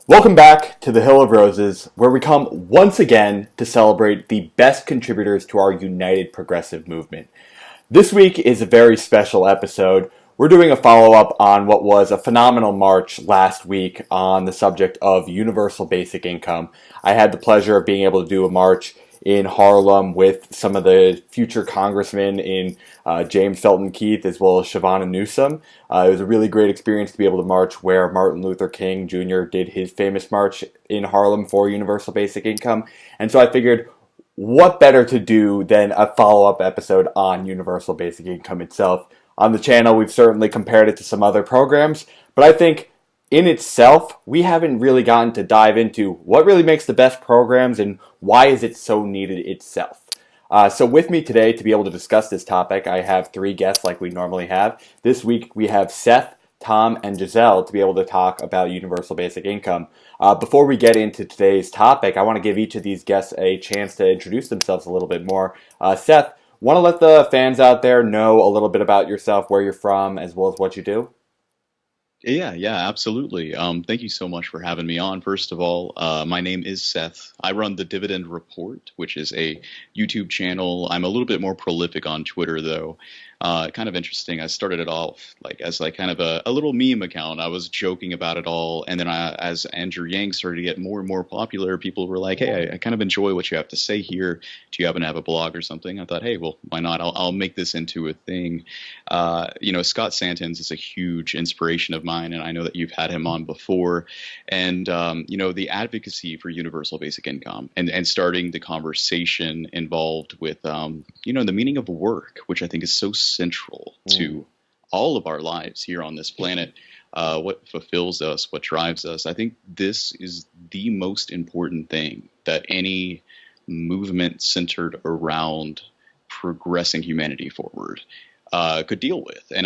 Welcome back to the Hill of Roses, where we come once again to celebrate the best contributors to our united progressive movement. This week is a very special episode. We're doing a follow-up on what was a phenomenal march last week on the subject of universal basic income. I had the pleasure of being able to do a march in Harlem with some of the future congressmen in James Felton Keith as well as Shavonna Newsom. It was a really great experience to be able to march where Martin Luther King Jr. did his famous march in Harlem for universal basic income. And so I figured, what better to do than a follow-up episode on universal basic income itself? On the channel, we've certainly compared it to some other programs, but I think in itself, we haven't really gotten to dive into what really makes the best programs and why is it so needed itself. So with me today to be able to discuss this topic, I have three guests like we normally have. This week we have Seth, Tom, and Gisele to be able to talk about universal basic income. Before we get into today's topic, I want to give each of these guests a chance to introduce themselves a little bit more. Seth, want to let the fans out there know a little bit about yourself, where you're from, as well as what you do? Yeah, absolutely. Thank you so much for having me on. First of all, my name is Seth. I run the Dividend Report, which is a YouTube channel. I'm a little bit more prolific on Twitter, though. Kind of interesting. I started it off as kind of a little meme account. I was joking about it all, and then as Andrew Yang started to get more and more popular, people were like, "Hey, I kind of enjoy what you have to say here. Do you happen to have a blog or something?" I thought, "Hey, well, why not? I'll make this into a thing." Scott Santens is a huge inspiration of mine, and I know that you've had him on before. And the advocacy for universal basic income and starting the conversation involved with the meaning of work, which I think is so central to all of our lives here on this planet. What fulfills us, what drives us. I think this is the most important thing that any movement centered around progressing humanity forward could deal with. And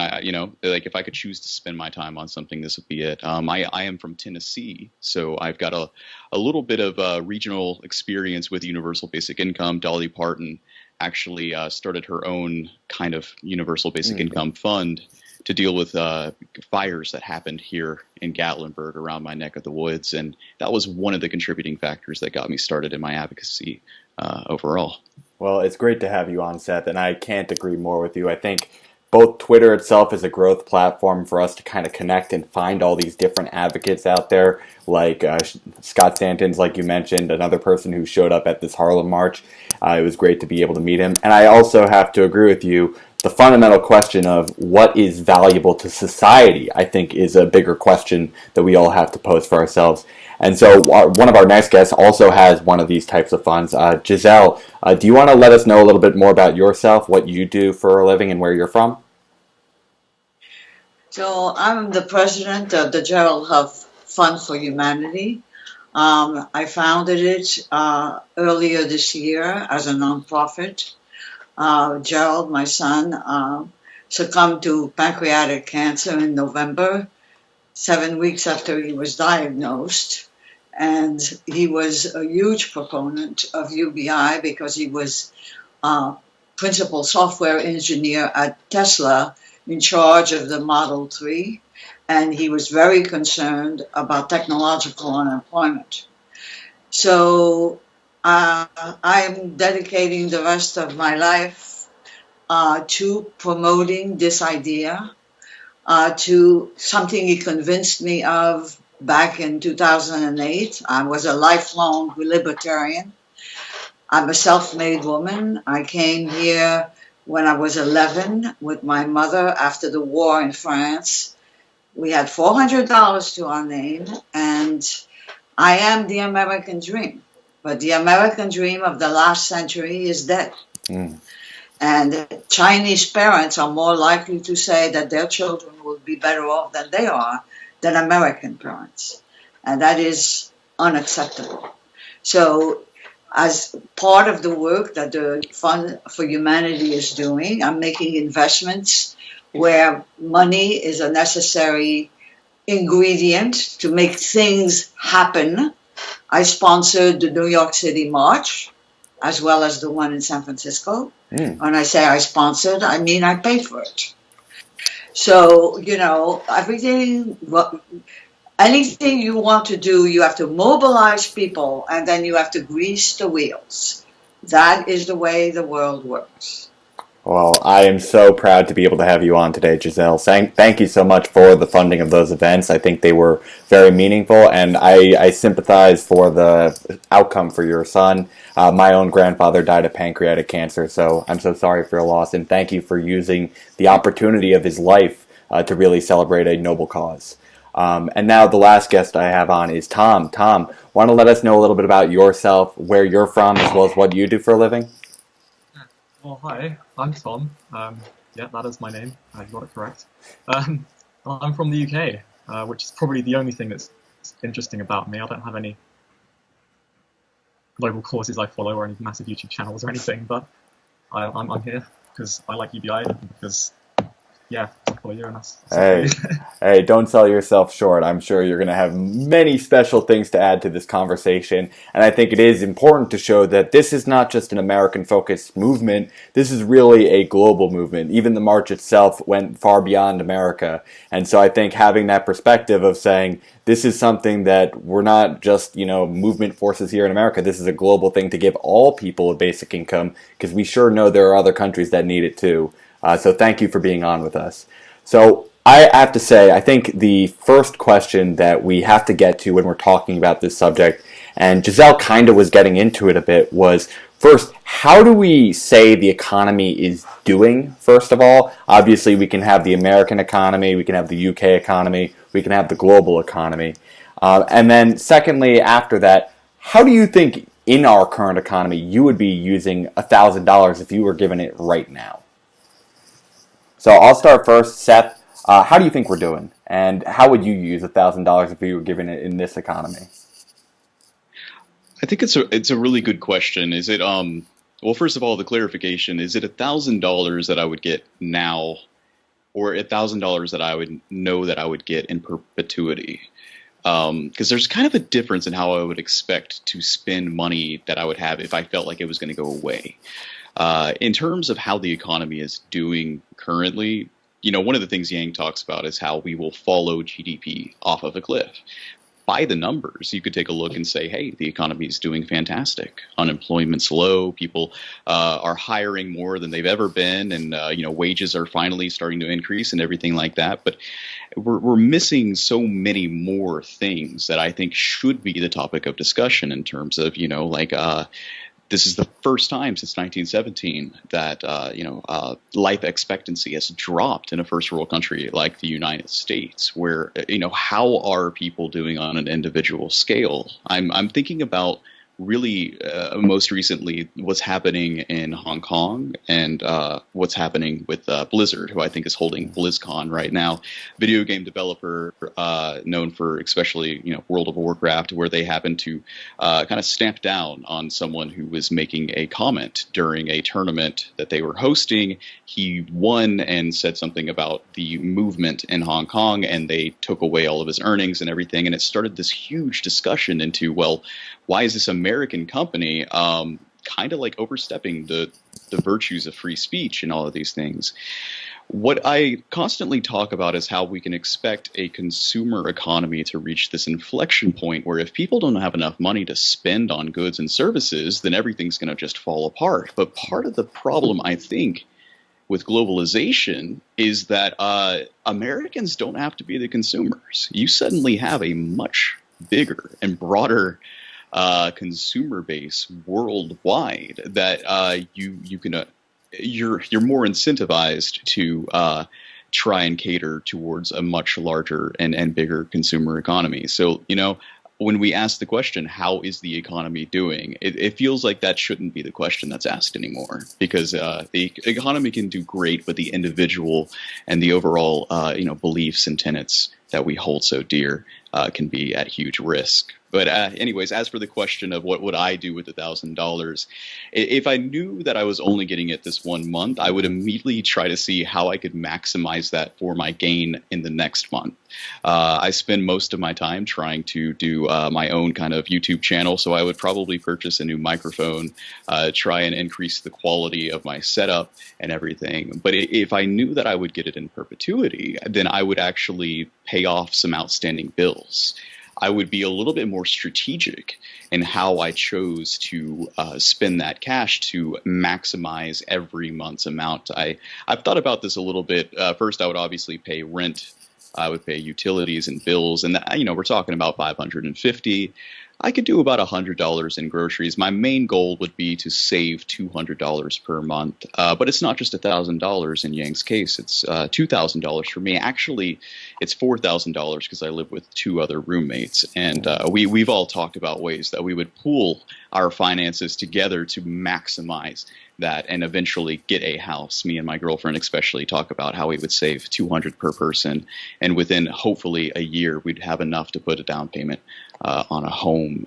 if I could choose to spend my time on something, this would be it. I am from Tennessee, so I've got a little bit of regional experience with universal basic income. Dolly Parton actually started her own kind of universal basic income fund to deal with fires that happened here in Gatlinburg around my neck of the woods. And that was one of the contributing factors that got me started in my advocacy overall. Well, it's great to have you on, Seth, and I can't agree more with you. I think both Twitter itself is a growth platform for us to kind of connect and find all these different advocates out there, like Scott Santens, like you mentioned, another person who showed up at this Harlem March. It was great to be able to meet him. And I also have to agree with you. The fundamental question of what is valuable to society, I think, is a bigger question that we all have to pose for ourselves. And so one of our next guests also has one of these types of funds. Gisele, do you want to let us know a little bit more about yourself, what you do for a living, and where you're from? So I'm the president of the Gerald Huff Fund for Humanity. I founded it earlier this year as a nonprofit. Gerald, my son, succumbed to pancreatic cancer in November, 7 weeks after he was diagnosed. And he was a huge proponent of UBI because he was principal software engineer at Tesla in charge of the Model 3. And he was very concerned about technological unemployment. So I'm dedicating the rest of my life to promoting this idea, to something he convinced me of back in 2008. I was a lifelong libertarian. I'm a self-made woman. I came here when I was 11 with my mother after the war in France. We had $400 to our name, and I am the American dream. But the American dream of the last century is dead. And Chinese parents are more likely to say that their children will be better off than they are than American parents. And that is unacceptable. So as part of the work that the Fund for Humanity is doing, I'm making investments where money is a necessary ingredient to make things happen. I sponsored the New York City March, as well as the one in San Francisco. When I say I sponsored, I mean I paid for it. So, everything, anything you want to do, you have to mobilize people and then you have to grease the wheels. That is the way the world works. Well, I am so proud to be able to have you on today, Gisele. Thank you so much for the funding of those events. I think they were very meaningful, and I sympathize for the outcome for your son. My own grandfather died of pancreatic cancer, so I'm so sorry for your loss, and thank you for using the opportunity of his life to really celebrate a noble cause. And now the last guest I have on is Tom. Tom, want to let us know a little bit about yourself, where you're from, as well as what you do for a living? Well, hi, I'm Tom. Yeah, that is my name. You got it correct. I'm from the UK, which is probably the only thing that's interesting about me. I don't have any global causes I follow or any massive YouTube channels or anything, but I'm here because I like UBI, because, yeah, I follow you, and that's Hey, don't sell yourself short. I'm sure you're going to have many special things to add to this conversation. And I think it is important to show that this is not just an American-focused movement. This is really a global movement. Even the march itself went far beyond America. And so I think having that perspective of saying this is something that we're not just, movement forces here in America. This is a global thing to give all people a basic income, because we sure know there are other countries that need it too. So thank you for being on with us. So I have to say, I think the first question that we have to get to when we're talking about this subject, and Gisele kind of was getting into it a bit, was first, how do we say the economy is doing, first of all? Obviously, we can have the American economy, we can have the UK economy, we can have the global economy. And then secondly, after that, how do you think in our current economy you would be using $1,000 if you were given it right now? So I'll start first. Seth, how do you think we're doing? And how would you use $1,000 if you were given it in this economy? I think it's a really good question. Is it well, first of all, the clarification, is it $1,000 that I would get now, or $1,000 that I would know that I would get in perpetuity? Because there's kind of a difference in how I would expect to spend money that I would have if I felt like it was going to go away. In terms of how the economy is doing currently, one of the things Yang talks about is how we will follow GDP off of a cliff. By the numbers, you could take a look and say, hey, the economy is doing fantastic. Unemployment's low. People are hiring more than they've ever been. And, wages are finally starting to increase and everything like that. But we're missing so many more things that I think should be the topic of discussion in terms of, this is the first time since 1917 that life expectancy has dropped in a first world country like the United States, where how are people doing on an individual scale? I'm thinking about really most recently what's happening in Hong Kong and what's happening with Blizzard, who I think is holding BlizzCon right now. Video game developer known for especially World of Warcraft, where they happened to kind of stamp down on someone who was making a comment during a tournament that they were hosting. He won and said something about the movement in Hong Kong, and they took away all of his earnings and everything. And it started this huge discussion into, well, why is this American company kind of like overstepping the virtues of free speech and all of these things? What I constantly talk about is how we can expect a consumer economy to reach this inflection point where if people don't have enough money to spend on goods and services, then everything's going to just fall apart. But part of the problem, I think, with globalization is that Americans don't have to be the consumers. You suddenly have a much bigger and broader consumer base worldwide that you can you're more incentivized to try and cater towards a much larger and bigger consumer economy. So when we ask the question, how is the economy doing, it feels like that shouldn't be the question that's asked anymore, because the economy can do great, but the individual and the overall beliefs and tenets that we hold so dear can be at huge risk. But anyways, as for the question of what would I do with $1,000, if I knew that I was only getting it this 1 month, I would immediately try to see how I could maximize that for my gain in the next month. I spend most of my time trying to do my own kind of YouTube channel, so I would probably purchase a new microphone, try and increase the quality of my setup and everything. But if I knew that I would get it in perpetuity, then I would actually pay off some outstanding bills. I would be a little bit more strategic in how I chose to spend that cash to maximize every month's amount. I've thought about this a little bit. First, I would obviously pay rent. I would pay utilities and bills, and we're talking about $550. I could do about $100 in groceries. My main goal would be to save $200 per month, but it's not just $1,000 in Yang's case. It's $2,000 for me. Actually, it's $4,000 because I live with two other roommates, and we've all talked about ways that we would pool our finances together to maximize that and eventually get a house. Me and my girlfriend especially talk about how we would save $200 per person, and within hopefully a year we'd have enough to put a down payment on a home.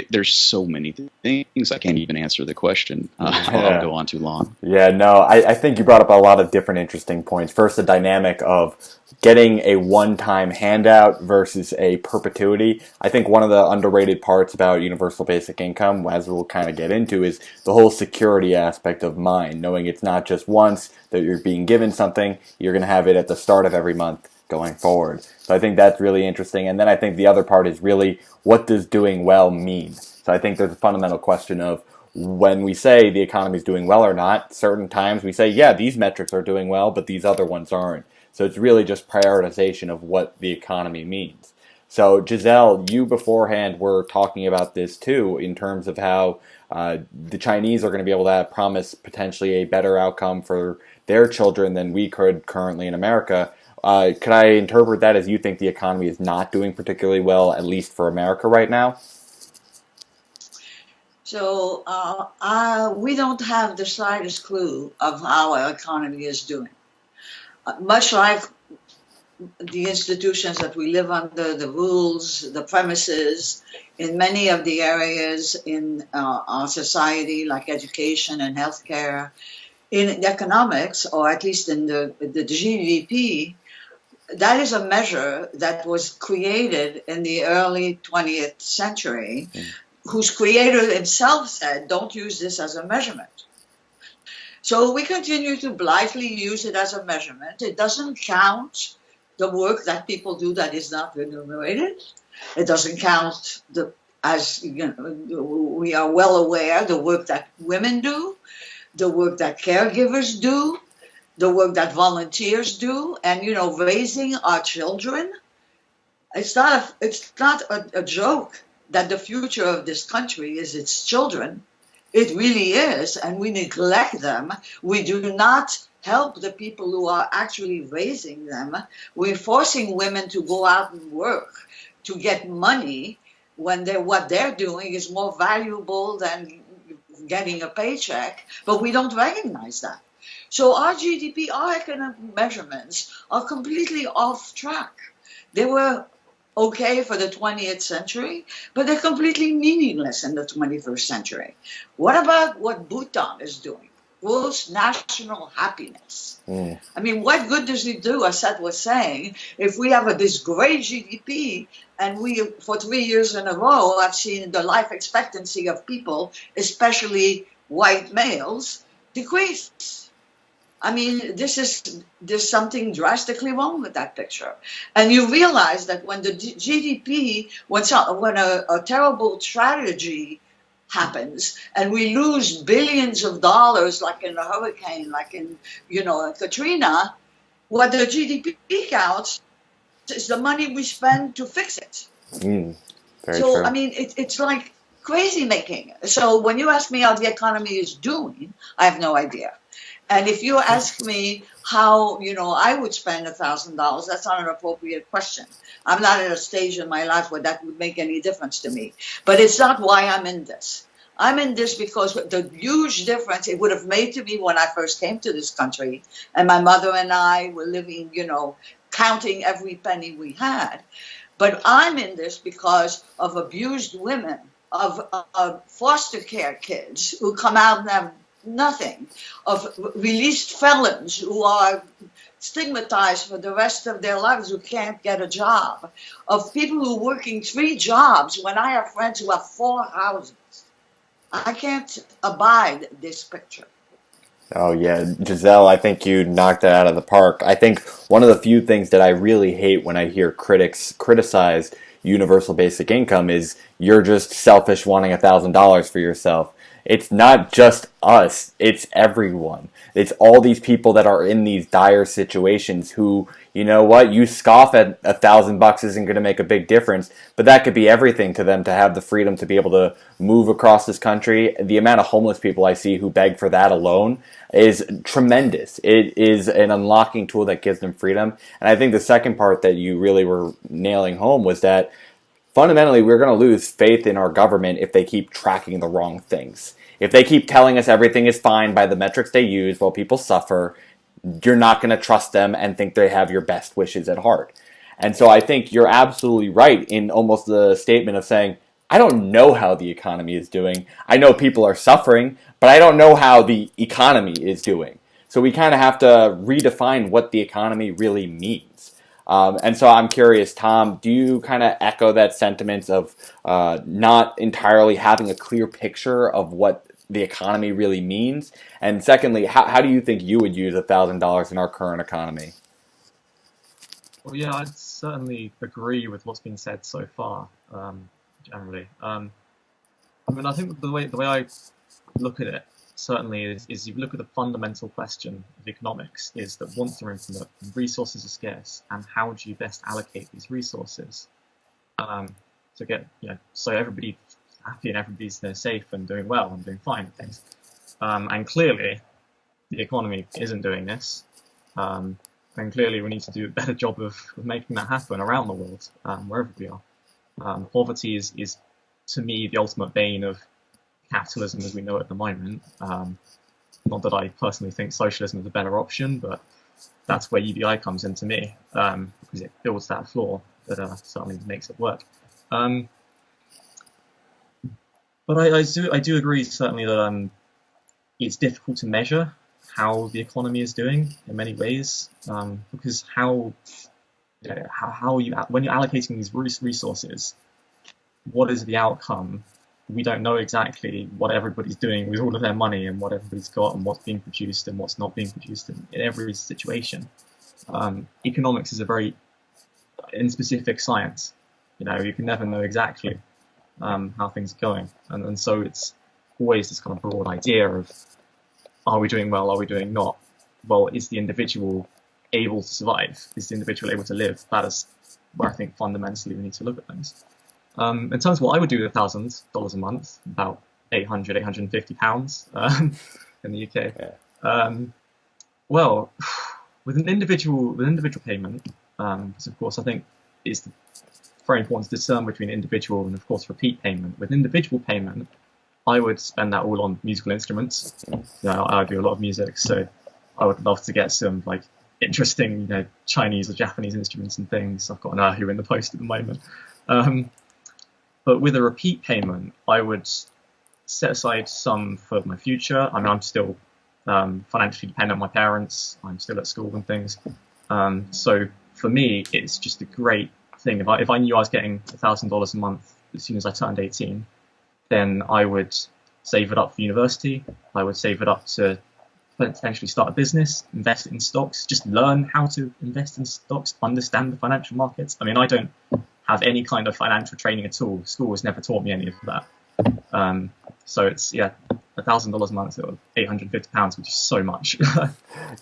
There's so many things I can't even answer the question. I'll go on too long. Yeah, no, I think you brought up a lot of different interesting points. First, the dynamic of getting a one-time handout versus a perpetuity. I think one of the underrated parts about universal basic income, as we'll kind of get into, is the whole security aspect of mine, knowing it's not just once that you're being given something, you're going to have it at the start of every month going forward. So I think that's really interesting. And then I think the other part is really, what does doing well mean? So I think there's a fundamental question of, when we say the economy is doing well or not, certain times we say, yeah, these metrics are doing well, but these other ones aren't. So it's really just prioritization of what the economy means. So Gisele, you beforehand were talking about this too, in terms of how the Chinese are going to be able to promise potentially a better outcome for their children than we could currently in America. Could I interpret that as you think the economy is not doing particularly well, at least for America right now? So we don't have the slightest clue of how our economy is doing. Much like the institutions that we live under, the rules, the premises, in many of the areas in our society, like education and healthcare, in economics, or at least in the GDP, that is a measure that was created in the early 20th century, whose creator himself said, don't use this as a measurement. So we continue to blithely use it as a measurement. It doesn't count the work that people do that is not remunerated. It doesn't count, as we are well aware, the work that women do, the work that caregivers do, the work that volunteers do, and raising our children. It's not a joke that the future of this country is its children. It really is, and we neglect them. We do not help the people who are actually raising them. We're forcing women to go out and work to get money when what they're doing is more valuable than getting a paycheck, but we don't recognize that. So our GDP, our economic measurements are completely off track. They were okay for the 20th century, but they're completely meaningless in the 21st century. What about what Bhutan is doing? Gross national happiness. I mean, what good does it do, as Seth was saying, if we have this great GDP and we, for 3 years in a row, I've seen the life expectancy of people, especially white males, decrease. I mean, there's something drastically wrong with that picture. And you realize that when the GDP, when a terrible tragedy happens and we lose billions of dollars, like in a hurricane, like in, Katrina, what the GDP counts is the money we spend to fix it. Very so, true. I mean, it's like crazy making. So when you ask me how the economy is doing, I have no idea. And if you ask me how, I would spend $1,000, that's not an appropriate question. I'm not at a stage in my life where that would make any difference to me. But it's not why I'm in this. I'm in this because the huge difference it would have made to me when I first came to this country, and my mother and I were living, counting every penny we had. But I'm in this because of abused women, of foster care kids who come out and have nothing, of released felons who are stigmatized for the rest of their lives, who can't get a job, of people who are working 3 jobs when I have friends who have 4 houses. I can't abide this picture. Oh yeah, Gisele, I think you knocked it out of the park. I think one of the few things that I really hate when I hear critics criticize universal basic income is you're just selfish wanting $1,000 for yourself. It's not just us, it's everyone. It's all these people that are in these dire situations who, you know what, you scoff at $1,000 isn't going to make a big difference, but that could be everything to them to have the freedom to be able to move across this country. The amount of homeless people I see who beg for that alone is tremendous. It is an unlocking tool that gives them freedom. And I think the second part that you really were nailing home was that fundamentally, we're going to lose faith in our government if they keep tracking the wrong things. If they keep telling us everything is fine by the metrics they use while people suffer, you're not going to trust them and think they have your best wishes at heart. And so I think you're absolutely right in almost the statement of saying, I don't know how the economy is doing. I know people are suffering, but I don't know how the economy is doing. So we kind of have to redefine what the economy really means. And so I'm curious, Tom, do you kind of echo that sentiment of not entirely having a clear picture of what the economy really means? And secondly, how do you think you would use $1,000 in our current economy? Well, yeah, I'd certainly agree with what's been said so far, generally. I mean, I think the way I look at it certainly is you look at the fundamental question of economics is that once you're infinite, resources are scarce, and how do you best allocate these resources to get, so everybody's happy and everybody's safe and doing well and doing fine and things. And clearly, the economy isn't doing this. And clearly, we need to do a better job of making that happen around the world, wherever we are. Poverty is, to me, the ultimate bane of capitalism as we know it at the moment. Not that I personally think socialism is a better option, but that's where UBI comes in to me, because it builds that flaw that certainly makes it work. But I do agree certainly that it's difficult to measure how the economy is doing in many ways, because when you're allocating these resources, what is the outcome? We don't know exactly what everybody's doing with all of their money and what everybody's got and what's being produced and what's not being produced in every situation. Economics is a very specific science. You can never know exactly how things are going. And so it's always this kind of broad idea of, are we doing well, are we doing not? Well, is the individual able to survive? Is the individual able to live? That is where I think fundamentally we need to look at things. In terms of what I would do with $1,000 a month, about £850 in the UK. Yeah. Well, with an individual payment, because of course I think it's very important to discern between individual and of course repeat payment. With individual payment, I would spend that all on musical instruments. I do a lot of music, so I would love to get some interesting, Chinese or Japanese instruments and things. I've got an Ahu in the post at the moment. But with a repeat payment, I would set aside some for my future. I mean, I'm still financially dependent on my parents. I'm still at school and things. So for me, it's just a great thing. If I knew I was getting $1,000 a month as soon as I turned 18, then I would save it up for university. I would save it up to potentially start a business, invest in stocks, just learn how to invest in stocks, understand the financial markets. I mean, I don't have any kind of financial training at all. School has never taught me any of that. So it's, $1,000 a month or £850, which is so much.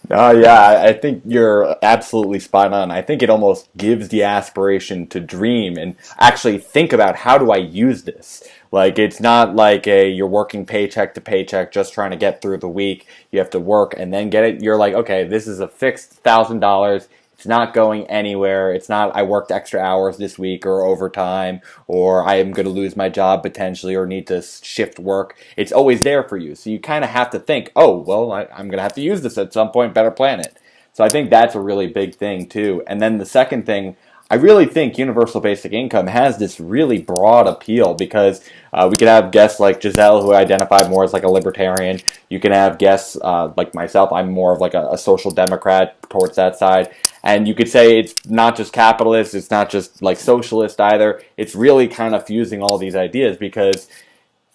Yeah, I think you're absolutely spot on. I think it almost gives the aspiration to dream and actually think about, how do I use this? It's not like you're working paycheck to paycheck just trying to get through the week. You have to work and then get it. You're like, okay, this is a fixed $1,000. It's not going anywhere. It's not I worked extra hours this week or overtime, or I am going to lose my job potentially or need to shift work. It's always there for you. So you kind of have to think, oh, well, I'm going to have to use this at some point, better plan it. So I think that's a really big thing too. And then the second thing, I really think universal basic income has this really broad appeal because we could have guests like Gisele who identify more as like a libertarian. You can have guests like myself. I'm more of like a social democrat towards that side. And you could say it's not just capitalist, it's not just like socialist either. It's really kind of fusing all these ideas because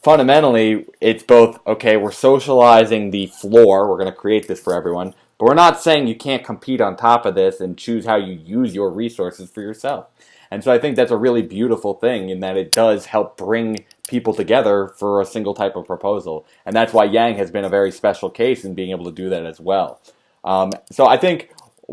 fundamentally it's both, okay, we're socializing the floor, we're going to create this for everyone, but we're not saying you can't compete on top of this and choose how you use your resources for yourself. And so I think that's a really beautiful thing in that it does help bring people together for a single type of proposal. And that's why Yang has been a very special case in being able to do that as well. So I think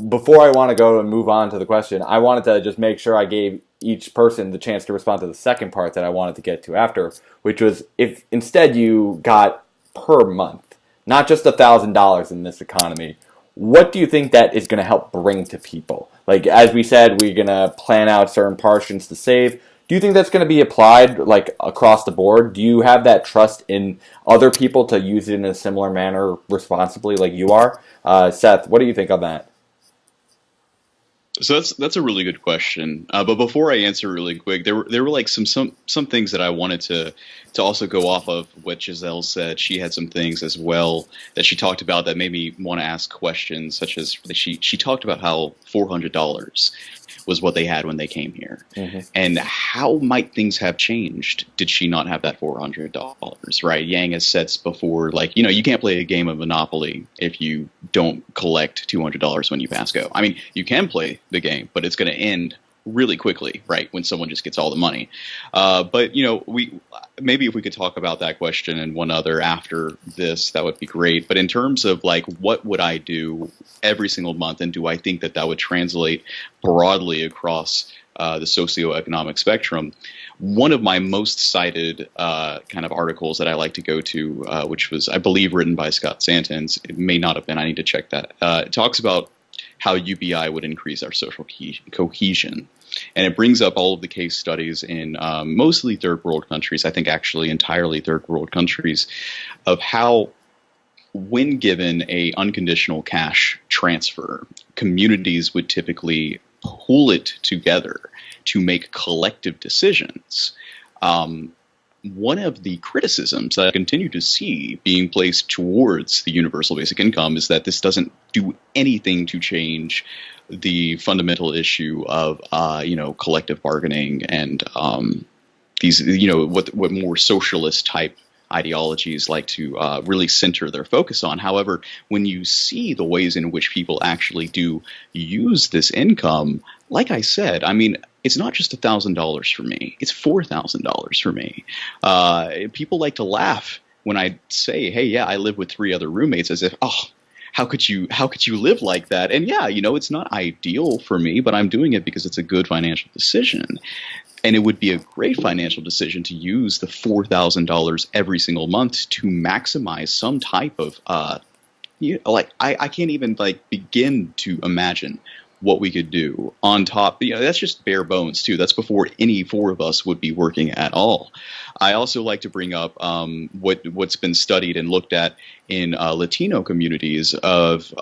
before I want to go and move on to the question, I wanted to just make sure I gave each person the chance to respond to the second part that I wanted to get to after, which was if instead you got per month, not just $1,000 in this economy, what do you think that is going to help bring to people? Like, as we said, we're going to plan out certain portions to save. Do you think that's going to be applied like across the board? Do you have that trust in other people to use it in a similar manner responsibly like you are? Seth, what do you think on that? So that's a really good question. But before I answer really quick, there were like some things that I wanted to also go off of what Gisele said. She had some things as well that she talked about that made me want to ask questions, such as she talked about how $400 was what they had when they came here. Mm-hmm. And how might things have changed did she not have that $400, right? Yang has said before, like, you can't play a game of Monopoly if you don't collect $200 when you pass go. I mean, you can play the game, but it's going to end really quickly, right, when someone just gets all the money. But, maybe if we could talk about that question and one other after this, that would be great. But in terms of, like, what would I do every single month, and do I think that would translate broadly across the socioeconomic spectrum? One of my most cited kind of articles that I like to go to, which was, I believe, written by Scott Santens, it may not have been, I need to check that, it talks about how UBI would increase our social cohesion. And it brings up all of the case studies in mostly third world countries, I think actually entirely third world countries, of how when given a unconditional cash transfer, communities would typically pull it together to make collective decisions. One of the criticisms that I continue to see being placed towards the universal basic income is that this doesn't do anything to change the fundamental issue of, collective bargaining and these, what more socialist type ideologies like to really center their focus on. However, when you see the ways in which people actually do use this income, like I said, I mean, it's not just $1,000 for me. It's $4,000 for me. People like to laugh when I say, hey, yeah, I live with 3 other roommates, as if, oh, how could you live like that? And yeah, it's not ideal for me, but I'm doing it because it's a good financial decision. And it would be a great financial decision to use the $4,000 every single month to maximize some type of, I can't even begin to imagine what we could do on top. That's just bare bones too. That's before any 4 of us would be working at all. I also like to bring up what's been studied and looked at in Latino communities of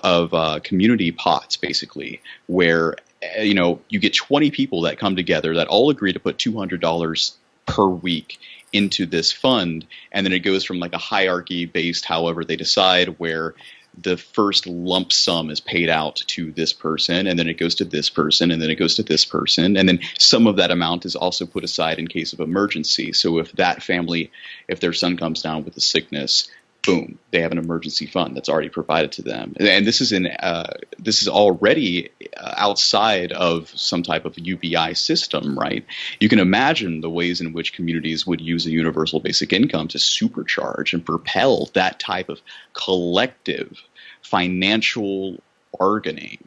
community pots, basically, where you get 20 people that come together that all agree to put $200 per week into this fund, and then it goes from like a hierarchy based, however they decide, where the first lump sum is paid out to this person, and then it goes to this person, and then it goes to this person, and then some of that amount is also put aside in case of emergency. So if that family, if their son comes down with a sickness, boom, they have an emergency fund that's already provided to them. And this is already outside of some type of UBI system, right? You can imagine the ways in which communities would use a universal basic income to supercharge and propel that type of collective financial bargaining,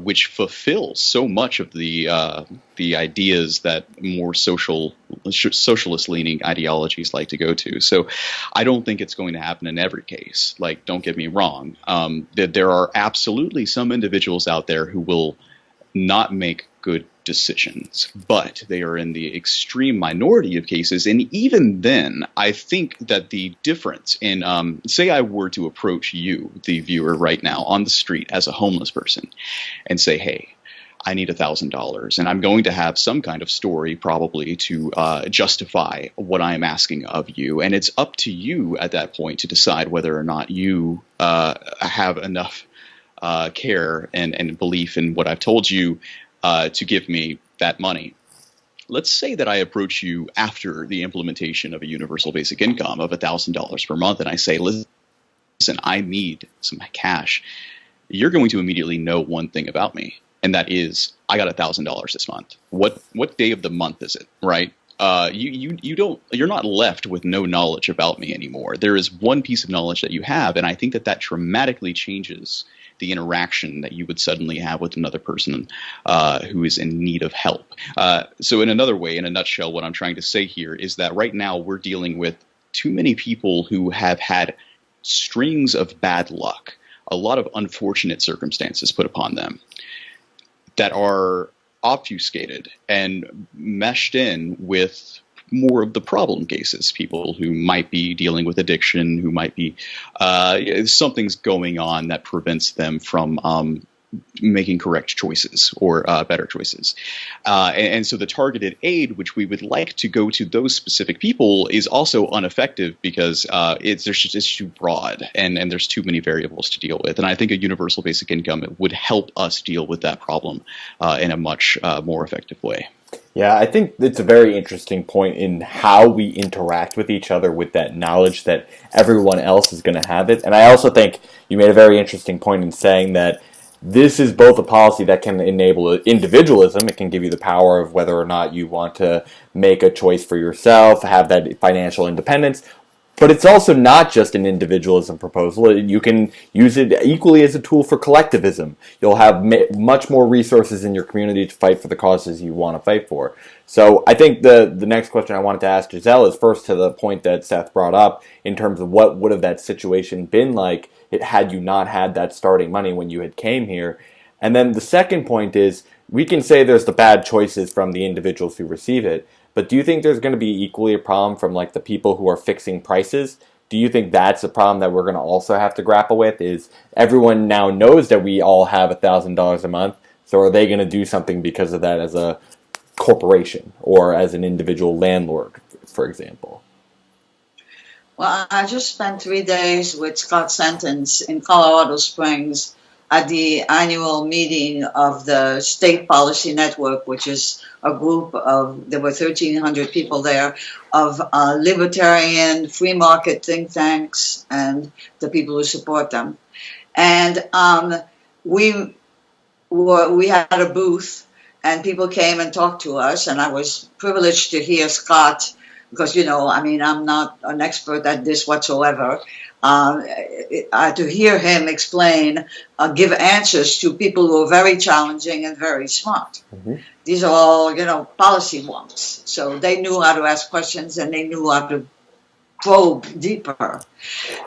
which fulfills so much of the ideas that more socialist-leaning ideologies like to go to. So I don't think it's going to happen in every case. Like, don't get me wrong. That there are absolutely some individuals out there who will not make good decisions, but they are in the extreme minority of cases. And even then, I think that the difference in, say I were to approach you, the viewer right now, on the street as a homeless person and say, hey, I need $1,000, and I'm going to have some kind of story probably to justify what I'm asking of you. And it's up to you at that point to decide whether or not you have enough care and belief in what I've told you to give me that money. Let's say that I approach you after the implementation of a universal basic income of $1,000 per month, and I say, listen, I need some cash. You're going to immediately know one thing about me, and that is I got $1,000 this month. What day of the month is it, right? You're not left with no knowledge about me anymore. There is one piece of knowledge that you have, and I think that dramatically changes the interaction that you would suddenly have with another person who is in need of help. So in another way, in a nutshell, what I'm trying to say here is that right now we're dealing with too many people who have had strings of bad luck, a lot of unfortunate circumstances put upon them that are obfuscated and meshed in with more of the problem cases, people who might be dealing with addiction, who might be something's going on that prevents them from making correct choices or better choices. And so the targeted aid, which we would like to go to those specific people, is also ineffective because it's too broad and there's too many variables to deal with. And I think a universal basic income would help us deal with that problem in a much more effective way. Yeah, I think it's a very interesting point in how we interact with each other with that knowledge that everyone else is going to have it. And I also think you made a very interesting point in saying that this is both a policy that can enable individualism. It can give you the power of whether or not you want to make a choice for yourself, have that financial independence. But it's also not just an individualism proposal. You can use it equally as a tool for collectivism. You'll have much more resources in your community to fight for the causes you want to fight for. So I think the next question I wanted to ask Gisele is first to the point that Seth brought up in terms of what would have that situation been like had you not had that starting money when you had came here. And then the second point is we can say there's the bad choices from the individuals who receive it. But do you think there's going to be equally a problem from like the people who are fixing prices? Do you think that's a problem that we're going to also have to grapple with? Is everyone now knows that we all have $1,000 a month, so are they going to do something because of that as a corporation or as an individual landlord, for example? Well, I just spent 3 days with Scott Sentence in Colorado Springs at the annual meeting of the State Policy Network, which is a group of, there were 1,300 people there, of libertarian free market think tanks and the people who support them. And we had a booth and people came and talked to us, and I was privileged to hear Scott, because, you know, I mean, I'm not an expert at this whatsoever. To hear him explain, give answers to people who are very challenging and very smart. Mm-hmm. These are all, you know, policy wonks. So they knew how to ask questions and they knew how to probe deeper.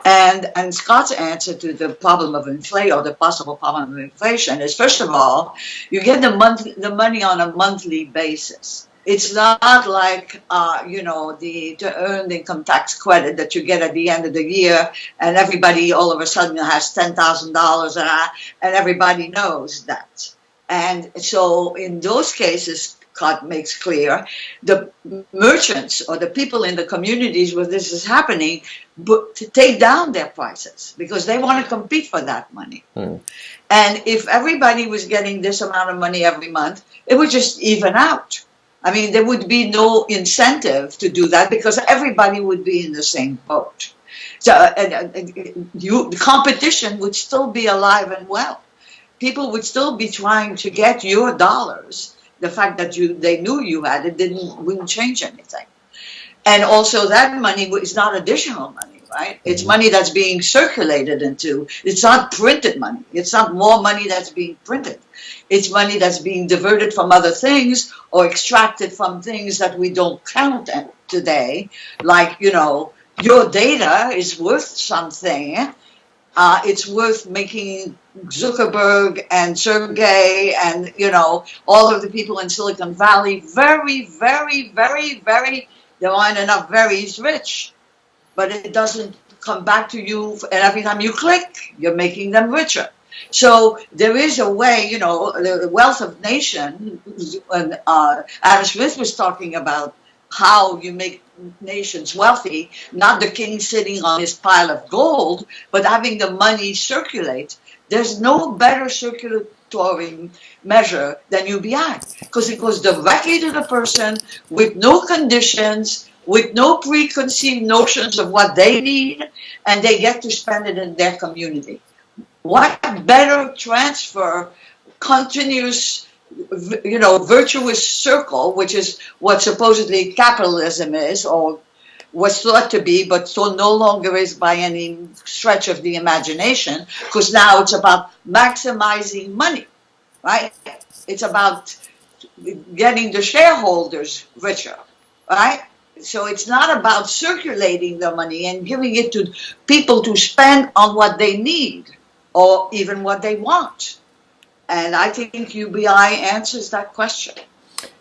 And Scott's answer to the problem of inflation, or the possible problem of inflation, is, first of all, you get the money on a monthly basis. It's not like, you know, the earned income tax credit that you get at the end of the year, and everybody all of a sudden has $10,000, and everybody knows that. And so in those cases, Scott makes clear, the merchants or the people in the communities where this is happening to take down their prices because they want to compete for that money. Mm. And if everybody was getting this amount of money every month, it would just even out. I mean, there would be no incentive to do that because everybody would be in the same boat. So the competition would still be alive and well. People would still be trying to get your dollars. The fact that they knew you had it wouldn't change anything. And also that money is not additional money, right? It's money that's being circulated into. It's not printed money. It's not more money that's being printed. It's money that's being diverted from other things or extracted from things that we don't count today. Like, you know, your data is worth something. It's worth making Zuckerberg and Sergey and, you know, all of the people in Silicon Valley very, very, very, very, there aren't enough very's rich. But it doesn't come back to you, and every time you click, you're making them richer. So there is a way, the wealth of nation, when Adam Smith was talking about how you make nations wealthy, not the king sitting on his pile of gold, but having the money circulate. There's no better circulatory measure than UBI, because it goes directly to the person with no conditions, with no preconceived notions of what they need, and they get to spend it in their community. What better transfer, continuous, virtuous circle, which is what supposedly capitalism is, or was thought to be, but so no longer is by any stretch of the imagination, because now it's about maximizing money, right? It's about getting the shareholders richer, right? So it's not about circulating the money and giving it to people to spend on what they need or even what they want. And I think UBI answers that question.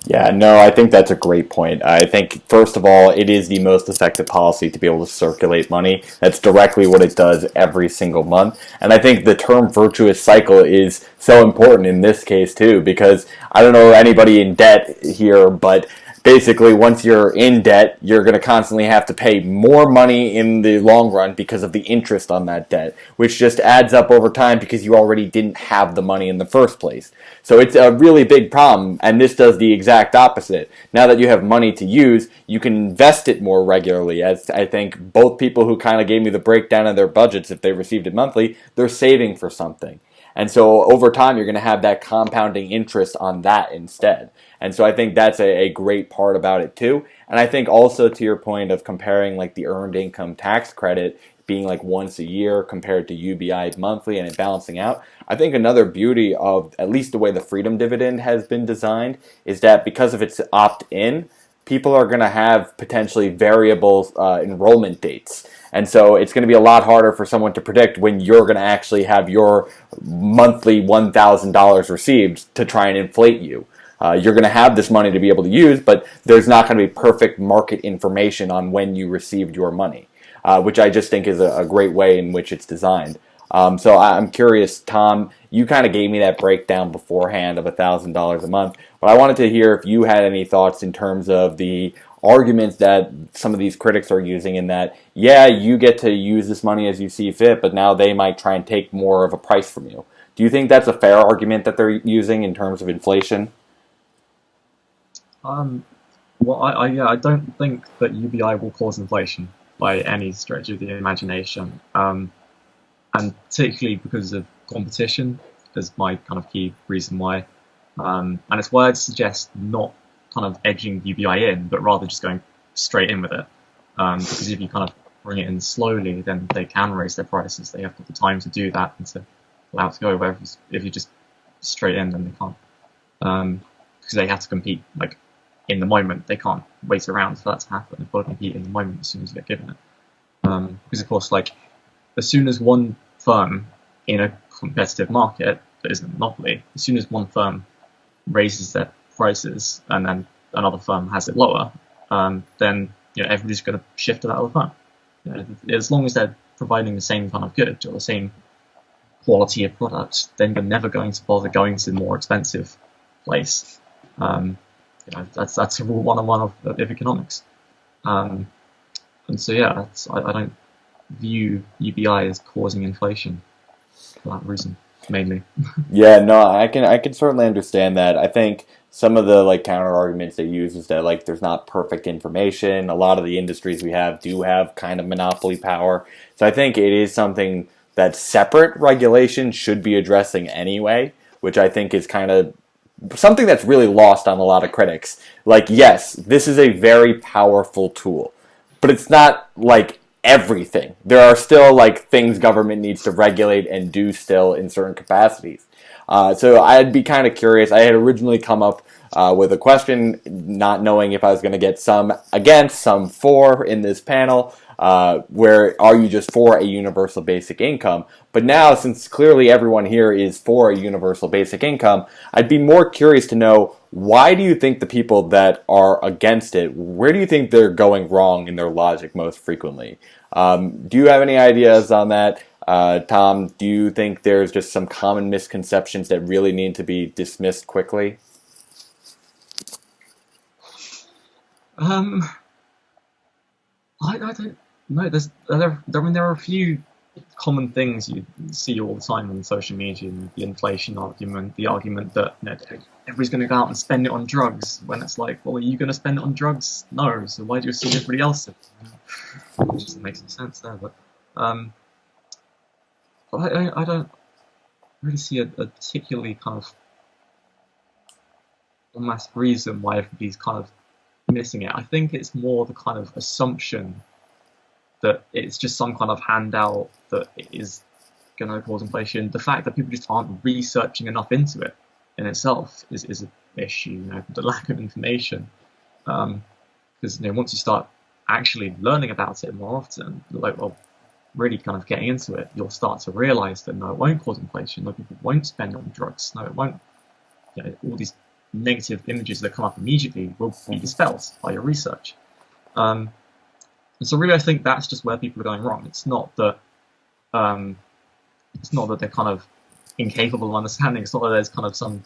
Yeah, no, I think that's a great point. I think, first of all, it is the most effective policy to be able to circulate money. That's directly what it does every single month. And I think the term virtuous cycle is so important in this case, too, because I don't know anybody in debt here, but basically, once you're in debt, you're going to constantly have to pay more money in the long run because of the interest on that debt, which just adds up over time because you already didn't have the money in the first place. So it's a really big problem, and this does the exact opposite. Now that you have money to use, you can invest it more regularly, as I think both people who kind of gave me the breakdown of their budgets, if they received it monthly, they're saving for something. And so over time, you're going to have that compounding interest on that instead. And so I think that's a great part about it too. And I think also to your point of comparing like the earned income tax credit being like once a year compared to UBI monthly and it balancing out, I think another beauty of at least the way the freedom dividend has been designed is that because of its opt-in, people are going to have potentially variable enrollment dates. And so it's going to be a lot harder for someone to predict when you're going to actually have your monthly $1,000 received to try and inflate you. You're going to have this money to be able to use, but there's not going to be perfect market information on when you received your money, which I just think is a great way in which it's designed. So I'm curious, Tom, you kind of gave me that breakdown beforehand of $1,000 a month, but I wanted to hear if you had any thoughts in terms of the arguments that some of these critics are using in that, yeah, you get to use this money as you see fit, but now they might try and take more of a price from you. Do you think that's a fair argument that they're using in terms of inflation? Well, I don't think that UBI will cause inflation by any stretch of the imagination, and particularly because of competition is my kind of key reason why. And it's why I'd suggest not kind of edging UBI in, but rather just going straight in with it. Because if you kind of bring it in slowly, then they can raise their prices. They have got the time to do that and to allow it to go. Whereas if you just straight in, then they can't. Because they have to compete like in the moment. They can't wait around for that to happen. They've got to compete in the moment as soon as you get given it. Because of course, like as soon as one firm in a competitive market that isn't a monopoly, as soon as one firm raises their prices and then another firm has it lower, then everybody's going to shift to that other firm. As long as they're providing the same kind of good or the same quality of product, then you're never going to bother going to the more expensive place. That's rule 101 of economics. And so I don't view UBI as causing inflation for that reason mainly. Yeah, no, I can certainly understand that. I think some of the like counter arguments they use is that like there's not perfect information. A lot of the industries we have do have kind of monopoly power. So I think it is something that separate regulation should be addressing anyway, which I think is kind of something that's really lost on a lot of critics. Like, yes, this is a very powerful tool, but it's not like everything. There are still like things government needs to regulate and do still in certain capacities. So I'd be kind of curious. I had originally come up with a question, not knowing if I was going to get some against, some for in this panel. Where are you just for a universal basic income? But now, since clearly everyone here is for a universal basic income, I'd be more curious to know, why do you think the people that are against it, where do you think they're going wrong in their logic most frequently? Do you have any ideas on that? Tom, do you think there's just some common misconceptions that really need to be dismissed quickly? I don't know. There are a few common things you see all the time on social media, the inflation argument, the argument that everybody's going to go out and spend it on drugs, when it's like, well, are you going to spend it on drugs? No, so why do you assume everybody else is? It just doesn't make some sense there. But I don't really see a particularly kind of almost reason why everybody's kind of missing it. I think it's more the kind of assumption that it's just some kind of handout that it is going to cause inflation. The fact that people just aren't researching enough into it in itself is an issue. The lack of information, because once you start actually learning about it more often, really kind of getting into it, you'll start to realize that no, it won't cause inflation. No, people won't spend it on drugs. No, it won't. All these negative images that come up immediately will be dispelled by your research. And so really, I think that's just where people are going wrong. It's not that they're kind of incapable of understanding. It's not that there's kind of some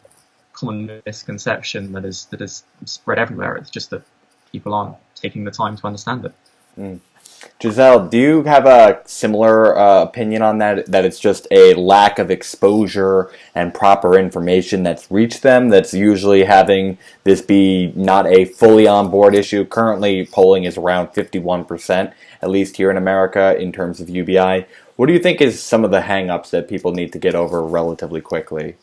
common misconception that is spread everywhere. It's just that people aren't taking the time to understand it. Mm. Gisele, do you have a similar opinion on that? That it's just a lack of exposure and proper information that's reached them that's usually having this be not a fully on board issue? Currently, polling is around 51%, at least here in America, in terms of UBI. What do you think is some of the hang-ups that people need to get over relatively quickly?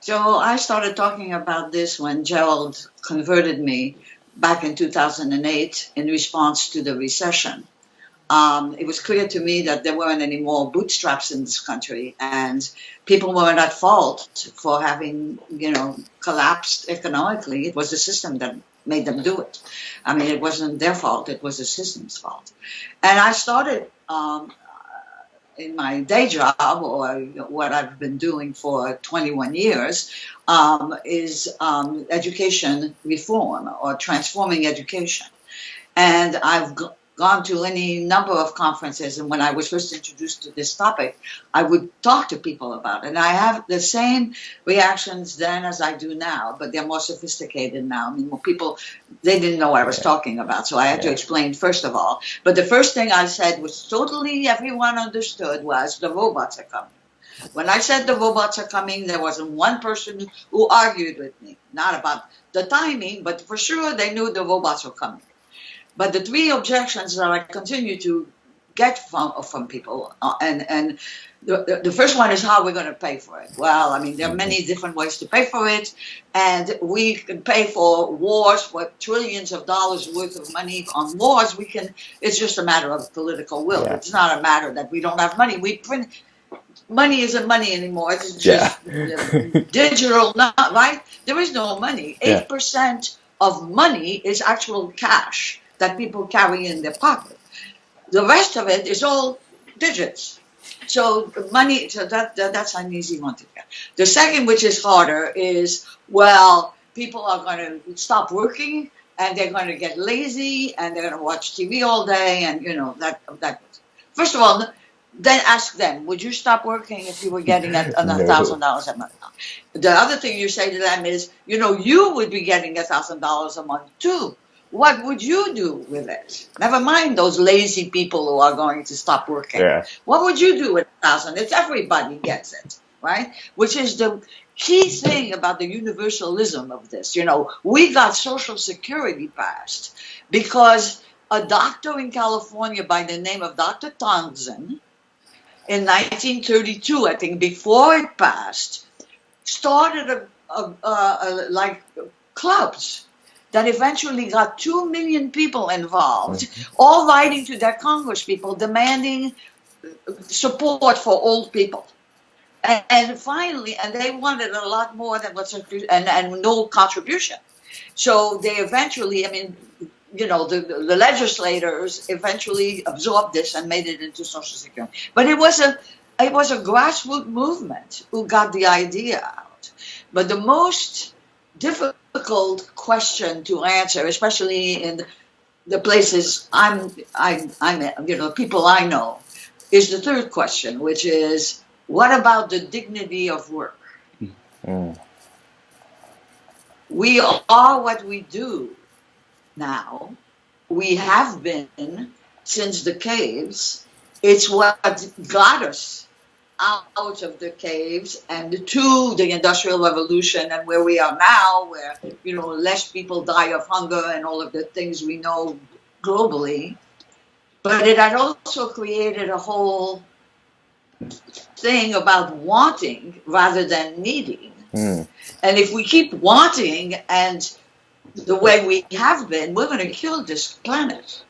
So I started talking about this when Gerald converted me back in 2008 in response to the recession. It was clear to me that there weren't any more bootstraps in this country, and people weren't at fault for having, collapsed economically. It was the system that made them do it. I mean, it wasn't their fault, it was the system's fault. And I started in my day job, or what I've been doing for 21 years, is education reform or transforming education. And I've gone to any number of conferences, and when I was first introduced to this topic, I would talk to people about it. And I have the same reactions then as I do now, but they're more sophisticated now. I mean, more people, they didn't know what I was talking about, so I had to explain first of all. But the first thing I said, was totally everyone understood, was the robots are coming. When I said the robots are coming, there wasn't one person who argued with me, not about the timing, but for sure they knew the robots were coming. But the three objections that I continue to get from people, and the first one is how we're going to pay for it. Well, I mean, there are many different ways to pay for it, and we can pay for wars, for trillions of dollars worth of money on wars. It's just a matter of political will. Yeah. It's not a matter that we don't have money. We print. Money isn't money anymore. It's just digital, right? There is no money. 8% of money is actual cash that people carry in their pocket. The rest of it is all digits. So money, that's an easy one to get. The second, which is harder, is, well, people are going to stop working and they're going to get lazy and they're going to watch TV all day, and that. First of all, then ask them, would you stop working if you were getting $1,000 a month? The other thing you say to them is, you would be getting $1,000 a month too. What would you do with it? Never mind those lazy people who are going to stop working. Yeah. What would you do with $1,000? It's everybody gets it, right? Which is the key thing about the universalism of this. We got Social Security passed because a doctor in California by the name of Dr. Townsend, in 1932, I think, before it passed, started like clubs that eventually got 2 million people involved, all writing to their congresspeople demanding support for old people. And finally, and they wanted a lot more than and no contribution. So they eventually, the legislators eventually absorbed this and made it into Social Security. But it was a grassroots movement who got the idea out. But the most difficult question to answer, especially in the places I'm people I know, is the third question, which is, what about the dignity of work? Mm. We are what we do now. We have been since the caves. It's what got us out of the caves and to the Industrial Revolution and where we are now, where, less people die of hunger and all of the things we know globally. But it had also created a whole thing about wanting rather than needing. Mm. And if we keep wanting and the way we have been, we're going to kill this planet.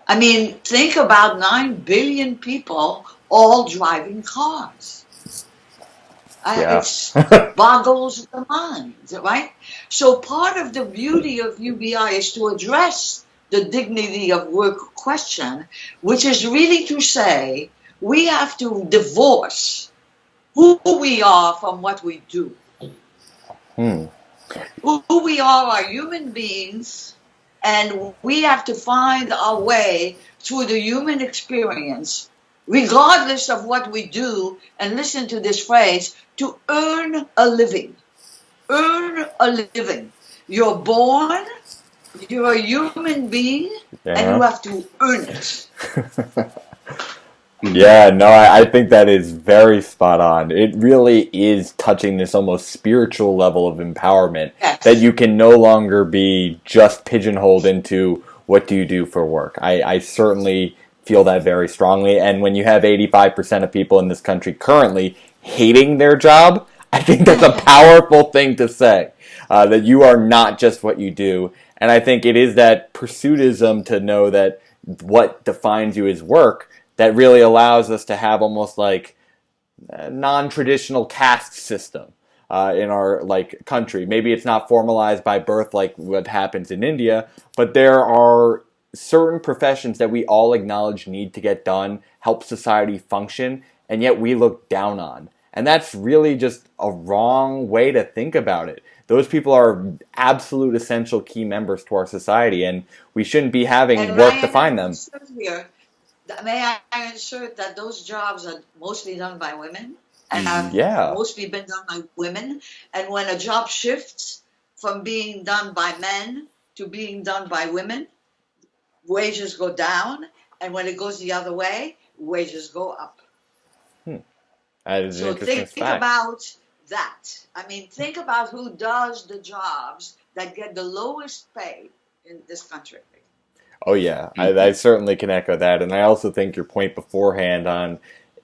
I mean, think about 9 billion people all driving cars. Yeah. It boggles the mind, right? So part of the beauty of UBI is to address the dignity of work question, which is really to say we have to divorce who we are from what we do. Mm. Who we are human beings, and we have to find our way through the human experience, regardless of what we do, and listen to this phrase, to earn a living. Earn a living. You're born, you're a human being, and you have to earn it. Yeah, no, I think that is very spot on. It really is touching this almost spiritual level of empowerment, Yes. that you can no longer be just pigeonholed into what do you do for work. I certainly feel that very strongly. And when you have 85% of people in this country currently hating their job, I think that's a powerful thing to say, that you are not just what you do. And I think it is that pursuitism to know that what defines you is work that really allows us to have almost like a non-traditional caste system in our country. Maybe it's not formalized by birth like what happens in India, but there are certain professions that we all acknowledge need to get done, help society function, and yet we look down on. And that's really just a wrong way to think about it. Those people are absolute essential key members to our society, and we shouldn't be having work define them. May I insert that those jobs are mostly done by women and have mostly been done by women. And when a job shifts from being done by men to being done by women, wages go down. And when it goes the other way, wages go up. That is an interesting think about that. I mean, think about who does the jobs that get the lowest pay in this country. Oh yeah, I certainly can echo that, and I also think your point beforehand on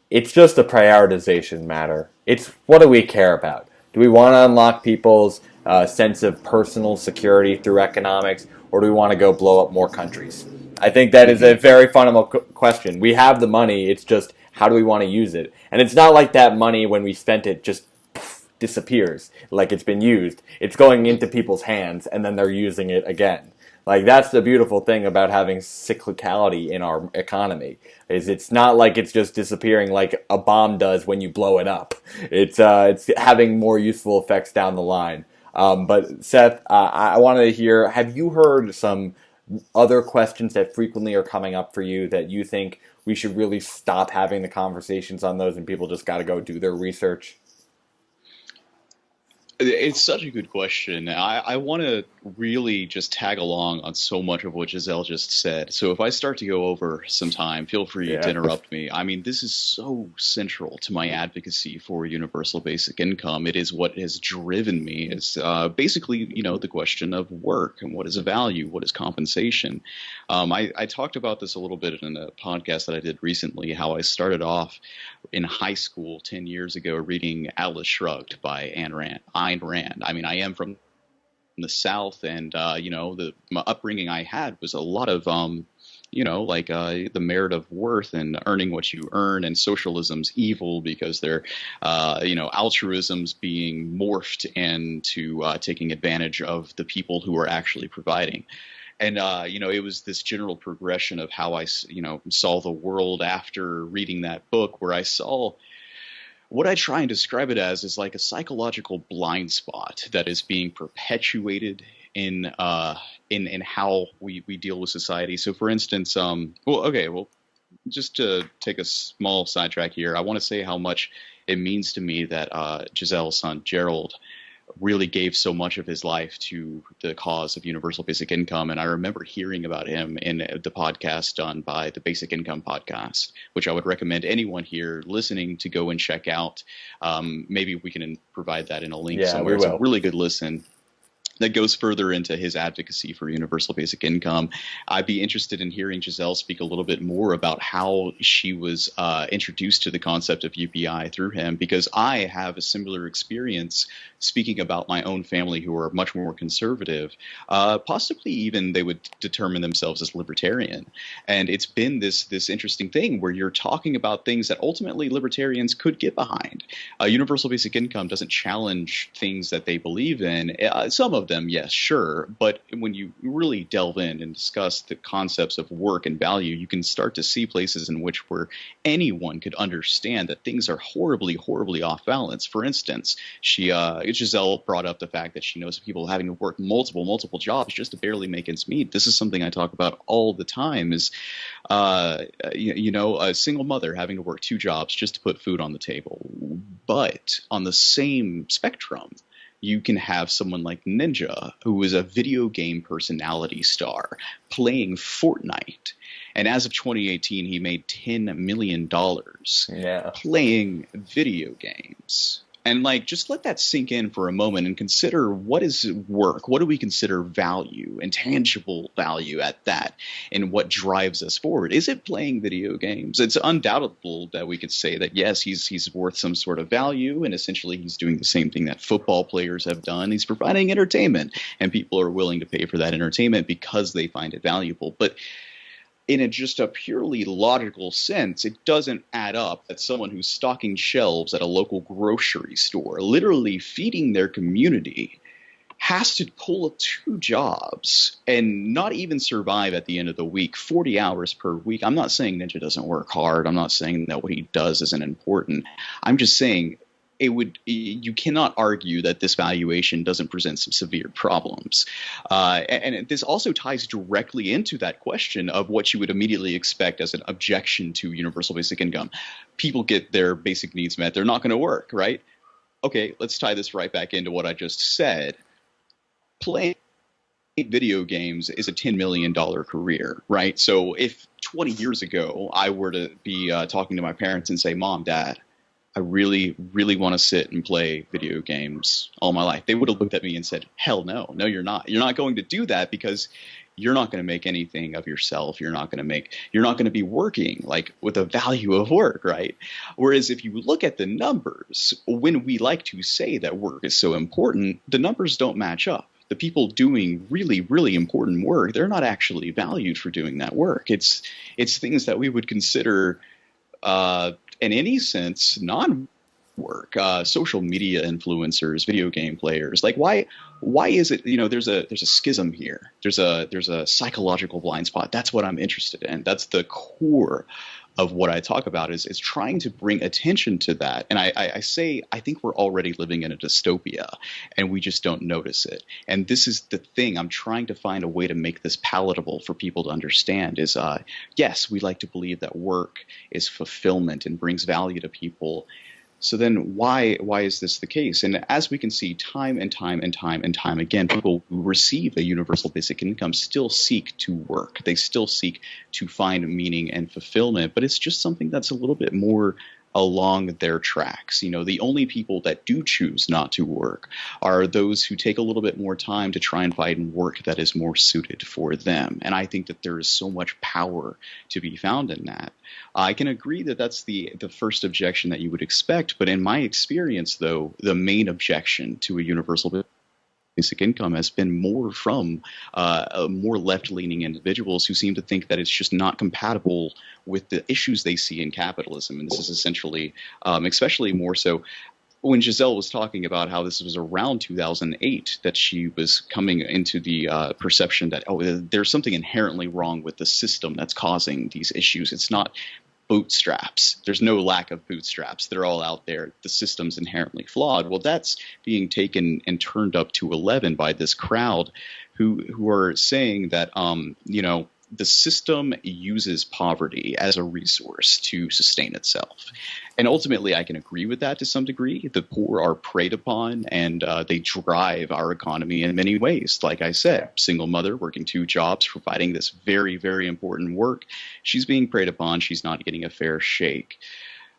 it's just a prioritization matter. It's what do we care about? Do we want to unlock people's sense of personal security through economics, or do we want to go blow up more countries? I think that is a very fundamental question. We have the money, it's just how do we want to use it? And it's not like that money when we spent it just disappears like it's been used. It's going into people's hands, and then they're using it again. Like, that's the beautiful thing about having cyclicality in our economy, is it's not like it's just disappearing like a bomb does when you blow it up. It's having more useful effects down the line. But Seth, I wanted to hear, have you heard some other questions that frequently are coming up for you that you think we should really stop having the conversations on those and people just got to go do their research? It's such a good question. I want to really just tag along on so much of what Gisele just said. So if I start to go over some time, feel free to interrupt me. I mean, this is so central to my advocacy for universal basic income. It is what has driven me. It's basically, the question of work and what is a value, what is compensation. I talked about this a little bit in a podcast that I did recently, how I started off in high school 10 years ago reading Atlas Shrugged by Ayn Rand. I mean, I am from the South, and my upbringing I had was a lot of the merit of worth and earning what you earn, and socialism's evil because they're altruism's being morphed into taking advantage of the people who are actually providing. And, it was this general progression of how I, saw the world after reading that book, where I saw what I try and describe it as is like a psychological blind spot that is being perpetuated in how we deal with society. So, for instance, just to take a small sidetrack here, I want to say how much it means to me that Gisele's son, Gerald, really gave so much of his life to the cause of universal basic income. And I remember hearing about him in the podcast done by the Basic Income Podcast, which I would recommend anyone here listening to go and check out. Maybe we can provide that in a link somewhere. It's a really good listen that goes further into his advocacy for universal basic income. I'd be interested in hearing Gisele speak a little bit more about how she was introduced to the concept of UBI through him, because I have a similar experience speaking about my own family who are much more conservative. Possibly even they would determine themselves as libertarian. And it's been this interesting thing where you're talking about things that ultimately libertarians could get behind. Universal basic income doesn't challenge things that they believe in. Some of them, yes, sure. But when you really delve in and discuss the concepts of work and value, you can start to see places in which where anyone could understand that things are horribly, horribly off balance. For instance, Gisele brought up the fact that she knows people having to work multiple jobs just to barely make ends meet. This is something I talk about all the time is, a single mother having to work 2 jobs just to put food on the table. But on the same spectrum, you can have someone like Ninja, who is a video game personality star, playing Fortnite. And as of 2018, he made $10 million playing video games. And just let that sink in for a moment and consider, what is work? What do we consider value and tangible value at that? And what drives us forward? Is it playing video games? It's undoubtable that we could say that, yes, he's worth some sort of value. And essentially he's doing the same thing that football players have done. He's providing entertainment, and people are willing to pay for that entertainment because they find it valuable. But in just a purely logical sense, it doesn't add up that someone who's stocking shelves at a local grocery store, literally feeding their community, has to pull 2 jobs and not even survive at the end of the week, 40 hours per week. I'm not saying Ninja doesn't work hard. I'm not saying that what he does isn't important. I'm just saying you cannot argue that this valuation doesn't present some severe problems. And this also ties directly into that question of what you would immediately expect as an objection to universal basic income. People get their basic needs met. They're not going to work, right? Okay, let's tie this right back into what I just said. Playing video games is a $10 million career, right? So if 20 years ago I were to be talking to my parents and say, Mom, Dad, I really, really want to sit and play video games all my life, they would have looked at me and said, hell no, you're not. You're not going to do that because you're not going to make anything of yourself. You're not going to be working with the value of work, right? Whereas if you look at the numbers, when we like to say that work is so important, the numbers don't match up. The people doing really, really important work, they're not actually valued for doing that work. It's things that we would consider in any sense non-work. Social media influencers, video game players. Why is it, there's a schism here. There's a psychological blind spot. That's what I'm interested in. That's the core of what I talk about is trying to bring attention to that. And I think we're already living in a dystopia and we just don't notice it. And this is the thing. I'm trying to find a way to make this palatable for people to understand is, yes, we like to believe that work is fulfillment and brings value to people. So then why is this the case? And as we can see time and time again, people who receive a universal basic income still seek to work. They still seek to find meaning and fulfillment, but it's just something that's a little bit more along their tracks. The only people that do choose not to work are those who take a little bit more time to try and find work that is more suited for them. And I think that there is so much power to be found in that. I can agree that that's the first objection that you would expect, but in my experience, though, the main objection to a universal basic income has been more from more left-leaning individuals who seem to think that it's just not compatible with the issues they see in capitalism. And this is essentially, especially more so, when Gisele was talking about how this was around 2008 that she was coming into the perception that, there's something inherently wrong with the system that's causing these issues. It's not bootstraps. There's no lack of bootstraps. They're all out there. The system's inherently flawed. Well, that's being taken and turned up to 11 by this crowd who are saying that, the system uses poverty as a resource to sustain itself. And ultimately, I can agree with that to some degree. The poor are preyed upon, and they drive our economy in many ways. Like I said, single mother working 2 jobs, providing this very, very important work. She's being preyed upon. She's not getting a fair shake.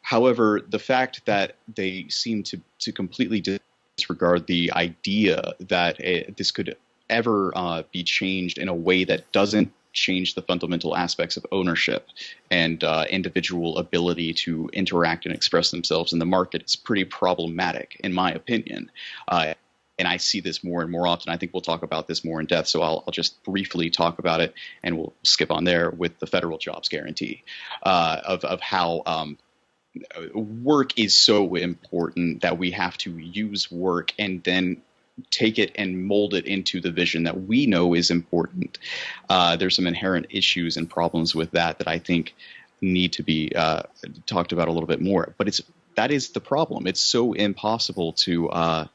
However, the fact that they seem to completely disregard the idea that this could ever be changed in a way that doesn't change the fundamental aspects of ownership and individual ability to interact and express themselves in the market is pretty problematic, in my opinion. And I see this more and more often. I think we'll talk about this more in depth, so I'll just briefly talk about it, and we'll skip on there with the federal jobs guarantee of how work is so important that we have to use work and then take it and mold it into the vision that we know is important. There's some inherent issues and problems with that I think need to be talked about a little bit more. But that is the problem. It's so impossible to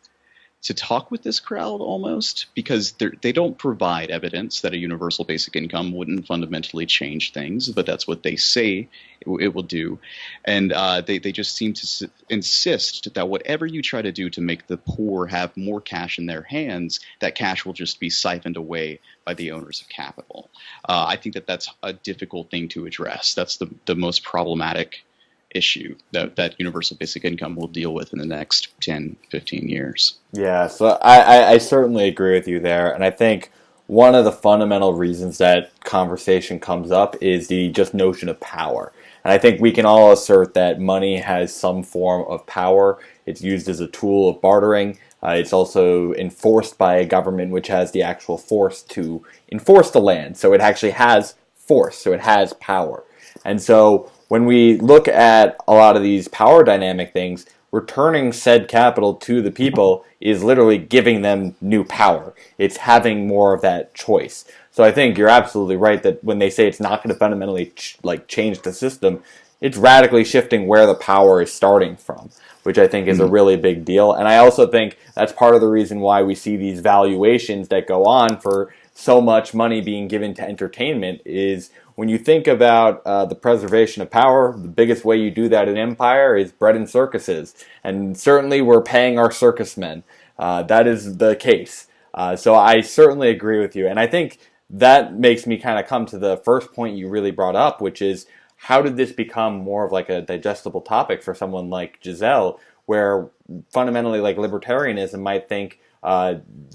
talk with this crowd almost, because they don't provide evidence that a universal basic income wouldn't fundamentally change things, but that's what they say it will do. And they just seem to insist that whatever you try to do to make the poor have more cash in their hands, that cash will just be siphoned away by the owners of capital. I think that's a difficult thing to address. That's the most problematic issue that universal basic income will deal with in the next 10, 15 years. Yeah, so I certainly agree with you there. And I think one of the fundamental reasons that conversation comes up is the just notion of power. And I think we can all assert that money has some form of power. It's used as a tool of bartering. It's also enforced by a government which has the actual force to enforce the land. So it actually has force, so it has power. And so when we look at a lot of these power dynamic things, returning said capital to the people is literally giving them new power. It's having more of that choice. So I think you're absolutely right that when they say it's not going to fundamentally change the system, it's radically shifting where the power is starting from, which I think is a really big deal. And I also think that's part of the reason why we see these valuations that go on for so much money being given to entertainment is when you think about the preservation of power, the biggest way you do that in empire is bread and circuses. And certainly we're paying our circus men. That is the case. So I certainly agree with you. And I think that makes me kind of come to the first point you really brought up, which is how did this become more of like a digestible topic for someone like Gisele, where fundamentally like libertarianism might think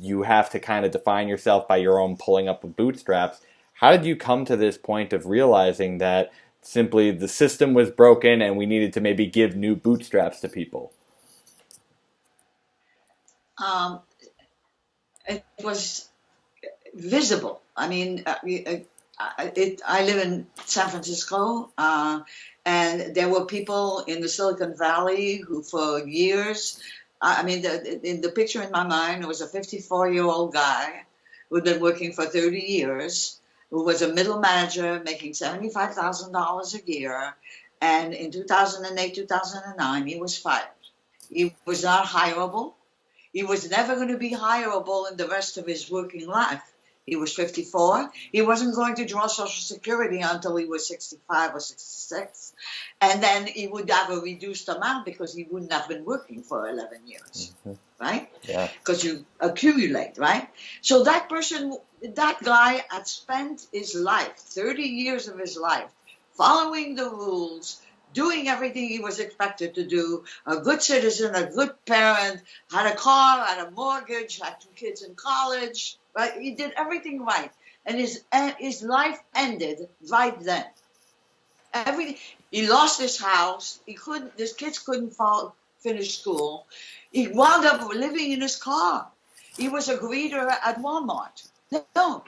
you have to kind of define yourself by your own pulling up of bootstraps. How did you come to this point of realizing that simply the system was broken and we needed to maybe give new bootstraps to people? It was visible. I mean, I live in San Francisco, and there were people in the Silicon Valley who for years, in the picture in my mind, it was a 54-year-old guy who had been working for 30 years, who was a middle manager making $75,000 a year. And in 2008, 2009, he was fired. He was not hireable. He was never going to be hireable in the rest of his working life. He was 54. He wasn't going to draw Social Security until he was 65 or 66. And then he would have a reduced amount because he wouldn't have been working for 11 years, right? Yeah. Because you accumulate, right? So that person, that guy had spent his life, 30 years of his life, following the rules, doing everything he was expected to do, a good citizen, a good parent, had a car, had a mortgage, had 2 kids in college, right? He did everything right. And his life ended right then. He lost his house. His kids couldn't finish school. He wound up living in his car. He was a greeter at Walmart. No,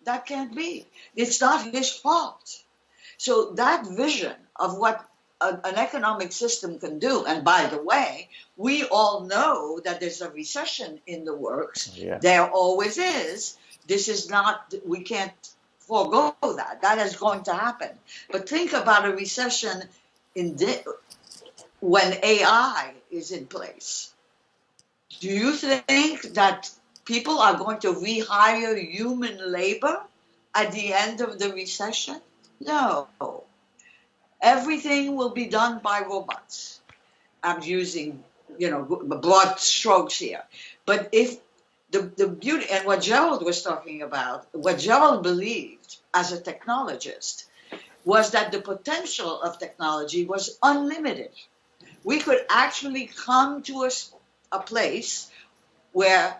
that can't be. It's not his fault. So that vision of what an economic system can do, and by the way, we all know that there's a recession in the works. Yeah. There always is. This is not, we can't forego that. That is going to happen. But think about a recession when AI is in place. Do you think that people are going to rehire human labor at the end of the recession? No. Everything will be done by robots. I'm using, broad strokes here. But if the beauty, and what Gerald was talking about, what Gerald believed as a technologist was that the potential of technology was unlimited. We could actually come to a place where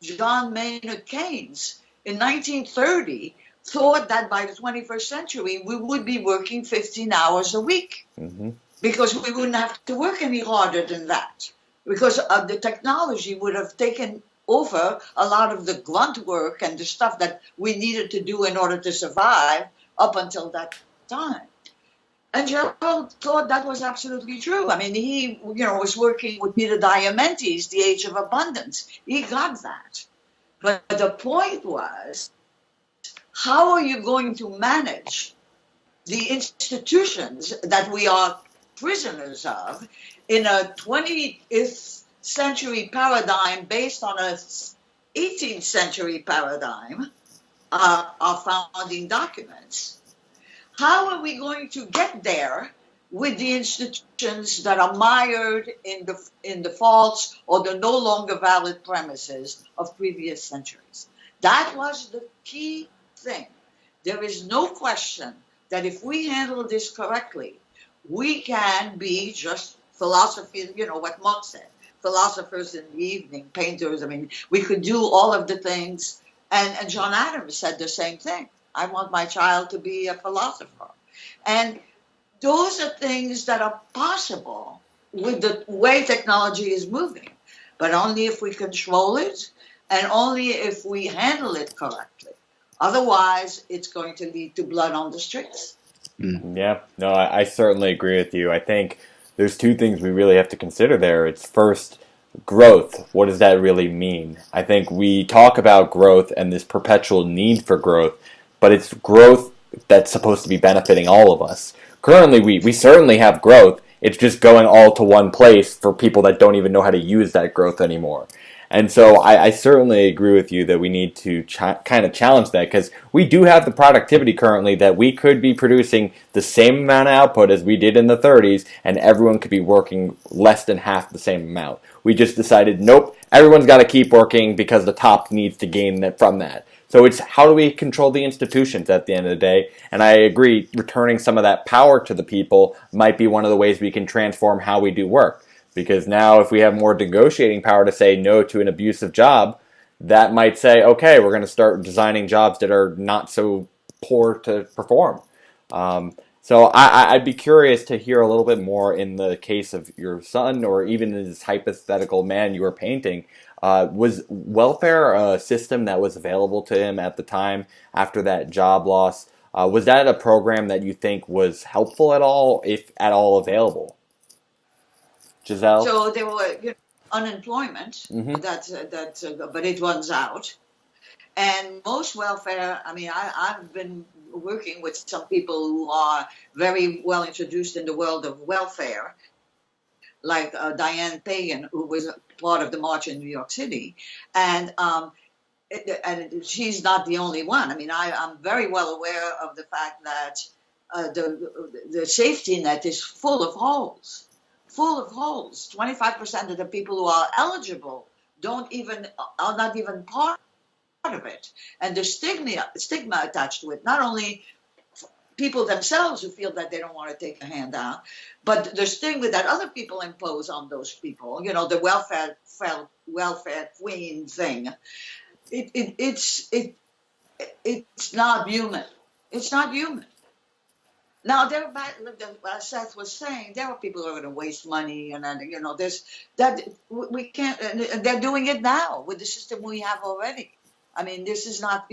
John Maynard Keynes in 1930 thought that by the 21st century we would be working 15 hours a week, because we wouldn't have to work any harder than that, because the technology would have taken over a lot of the grunt work and the stuff that we needed to do in order to survive up until that time. And Gerald thought that was absolutely true. I mean, he, was working with Peter Diamandis, The Age of Abundance. He got that. But the point was, how are you going to manage the institutions that we are prisoners of in a 20th century paradigm based on a 18th century paradigm, our founding documents? How are we going to get there with the institutions that are mired in the false or the no longer valid premises of previous centuries? That was the key thing. There is no question that if we handle this correctly, we can be just philosophy, what Monk said, philosophers in the evening, painters. I mean, we could do all of the things. And John Adams said the same thing. I want my child to be a philosopher. And those are things that are possible with the way technology is moving, but only if we control it and only if we handle it correctly. Otherwise, it's going to lead to blood on the streets. Yeah, no, I certainly agree with you. I think there's two things we really have to consider there. It's first, growth. What does that really mean? I think we talk about growth and this perpetual need for growth, but it's growth that's supposed to be benefiting all of us. Currently, we certainly have growth. It's just going all to one place for people that don't even know how to use that growth anymore. And so I certainly agree with you that we need to kind of challenge that, because we do have the productivity currently that we could be producing the same amount of output as we did in the 30s, and everyone could be working less than half the same amount. We just decided, nope, everyone's got to keep working because the top needs to gain from that. So it's how do we control the institutions at the end of the day? And I agree, returning some of that power to the people might be one of the ways we can transform how we do work. Because now if we have more negotiating power to say no to an abusive job, that might say, okay, we're going to start designing jobs that are not so poor to perform. So I'd be curious to hear a little bit more in the case of your son, or even in this hypothetical man you were painting. Was welfare a system that was available to him at the time after that job loss? Was that a program that you think was helpful at all, if at all available? Gisele? So there were unemployment, but it runs out. And most welfare, I mean, I've been working with some people who are very well introduced in the world of welfare, like Diane Pagan, who was part of the march in New York City. And she's not the only one. I mean, I'm very well aware of the fact that the safety net is full of holes. 25% of the people who are eligible are not even part of it. And the stigma attached to it, not only people themselves who feel that they don't want to take a handout, but the stigma that other people impose on those people, the welfare queen thing. It's not human. It's not human. Now, as Seth was saying, there are people who are going to waste money, and there's that we can't. And they're doing it now with the system we have already. I mean, this is not,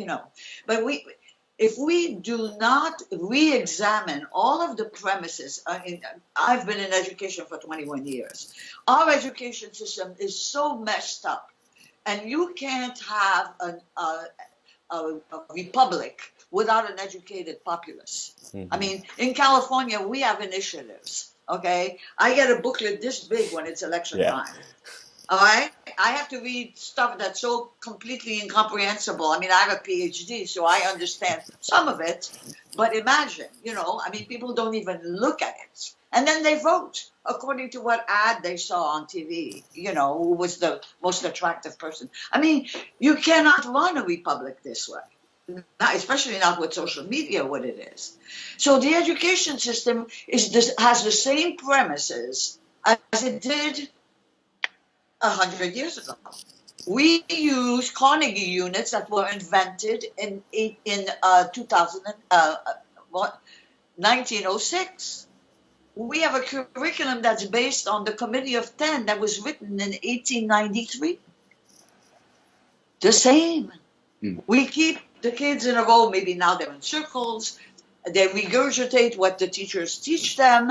but if we do not re-examine all of the premises. I've been in education for 21 years. Our education system is so messed up, and you can't have a republic without an educated populace. Mm-hmm. I mean, in California, we have initiatives, okay? I get a booklet this big when it's election time. All right, I have to read stuff that's so completely incomprehensible. I mean, I have a PhD, so I understand some of it. But imagine, I mean, people don't even look at it, and then they vote according to what ad they saw on TV. Who was the most attractive person. I mean, you cannot run a republic this way. Not, especially not with social media, what it is. So the education system has the same premises as it did 100 years ago. We use Carnegie units that were invented in 1906. We have a curriculum that's based on the Committee of 10 that was written in 1893. The same. We keep the kids in a row. Maybe now they're in circles. They regurgitate what the teachers teach them.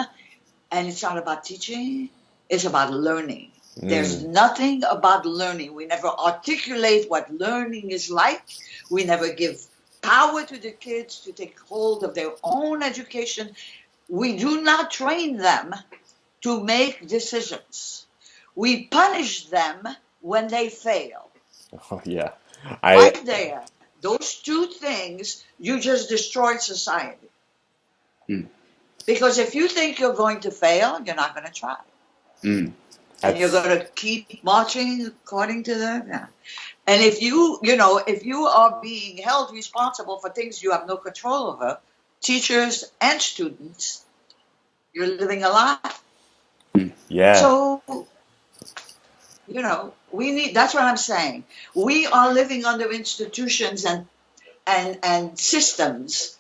And it's not about teaching. It's about learning. There's nothing about learning. We never articulate what learning is like. We never give power to the kids to take hold of their own education. We do not train them to make decisions. We punish them when they fail. Oh, yeah. Right there. Those two things, you just destroyed society. Because if you think you're going to fail, you're not going to try. And you're going to keep marching according to them. Yeah. And if you are being held responsible for things you have no control over, teachers and students, you're living a lie. Yeah. So, that's what I'm saying. We are living under institutions and systems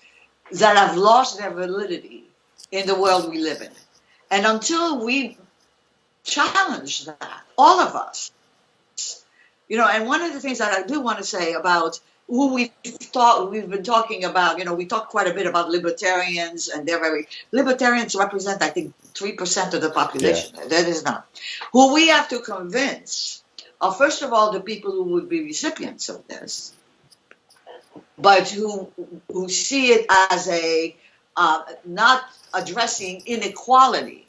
that have lost their validity in the world we live in. And until we challenge that, all of us, and one of the things that I do want to say about who we've been talking about, we talk quite a bit about libertarians, and libertarians represent, I think, 3% of the population. Yeah. That is not. Who we have to convince are, first of all, the people who would be recipients of this, but who see it as not addressing inequality.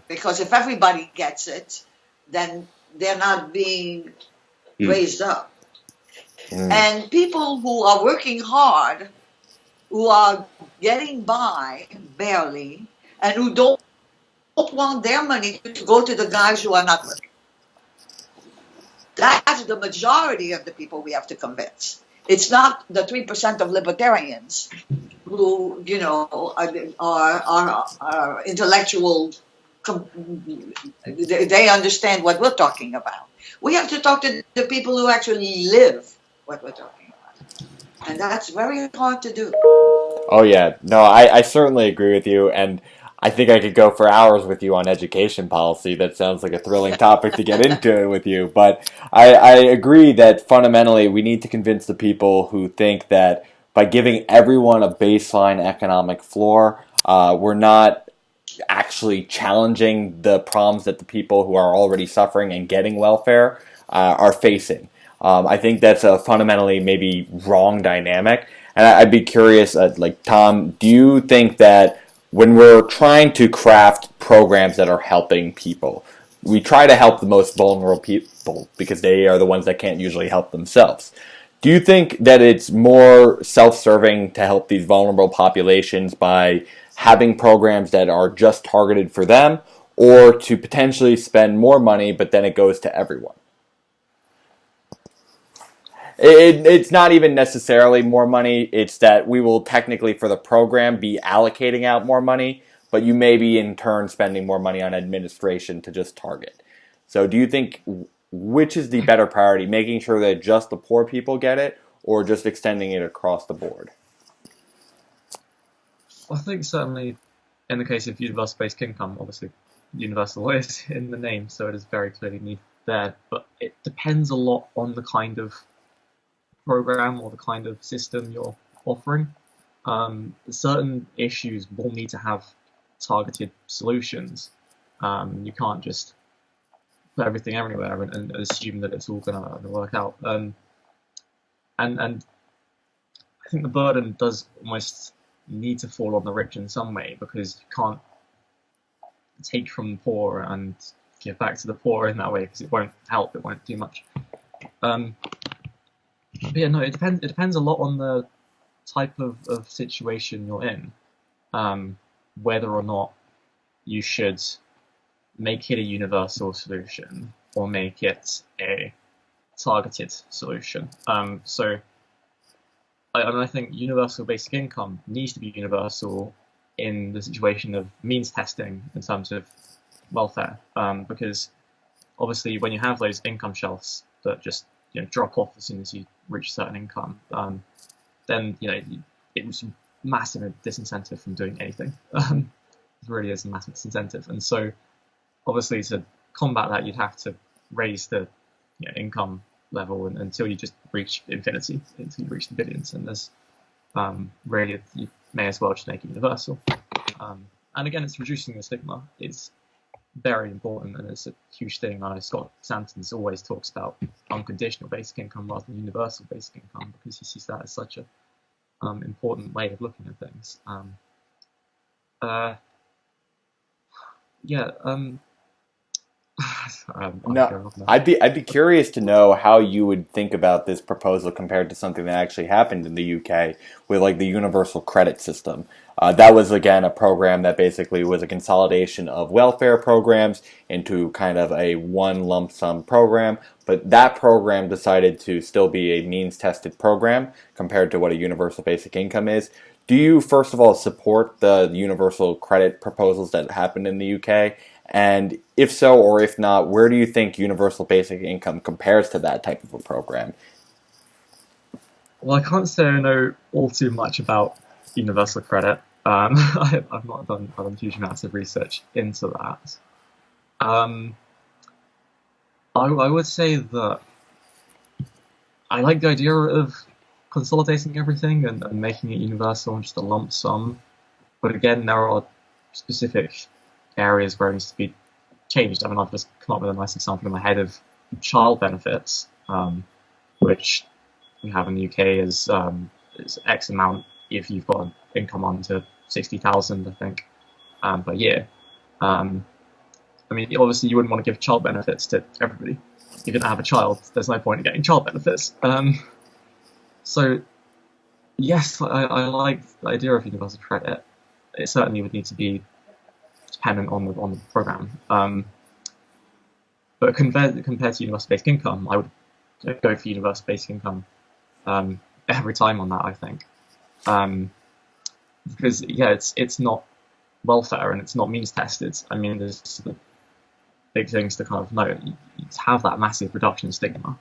Because if everybody gets it, then they're not being raised up. And people who are working hard, who are getting by barely, and who don't want their money to go to the guys who are not working. That's the majority of the people we have to convince. It's not the 3% of libertarians who, are intellectual. They understand what we're talking about. We have to talk to the people who actually live what we're talking about. And that's very hard to do. Oh, yeah. No, I certainly agree with you. And I think I could go for hours with you on education policy. That sounds like a thrilling topic to get into with you. But I agree that fundamentally we need to convince the people who think that by giving everyone a baseline economic floor, we're not actually challenging the problems that the people who are already suffering and getting welfare are facing. I think that's a fundamentally maybe wrong dynamic. And I'd be curious, Tom, do you think that when we're trying to craft programs that are helping people, we try to help the most vulnerable people because they are the ones that can't usually help themselves? Do you think that it's more self-serving to help these vulnerable populations by having programs that are just targeted for them, or to potentially spend more money, but then it goes to everyone? It's not even necessarily more money. It's that we will technically, for the program, be allocating out more money, but you may be in turn spending more money on administration to just target. So do you think, which is the better priority, making sure that just the poor people get it, or just extending it across the board? I think certainly in the case of universal basic income, obviously universal is in the name, so it is very clearly needed there. But it depends a lot on the kind of program or the kind of system you're offering. Certain issues will need to have targeted solutions. You can't just put everything everywhere and assume that it's all going to work out. And I think the burden does almost need to fall on the rich in some way, because you can't take from the poor and give back to the poor in that way, because it won't help, it won't do much. But yeah, no, it depends a lot on the type of situation you're in, whether or not you should make it a universal solution or make it a targeted solution. So I think universal basic income needs to be universal in the situation of means testing in terms of welfare, because obviously when you have those income shelves that just drop off as soon as you reach a certain income, then it was a massive disincentive from doing anything. It really is a massive disincentive, and so obviously to combat that, you'd have to raise the income level until you just reach infinity, until you reach the billions, and there's really, you may as well just make it universal. And again, it's reducing the stigma. It's very important, and it's a huge thing. I know Scott Santon's always talks about unconditional basic income rather than universal basic income, because he sees that as such a important way of looking at things. No, I'd be curious to know how you would think about this proposal compared to something that actually happened in the UK with like the universal credit system. That was again a program that basically was a consolidation of welfare programs into kind of a one lump sum program, but that program decided to still be a means tested program compared to what a universal basic income is. Do you first of all support the universal credit proposals that happened in the UK? And if so, or if not, where do you think universal basic income compares to that type of a program? Well, I can't say I know all too much about universal credit. I've not done huge amounts of research into that. I would say that I like the idea of consolidating everything and making it universal and just a lump sum. But again, there are specific areas where it needs to be changed. I mean, I've just come up with a nice example in my head of child benefits, which we have in the UK is X amount if you've got an income on to 60,000, I think, per year. I mean, obviously you wouldn't want to give child benefits to everybody. If you don't have a child, there's no point in getting child benefits. So yes, I like the idea of universal credit. It certainly would need to be dependent on the program. But compared to universal basic income, I would go for universal basic income every time on that, I think. Because yeah, it's not welfare and it's not means tested. I mean, there's the big things to kind of note. You have that massive reduction in stigma.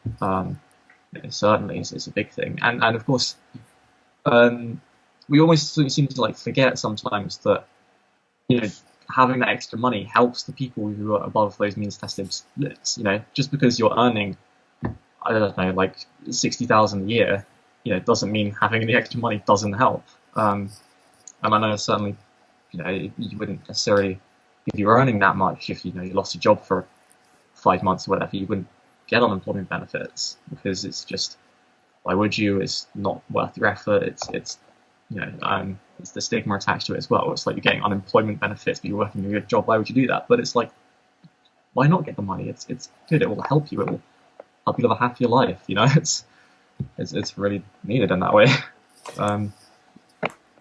Certainly, it's a big thing, and of course, we almost seem to like forget sometimes that having that extra money helps the people who are above those means tested limits. Just because you're earning, I don't know, like 60,000 a year, doesn't mean having any extra money doesn't help. And I know certainly, you wouldn't necessarily, if you were earning that much, if you lost your job for 5 months or whatever, you wouldn't get unemployment benefits, because it's just, why would you? It's not worth your effort. It's the stigma attached to it as well. It's like you're getting unemployment benefits, but you're working a good job. Why would you do that? But it's like, why not get the money? It's good. It will help you. It will help you live a happier life. It's really needed in that way. No,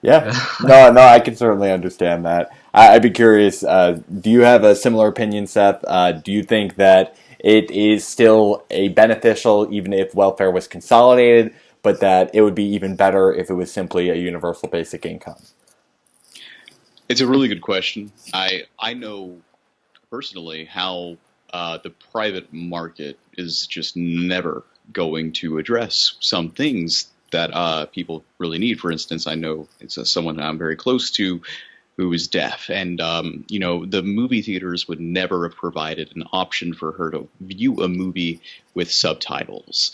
I can certainly understand that. I'd be curious. Do you have a similar opinion, Seth? Do you think that it is still a beneficial, even if welfare was consolidated, but that it would be even better if it was simply a universal basic income? It's a really good question. I know personally how the private market is just never going to address some things that people really need. For instance, I know it's someone I'm very close to who is deaf, and the movie theaters would never have provided an option for her to view a movie with subtitles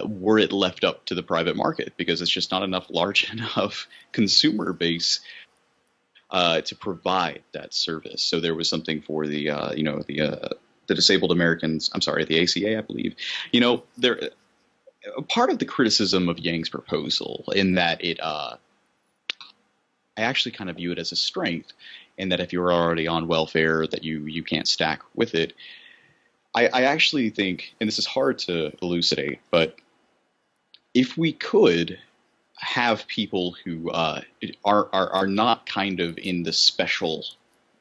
were it left up to the private market, because it's just not enough large enough consumer base to provide that service. So there was something for the disabled Americans. I'm sorry, the ACA, I believe. There part of the criticism of Yang's proposal in that it. I actually kind of view it as a strength, in that if you're already on welfare, that you can't stack with it. I actually think, and this is hard to elucidate, but if we could have people who are not kind of in the special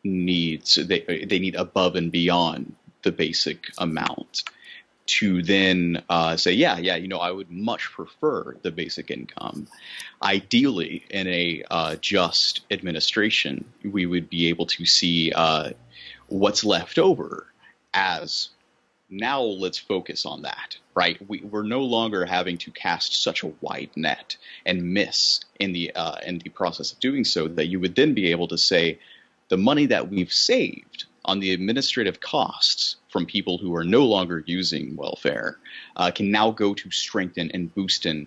needs, they need above and beyond the basic amount, to then say, yeah, I would much prefer the basic income. Ideally, in a just administration, we would be able to see what's left over as, now let's focus on that, right? We're no longer having to cast such a wide net and miss in the process of doing so, that you would then be able to say, the money that we've saved on the administrative costs from people who are no longer using welfare can now go to strengthen and boost the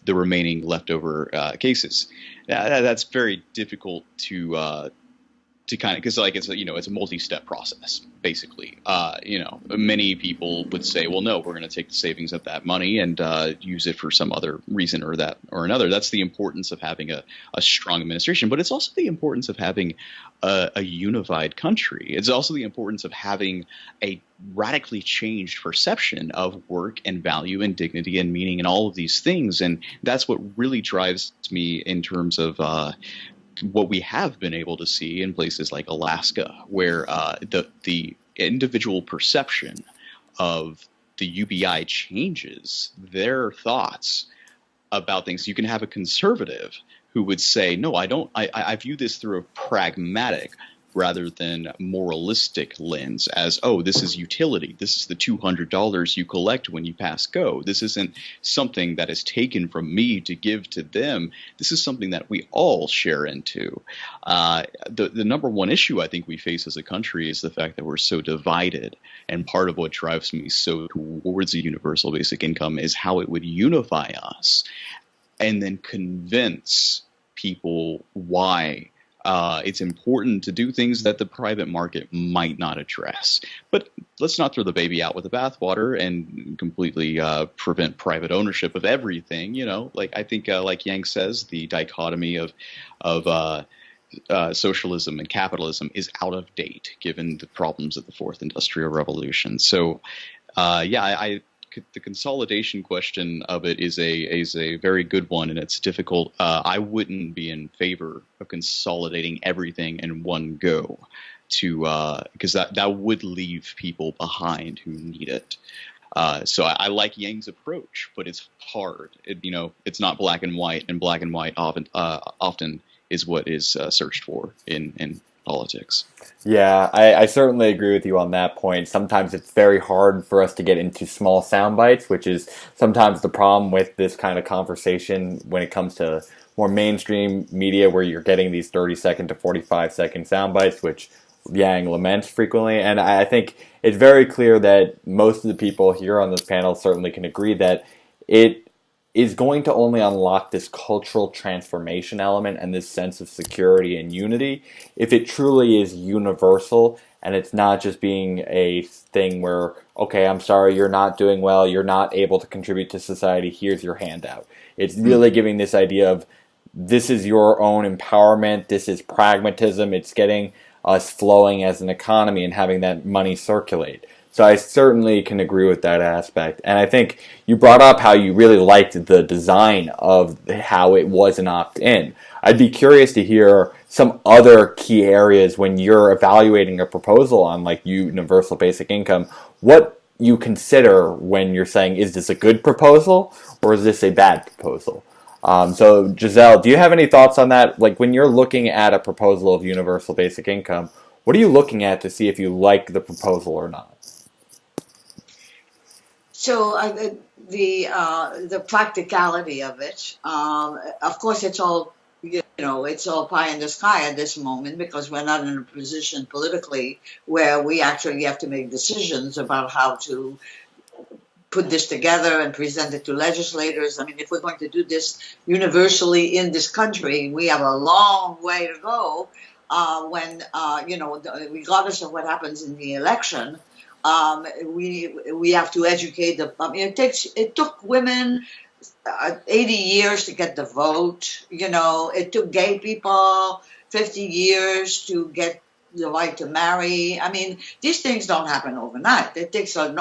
remaining leftover cases. That's very difficult to kind of, because it's a multi-step process, basically. Many people would say, well, no, we're going to take the savings of that money and use it for some other reason or another. That's the importance of having a strong administration, but it's also the importance of having a unified country. It's also the importance of having a radically changed perception of work and value and dignity and meaning and all of these things. And that's what really drives me in terms of what we have been able to see in places like Alaska, where the individual perception of the UBI changes their thoughts about things. You can have a conservative who would say, no, I don't. I view this through a pragmatic rather than moralistic lens, as, oh, this is utility. This is the $200 you collect when you pass go. This isn't something that is taken from me to give to them. This is something that we all share into. The number one issue I think we face as a country is the fact that we're so divided. And part of what drives me so towards a universal basic income is how it would unify us and then convince people why it's important to do things that the private market might not address. But let's not throw the baby out with the bathwater and completely prevent private ownership of everything. I think, like Yang says, the dichotomy of socialism and capitalism is out of date, given the problems of the Fourth Industrial Revolution. So, the consolidation question of it is a very good one, and it's difficult. I wouldn't be in favor of consolidating everything in one go, because that would leave people behind who need it. So I like Yang's approach, but it's hard. It's not black and white, and black and white often is what is searched for in politics. Yeah, I certainly agree with you on that point. Sometimes it's very hard for us to get into small sound bites, which is sometimes the problem with this kind of conversation when it comes to more mainstream media, where you're getting these 30-second to 45-second sound bites, which Yang laments frequently. And I think it's very clear that most of the people here on this panel certainly can agree that it is going to only unlock this cultural transformation element and this sense of security and unity if it truly is universal, and it's not just being a thing where, okay, I'm sorry, you're not doing well, you're not able to contribute to society, here's your handout. It's really giving this idea of, this is your own empowerment, this is pragmatism, it's getting us flowing as an economy and having that money circulate. So I certainly can agree with that aspect. And I think you brought up how you really liked the design of how it was an opt-in. I'd be curious to hear some other key areas when you're evaluating a proposal on like universal basic income, what you consider when you're saying, is this a good proposal or is this a bad proposal? So Gisele, do you have any thoughts on that? Like when you're looking at a proposal of universal basic income, what are you looking at to see if you like the proposal or not? So the practicality of it, of course, it's all it's all pie in the sky at this moment, because we're not in a position politically where we actually have to make decisions about how to put this together and present it to legislators. I mean, if we're going to do this universally in this country, we have a long way to go. Regardless of what happens in the election. We have to educate them. I mean, it took women 80 years to get the vote. It took gay people 50 years to get the right to marry. I mean, these things don't happen overnight. It takes an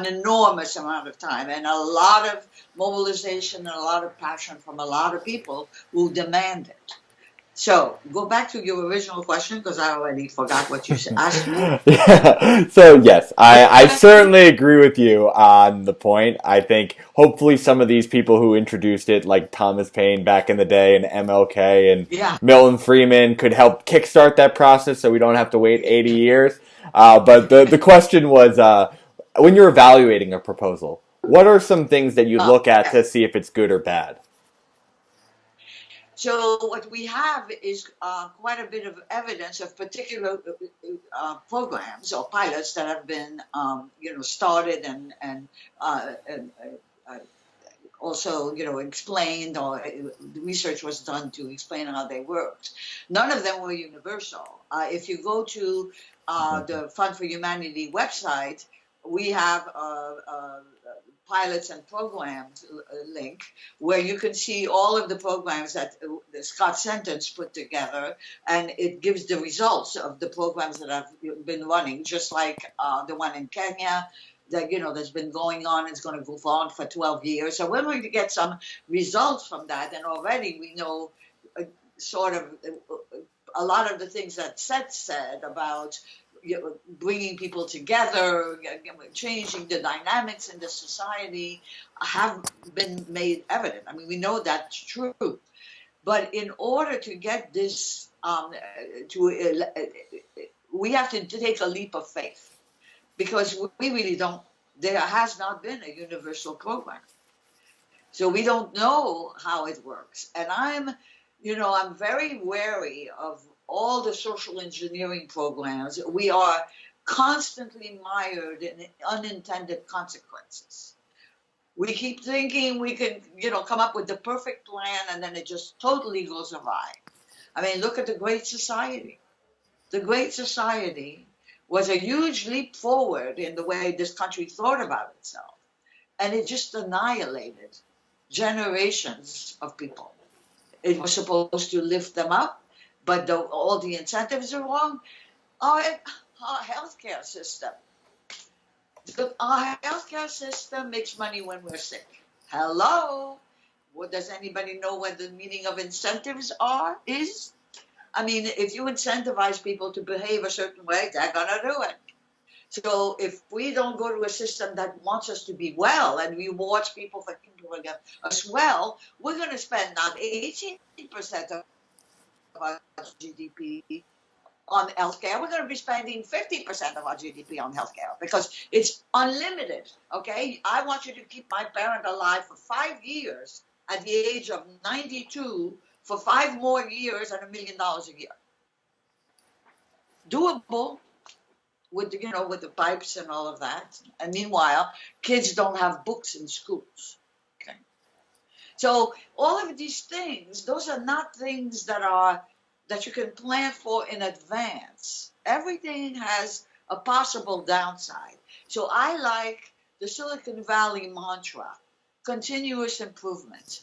enormous amount of time and a lot of mobilization and a lot of passion from a lot of people who demand it. So go back to your original question because I already forgot what you asked me. So yes, I certainly agree with you on the point. I think hopefully some of these people who introduced it, like Thomas Paine back in the day and MLK and Yeah. Milton Friedman, could help kickstart that process so we don't have to wait 80 years. But the question was, when you're evaluating a proposal, what are some things that you look at to see if it's good or bad? So what we have is quite a bit of evidence of particular programs or pilots that have been, started and also, explained, or the research was done to explain how they worked. None of them were universal. If you go to the Fund for Humanity website, we have pilots and programs link where you can see all of the programs that Scott Sentence put together, and it gives the results of the programs that have been running, just like the one in Kenya that that's been going on. It's going to go on for 12 years. So we're going to get some results from that, and already we know sort of a lot of the things that Seth said about bringing people together, changing the dynamics in the society have been made evident. I mean, we know that's true. But in order to get this, we have to take a leap of faith because we really don't, there has not been a universal program. So we don't know how it works. And I'm very wary of all the social engineering programs. We are constantly mired in unintended consequences. We keep thinking we can, come up with the perfect plan, and then it just totally goes awry. I mean, look at the Great Society. The Great Society was a huge leap forward in the way this country thought about itself. And it just annihilated generations of people. It was supposed to lift them up, but all the incentives are wrong. Our healthcare system. Our healthcare system makes money when we're sick. Hello? What, does anybody know what the meaning of incentives is? I mean, if you incentivize people to behave a certain way, they're going to do it. So if we don't go to a system that wants us to be well and rewards people for keeping us well, we're going to spend not 18% of our GDP on healthcare. We're going to be spending 50% of our GDP on healthcare because it's unlimited. Okay, I want you to keep my parent alive for 5 years at the age of 92 for 5 more years and $1 million a year. Doable. With the pipes and all of that, and meanwhile, kids don't have books in schools. Okay, so all of these things, those are not things that you can plan for in advance. Everything has a possible downside. So I like the Silicon Valley mantra: continuous improvement.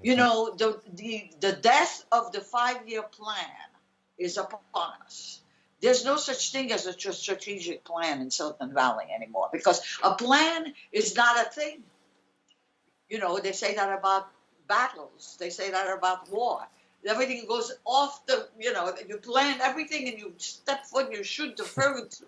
The death of the 5-year plan is upon us. There's no such thing as a strategic plan in Silicon Valley anymore because a plan is not a thing. They say that about battles. They say that about war. Everything goes off you plan everything and you step foot, you shoot the first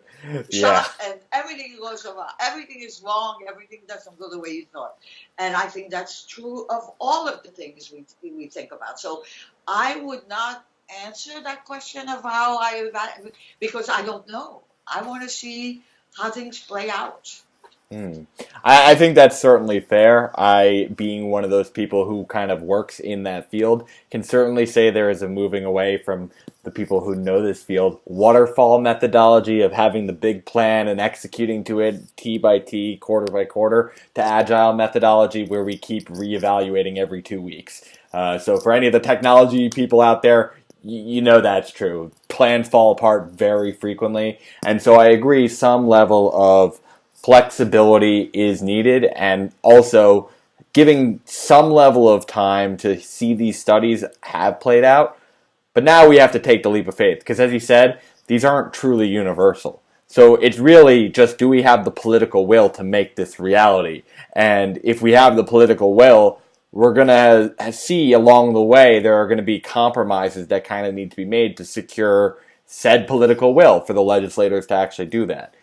shot and everything goes wrong. Everything is wrong. Everything doesn't go the way you thought. And I think that's true of all of the things we think about. So I would not answer that question of how I evaluate because I don't know. I want to see how things play out. I think that's certainly fair. I, being one of those people who kind of works in that field, can certainly say there is a moving away from the people who know this field. Waterfall methodology of having the big plan and executing to it T by T, quarter by quarter, to agile methodology where we keep reevaluating every 2 weeks. So for any of the technology people out there, that's true. Plans fall apart very frequently. And so I agree some level of flexibility is needed and also giving some level of time to see these studies have played out. But now we have to take the leap of faith because as you said, these aren't truly universal. So it's really just, do we have the political will to make this reality? And if we have the political will, we're going to see along the way there are going to be compromises that kind of need to be made to secure said political will for the legislators to actually do that.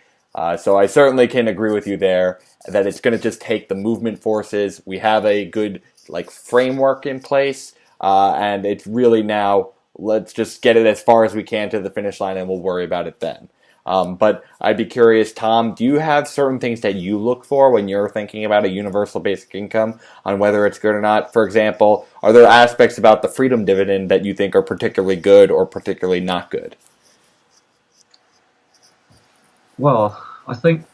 So I certainly can agree with you there that it's going to just take the movement forces. We have a good framework in place, and it's really now, let's just get it as far as we can to the finish line, and we'll worry about it then. But I'd be curious, Tom, do you have certain things that you look for when you're thinking about a universal basic income on whether it's good or not? For example, are there aspects about the freedom dividend that you think are particularly good or particularly not good? Well, I think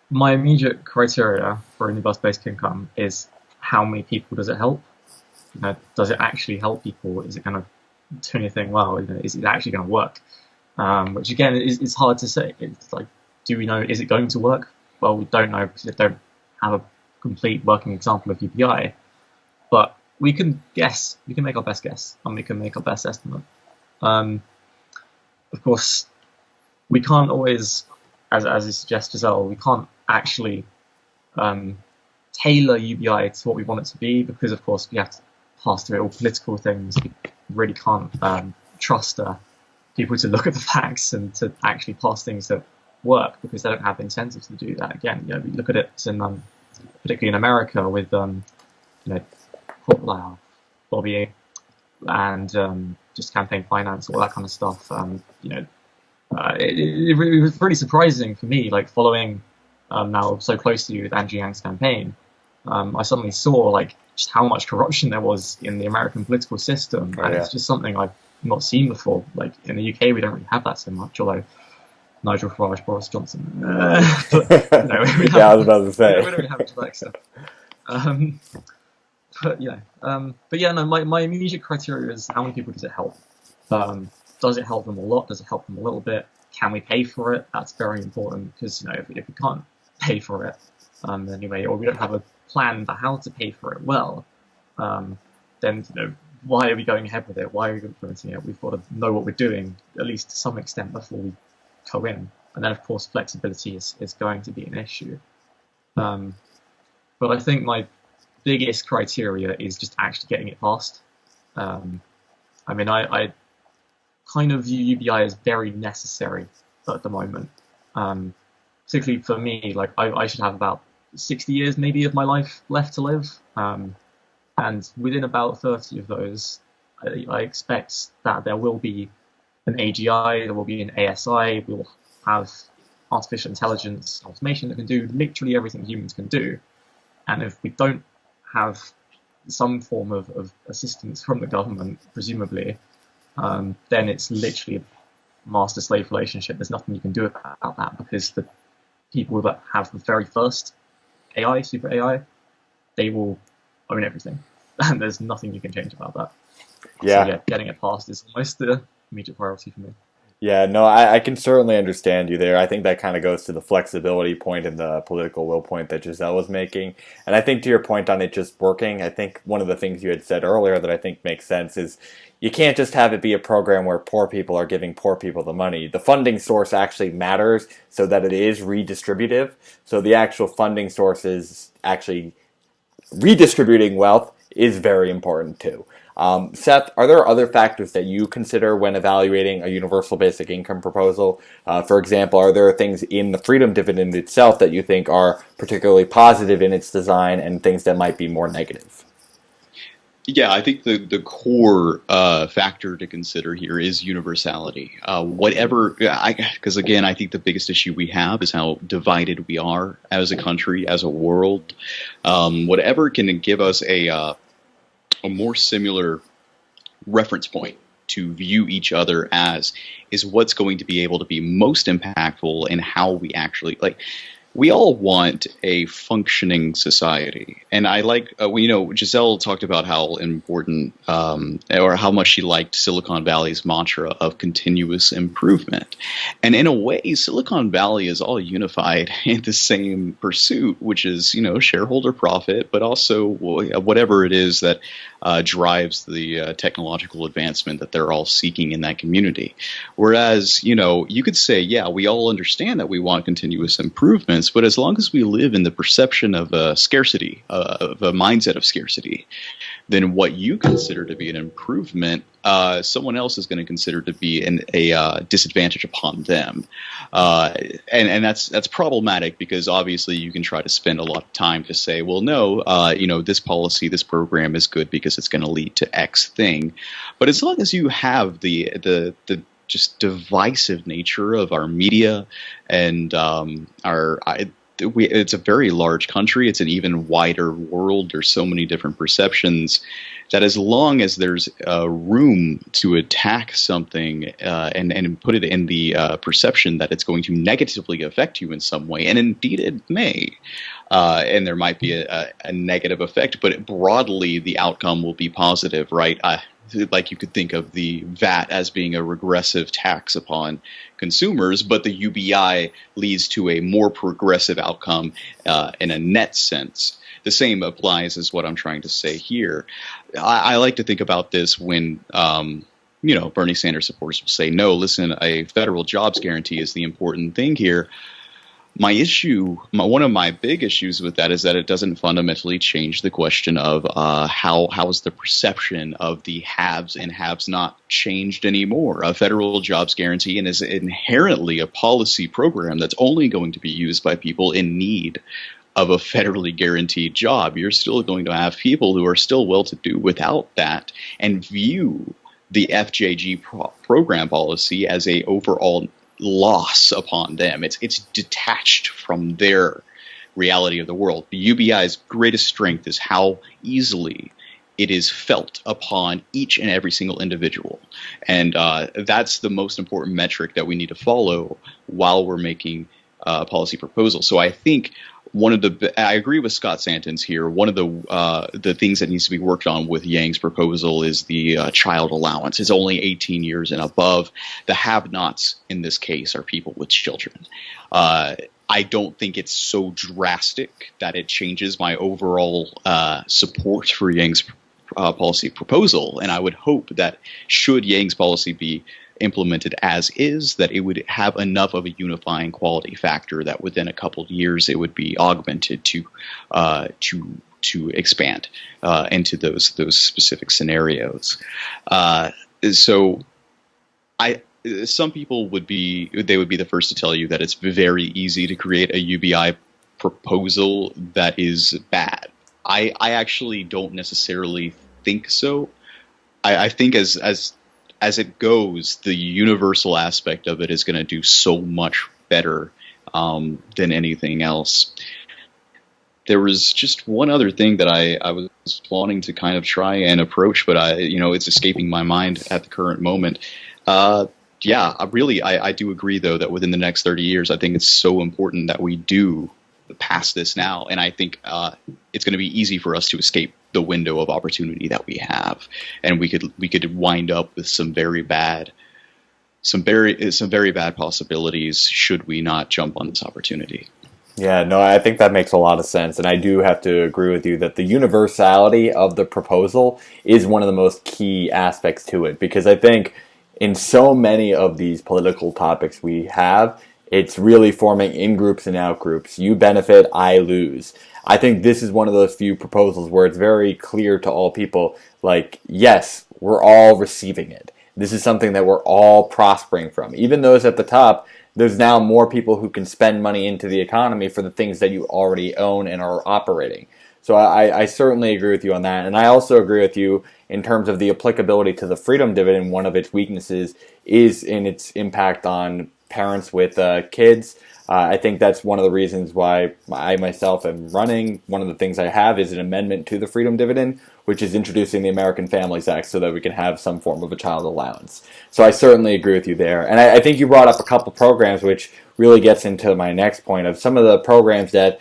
my immediate criteria for a universal basic income is how many people does it help? Does it actually help people? Is it going to do anything well? Is it actually going to work? Which again is hard to say. It's like, do we know, is it going to work? Well, we don't know because we don't have a complete working example of UBI. But we can guess, we can make our best guess, and we can make our best estimate. Of course, we can't always, as you suggest, Gisele, we can't actually tailor UBI to what we want it to be, because of course we have to pass through all political things. We really can't trust people to look at the facts and to actually pass things that work, because they don't have the incentives to do that. Again, we look at it in, particularly in America with lobbying and just campaign finance, all that kind of stuff. It was really surprising for me, following now so closely with Andrew Yang's campaign. I suddenly saw just how much corruption there was in the American political system, and it's just something I've not seen before. In the UK, we don't really have that so much, although Nigel Farage, Boris Johnson. But, we I was about to say. We don't really have much of that stuff. My immediate criteria is how many people does it help? Does it help them a lot? Does it help them a little bit? Can we pay for it? That's very important, because if we can't pay for it, anyway, or we don't have a plan for how to pay for it well, then why are we going ahead with it? Why are we implementing it? We've got to know what we're doing, at least to some extent, before we go in. And then, of course, flexibility is going to be an issue. But I think my biggest criteria is just actually getting it passed. I kind of view UBI as very necessary at the moment. Particularly for me, I should have about 60 years maybe of my life left to live. And within about 30 of those, I expect that there will be an AGI, there will be an ASI, we will have artificial intelligence, automation that can do literally everything humans can do. And if we don't have some form of assistance from the government, presumably, then it's literally a master-slave relationship. There's nothing you can do about that, because the people that have the very first AI, super AI, they will own everything, and there's nothing you can change about that. So, getting it passed is almost the immediate priority for me. Yeah, no, I can certainly understand you there. I think that kind of goes to the flexibility point and the political will point that Gisele was making. And I think to your point on it just working, I think one of the things you had said earlier that I think makes sense is you can't just have it be a program where poor people are giving poor people the money. The funding source actually matters so that it is redistributive. So the actual funding source is actually redistributing wealth is very important too. Seth, are there other factors that you consider when evaluating a universal basic income proposal? For example, are there things in the freedom dividend itself that you think are particularly positive in its design and things that might be more negative? Yeah, I think the core factor to consider here is universality. Because again, I think the biggest issue we have is how divided we are as a country, as a world. Whatever can give us a more similar reference point to view each other as is what's going to be able to be most impactful in how we actually we all want a functioning society. And I Gisele talked about how important or how much she liked Silicon Valley's mantra of continuous improvement. And in a way, Silicon Valley is all unified in the same pursuit, which is, shareholder profit, but also whatever it is that drives the technological advancement that they're all seeking in that community. Whereas, you could say, yeah, we all understand that we want continuous improvements, but as long as we live in the perception of scarcity, of a mindset of scarcity, then what you consider to be an improvement, someone else is going to consider to be a disadvantage upon them, and that's problematic, because obviously you can try to spend a lot of time to say, well, no, this policy, this program is good because it's going to lead to X thing, but as long as you have the just divisive nature of our media and it's a very large country. It's an even wider world. There's so many different perceptions that as long as there's room to attack something and put it in the perception that it's going to negatively affect you in some way, and indeed it may, and there might be a negative effect, but broadly the outcome will be positive, right? Like you could think of the VAT as being a regressive tax upon consumers, but the UBI leads to a more progressive outcome in a net sense. The same applies as what I'm trying to say here. I like to think about this when Bernie Sanders supporters will say, no, listen, a federal jobs guarantee is the important thing here. One of my big issues with that is that it doesn't fundamentally change the question of how is the perception of the haves and haves not changed anymore. A federal jobs guarantee is inherently a policy program that's only going to be used by people in need of a federally guaranteed job. You're still going to have people who are still well-to-do without that and view the FJG program policy as a overall loss upon them. It's detached from their reality of the world. The UBI's greatest strength is how easily it is felt upon each and every single individual. And that's the most important metric that we need to follow while we're making policy proposals. So I think I agree with Scott Santens here. One of the things that needs to be worked on with Yang's proposal is the child allowance. It's only 18 years and above. The have-nots in this case are people with children. I don't think it's so drastic that it changes my overall support for Yang's policy proposal, and I would hope that should Yang's policy be implemented as is, that it would have enough of a unifying quality factor that within a couple of years it would be augmented to expand into those specific scenarios. Some people would be the first to tell you that it's very easy to create a UBI proposal that is bad. I actually don't necessarily think so. I think as it goes, the universal aspect of it is going to do so much better than anything else. There was just one other thing that I was wanting to kind of try and approach, but it's escaping my mind at the current moment. I do agree, though, that within the next 30 years, I think it's so important that we do pass this now, and I think it's going to be easy for us to escape the window of opportunity that we have, and we could wind up with some very bad possibilities should we not jump on this opportunity. Yeah, no, I think that makes a lot of sense, and I do have to agree with you that the universality of the proposal is one of the most key aspects to it, because I think in so many of these political topics we have, it's really forming in-groups and out-groups. You benefit, I lose. I think this is one of those few proposals where it's very clear to all people, like, yes, we're all receiving it. This is something that we're all prospering from. Even those at the top, there's now more people who can spend money into the economy for the things that you already own and are operating. So I certainly agree with you on that. And I also agree with you in terms of the applicability to the freedom dividend. One of its weaknesses is in its impact on parents with kids. I think that's one of the reasons why I myself am running. One of the things I have is an amendment to the freedom dividend, which is introducing the American Families Act so that we can have some form of a child allowance. So I certainly agree with you there. And I think you brought up a couple programs, which really gets into my next point of some of the programs that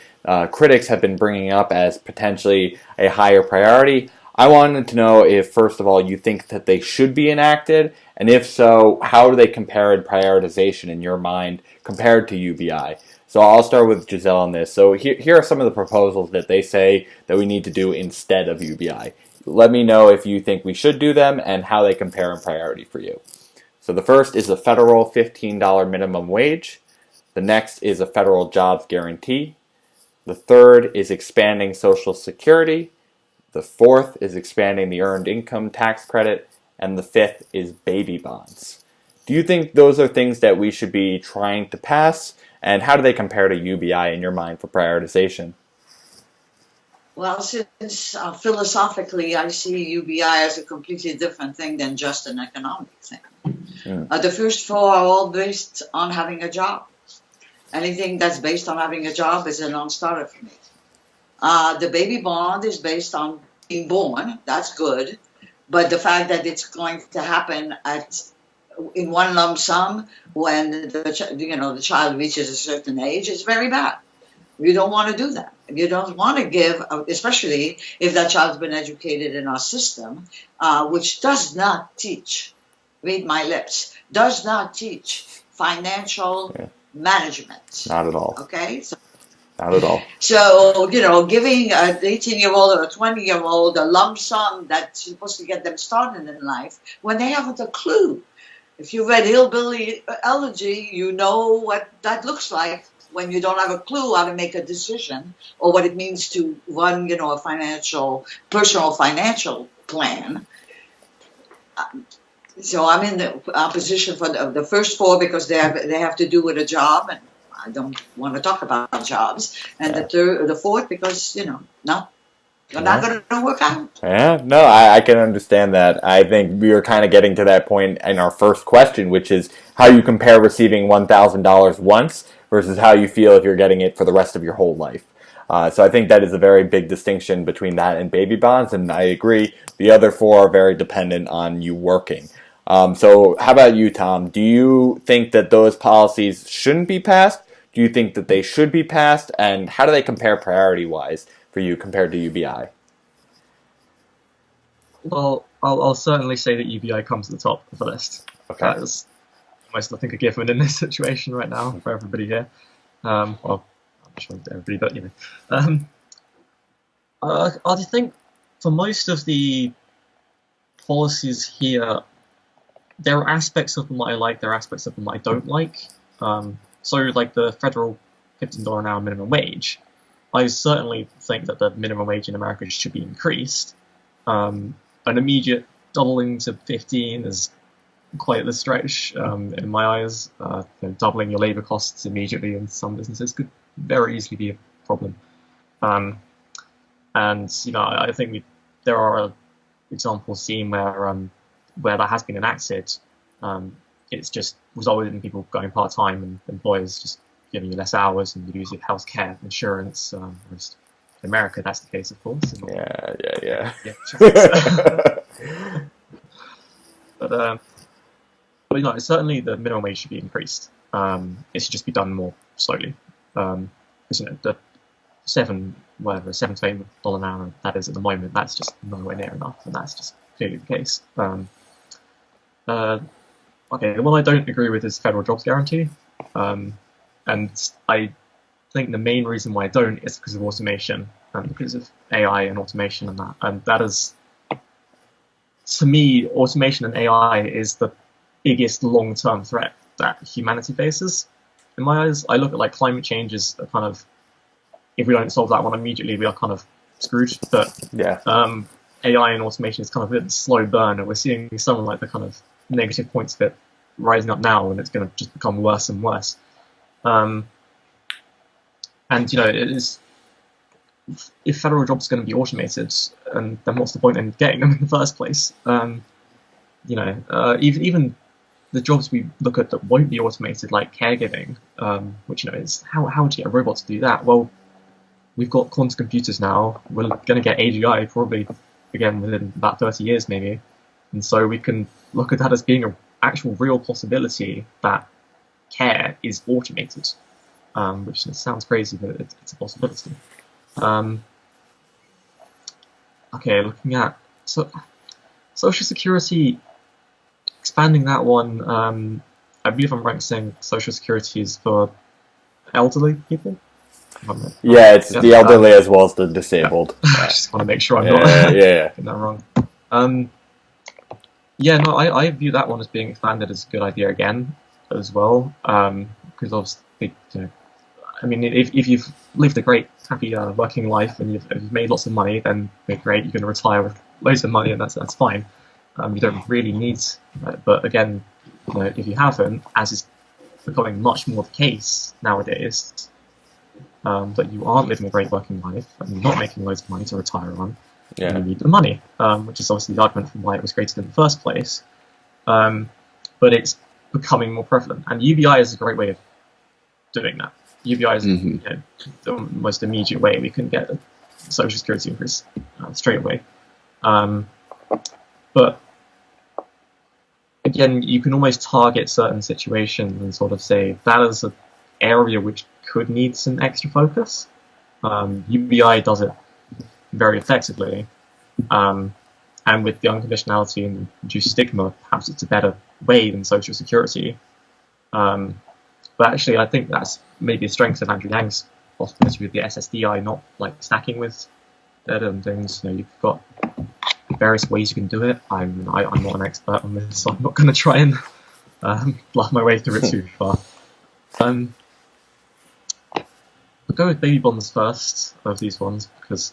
critics have been bringing up as potentially a higher priority. I wanted to know if, first of all, you think that they should be enacted, and if so, how do they compare in prioritization in your mind compared to UBI? So I'll start with Gisele on this. So here are some of the proposals that they say that we need to do instead of UBI. let me know if you think we should do them and how they compare in priority for you. So the first is the federal $15 minimum wage. The next is a federal jobs guarantee. The third is expanding Social Security. The fourth is expanding the Earned Income Tax Credit. And the fifth is baby bonds. Do you think those are things that we should be trying to pass? And how do they compare to UBI in your mind for prioritization? Well, since philosophically I see UBI as a completely different thing than just an economic thing. The first four are all based on having a job. Anything that's based on having a job is a non-starter for me. The baby bond is based on being born. That's good. But the fact that it's going to happen in one lump sum when the child reaches a certain age is very bad. You don't want to do that. You don't want to give, especially if that child's been educated in our system, which does not teach, read my lips, does not teach financial management. Not at all. Okay? Not at all. So, giving an 18-year-old or a 20-year-old a lump sum that's supposed to get them started in life when they haven't a clue. If you read Hillbilly Elegy, you know what that looks like when you don't have a clue how to make a decision or what it means to run, a personal financial plan. So I'm in the opposition for the first four because they have to do with a job, and I don't want to talk about jobs. And the fourth because they're not going to work out. Yeah, no, I can understand that. I think we were kind of getting to that point in our first question, which is how you compare receiving $1,000 once versus how you feel if you're getting it for the rest of your whole life. So I think that is a very big distinction between that and baby bonds, and I agree. The other four are very dependent on you working. So how about you, Tom? Do you think that those policies shouldn't be passed? Do you think that they should be passed? And how do they compare priority-wise for you compared to UBI? Well, I'll certainly say that UBI comes at the top of the list. Okay. That is almost, I think, a given in this situation right now for everybody here. Well, I'm sure everybody, but I think for most of the policies here, there are aspects of them that I like, there are aspects of them that I don't like. So like the federal $15 an hour minimum wage, I certainly think that the minimum wage in America should be increased. An immediate doubling to 15 is quite the stretch in my eyes. Doubling your labor costs immediately in some businesses could very easily be a problem. And I think there are examples seen where that has been enacted. It's just resulted in people going part-time and employers just giving you less hours and you lose your health care, insurance. Whereas in America, that's the case, of course. Yeah. But certainly the minimum wage should be increased. It should just be done more slowly. Because the $7 to $8 an hour that is at the moment, that's just nowhere near enough, and that's just clearly the case. Okay, the one I don't agree with is federal jobs guarantee, and I think the main reason why I don't is because of automation and because of AI and automation and that is, to me, automation and AI is the biggest long-term threat that humanity faces. In my eyes, I look at climate change as a kind of, if we don't solve that one immediately, we are kind of screwed. But AI and automation is kind of a slow burn, and we're seeing some of the kind of negative points of it rising up now, and it's going to just become worse and worse. It is, if federal jobs are going to be automated, and then what's the point in getting them in the first place? Even the jobs we look at that won't be automated, like caregiving, which is how would you get a robot to do that? Well, we've got quantum computers now. We're going to get AGI probably again within about 30 years maybe, and so we can look at that as being an actual real possibility that care is automated, which sounds crazy, but it's a possibility. Okay, looking at Social Security, expanding that one, I believe I'm right in saying Social Security is for elderly people. Yeah, it's Yeah, the elderly as well as the disabled. I just want to make sure I'm not getting that wrong. Yeah, no, I view that one as being expanded as a good idea again as well, because obviously, you know, I mean, if you've lived a great, happy working life and you've made lots of money, then great, you're going to retire with loads of money, and that's fine. You don't really need, but again, you know, if you haven't, as is becoming much more the case nowadays, that you aren't living a great working life and you're not making loads of money to retire on, you need the money, which is obviously the argument for why it was created in the first place. But it's becoming more prevalent, and UBI is a great way of doing that. UBI is you know, the most immediate way we can get a social security increase straight away. But again, you can almost target certain situations and sort of say that is an area which could need some extra focus. UBI does it very effectively, and with the unconditionality and reduced stigma, perhaps it's a better way than Social Security. But actually, I think that's maybe a strength of Andrew Yang's possibility with the SSDI not like stacking with data and things. You know, you've got various ways you can do it. I'm not an expert on this, so I'm not going to try and bluff my way through it too far. I'll go with baby bonds first of these ones because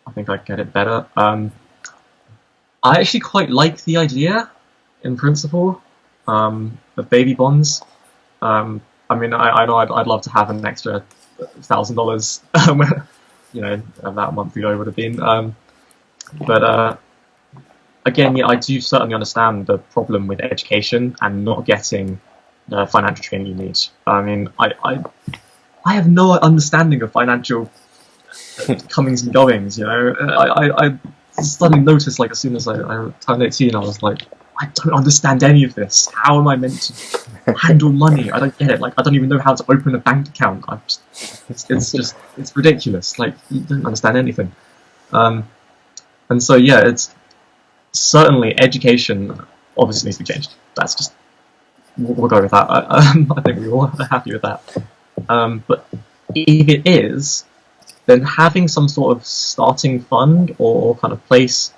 I think I get it better. I actually quite like the idea in principle of baby bonds. I mean, I know I'd love to have an extra $1,000, you know, about a month ago would have been. But again, yeah, I do certainly understand the problem with education and not getting the financial training you need. I mean, I have no understanding of financial comings and goings, you know. I suddenly noticed, like, as soon as I turned 18, I was like, I don't understand any of this. How am I meant to handle money? I don't get it. Like, I don't even know how to open a bank account. It's ridiculous. Like, you don't understand anything. And so, yeah, it's certainly education obviously needs to be changed. That's just, we'll go with that. I think we all are happy with that. But if it is, then having some sort of starting fund or kind of place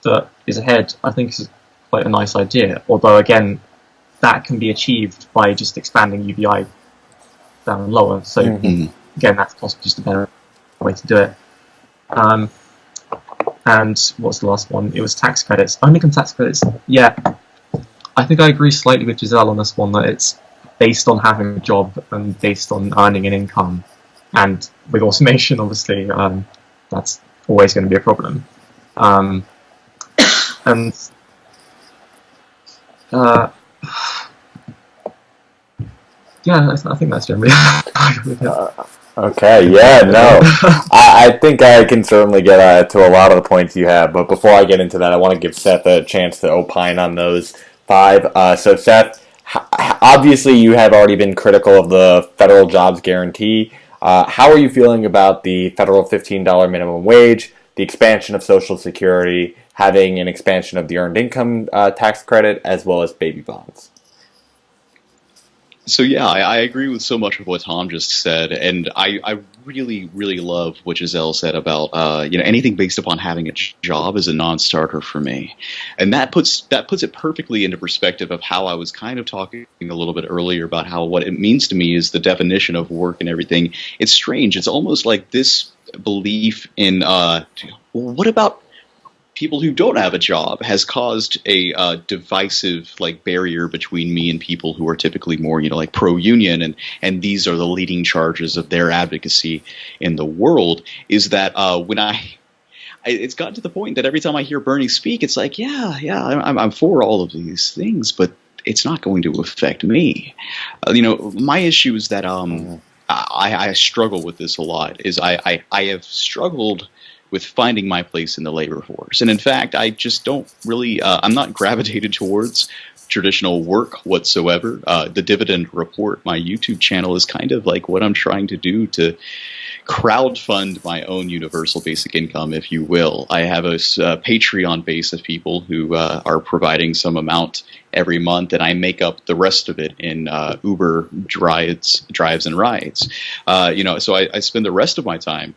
that is ahead, I think is quite a nice idea. Although, again, that can be achieved by just expanding UBI down lower. So, again, that's possibly just a better way to do it. And what's the last one? It was tax credits. Only on tax credits. Yeah, I think I agree slightly with Gisele on this one, that it's based on having a job and based on earning an income. And with automation, obviously, that's always going to be a problem. Yeah, I think that's generally. Okay, yeah, no. I think I can certainly get to a lot of the points you have, but before I get into that, I want to give Seth a chance to opine on those 5. So, Seth, obviously you have already been critical of the federal jobs guarantee. How are you feeling about the federal $15 minimum wage, the expansion of Social Security, having an expansion of the earned income tax credit, as well as baby bonds? So yeah, I agree with so much of what Tom just said, and I really, really love what Gisele said about anything based upon having a job is a non-starter for me, and that puts it perfectly into perspective of how I was kind of talking a little bit earlier about how what it means to me is the definition of work and everything. It's strange. It's almost like this belief in what about people who don't have a job has caused a divisive barrier between me and people who are typically more like pro-union, and these are the leading charges of their advocacy in the world. Is that when it's gotten to the point that every time I hear Bernie speak, it's like I'm for all of these things, but it's not going to affect me. My issue is that I struggle with this a lot. Is I have struggled with finding my place in the labor force. And in fact, I just don't really, I'm not gravitated towards traditional work whatsoever. The Dividend Report, my YouTube channel, is kind of like what I'm trying to do to crowdfund my own universal basic income, if you will. I have a Patreon base of people who are providing some amount every month, and I make up the rest of it in Uber drives and rides. So I spend the rest of my time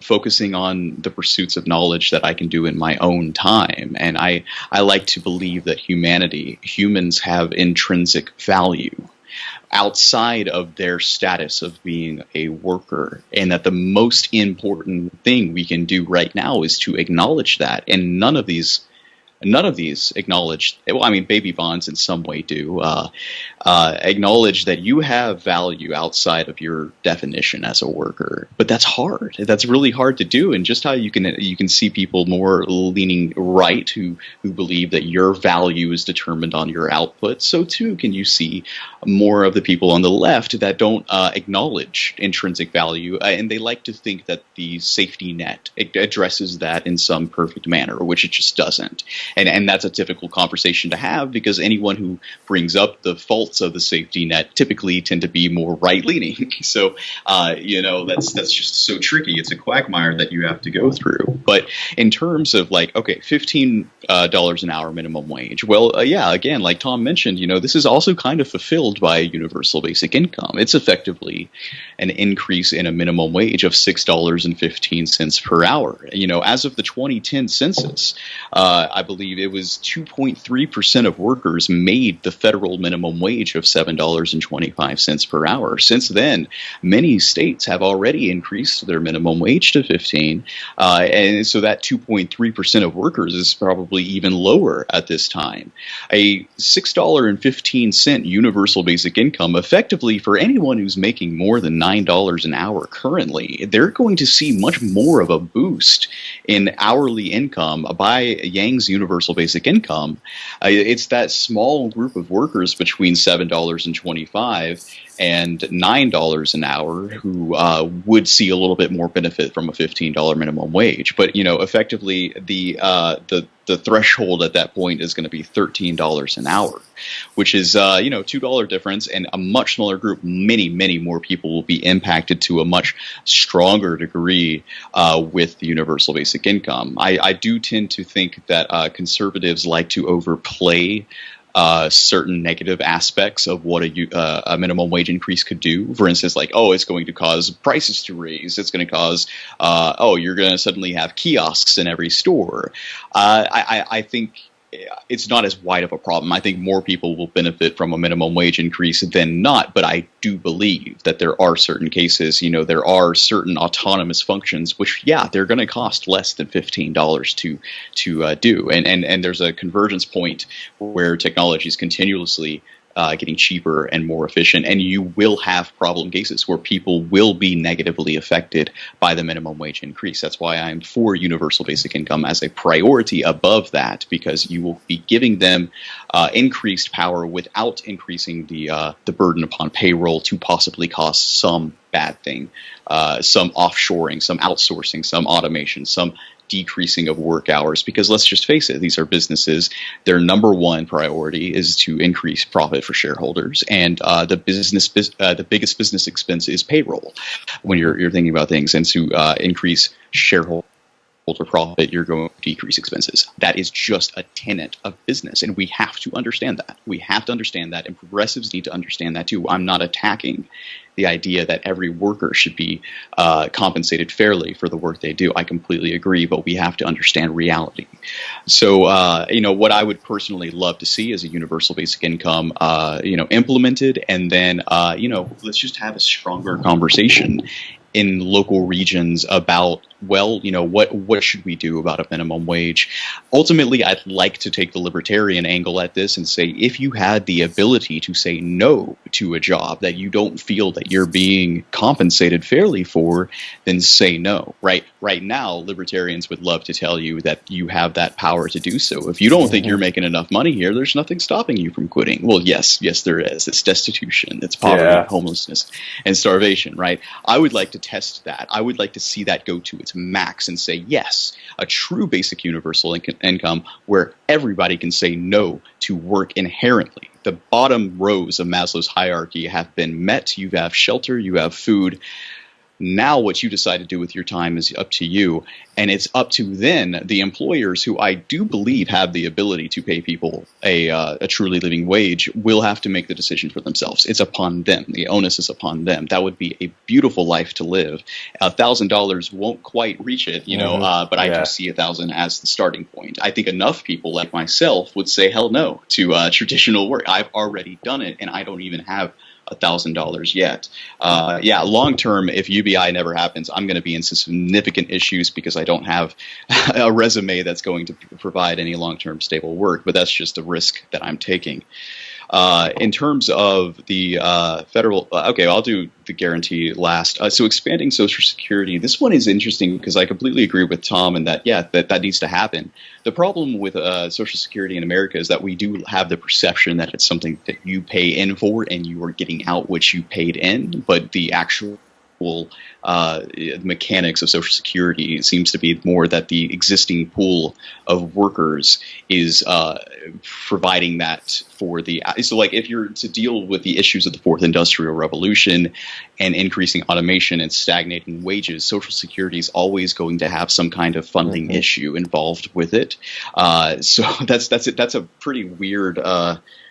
focusing on the pursuits of knowledge that I can do in my own time. And I like to believe that humans have intrinsic value outside of their status of being a worker, and that the most important thing we can do right now is to acknowledge that. And none of these acknowledge, well, I mean, baby bonds in some way do, acknowledge that you have value outside of your definition as a worker. But that's hard. That's really hard to do. And just how you can see people more leaning right who believe that your value is determined on your output, so too can you see more of the people on the left that don't acknowledge intrinsic value, and they like to think that the safety net addresses that in some perfect manner, which it just doesn't. And that's a typical conversation to have, because anyone who brings up the faults of the safety net typically tend to be more right-leaning. So, that's just so tricky. It's a quagmire that you have to go through. But in terms of $15 an hour minimum wage, well, again, like Tom mentioned, this is also kind of fulfilled by universal basic income. It's effectively an increase in a minimum wage of $6.15 per hour. As of the 2010 census, I believe it was 2.3% of workers made the federal minimum wage of $7.25 per hour. Since then, many states have already increased their minimum wage to 15, and so that 2.3% of workers is probably even lower at this time. A $6.15 universal basic income, effectively for anyone who's making more than $9 an hour currently, they're going to see much more of a boost in hourly income by Yang's universal basic income. It's that small group of workers between $7.25 and $9 an hour who would see a little bit more benefit from a $15 minimum wage. But effectively the threshold at that point is going to be $13 an hour, which is $2 difference, and a much smaller group. Many more people will be impacted to a much stronger degree with the universal basic income. I do tend to think that conservatives like to overplay certain negative aspects of what a minimum wage increase could do. For instance, it's going to cause prices to raise. It's going to cause, you're going to suddenly have kiosks in every store. I think it's not as wide of a problem. I think more people will benefit from a minimum wage increase than not, but I do believe that there are certain cases, there are certain autonomous functions which, they're going to cost less than $15 to do. And there's a convergence point where technology is continuously getting cheaper and more efficient, and you will have problem cases where people will be negatively affected by the minimum wage increase. That's why I'm for universal basic income as a priority above that, because you will be giving them increased power without increasing the burden upon payroll to possibly cause some bad thing, some offshoring, some outsourcing, some automation, some decreasing of work hours. Because let's just face it, these are businesses. Their number one priority is to increase profit for shareholders, and the biggest business expense is payroll when you're thinking about things. And to increase shareholder profit, you're going to decrease expenses. That is just a tenet of business, and we have to understand that. We have to understand that, and progressives need to understand that too. I'm not attacking the idea that every worker should be compensated fairly for the work they do. I completely agree, but we have to understand reality. So, what I would personally love to see is a universal basic income, implemented, and then, let's just have a stronger conversation in local regions about, what should we do about a minimum wage? Ultimately, I'd like to take the libertarian angle at this and say, if you had the ability to say no to a job that you don't feel that you're being compensated fairly for, then say no. Right now, libertarians would love to tell you that you have that power to do so. If you don't think you're making enough money here, there's nothing stopping you from quitting. Well, yes, there is. It's destitution, it's poverty, homelessness, and starvation, right? I would like to test that. I would like to see that go to its to max and say yes, a true basic universal income where everybody can say no to work inherently. The bottom rows of Maslow's hierarchy have been met. You have shelter, you have food. Now what you decide to do with your time is up to you, and it's up to then the employers, who I do believe have the ability to pay people a truly living wage, will have to make the decision for themselves. It's upon them. The onus is upon them. That would be a beautiful life to live. $1,000 won't quite reach it, but I do see 1,000 as the starting point. I think enough people like myself would say hell no to traditional work. I've already done it, and I don't even have $1,000 yet. Long term, if UBI never happens, I'm going to be in some significant issues because I don't have a resume that's going to provide any long term stable work. But that's just a risk that I'm taking. In terms of the federal, I'll do the guarantee last. So expanding Social Security, this one is interesting because I completely agree with Tom in that, that needs to happen. The problem with Social Security in America is that we do have the perception that it's something that you pay in for and you are getting out what you paid in, but the actual mechanics of Social Security seems to be more that the existing pool of workers is providing that for so like if you're to deal with the issues of the fourth industrial revolution and increasing automation and stagnating wages, Social Security is always going to have some kind of funding issue involved with it. So that's a pretty weird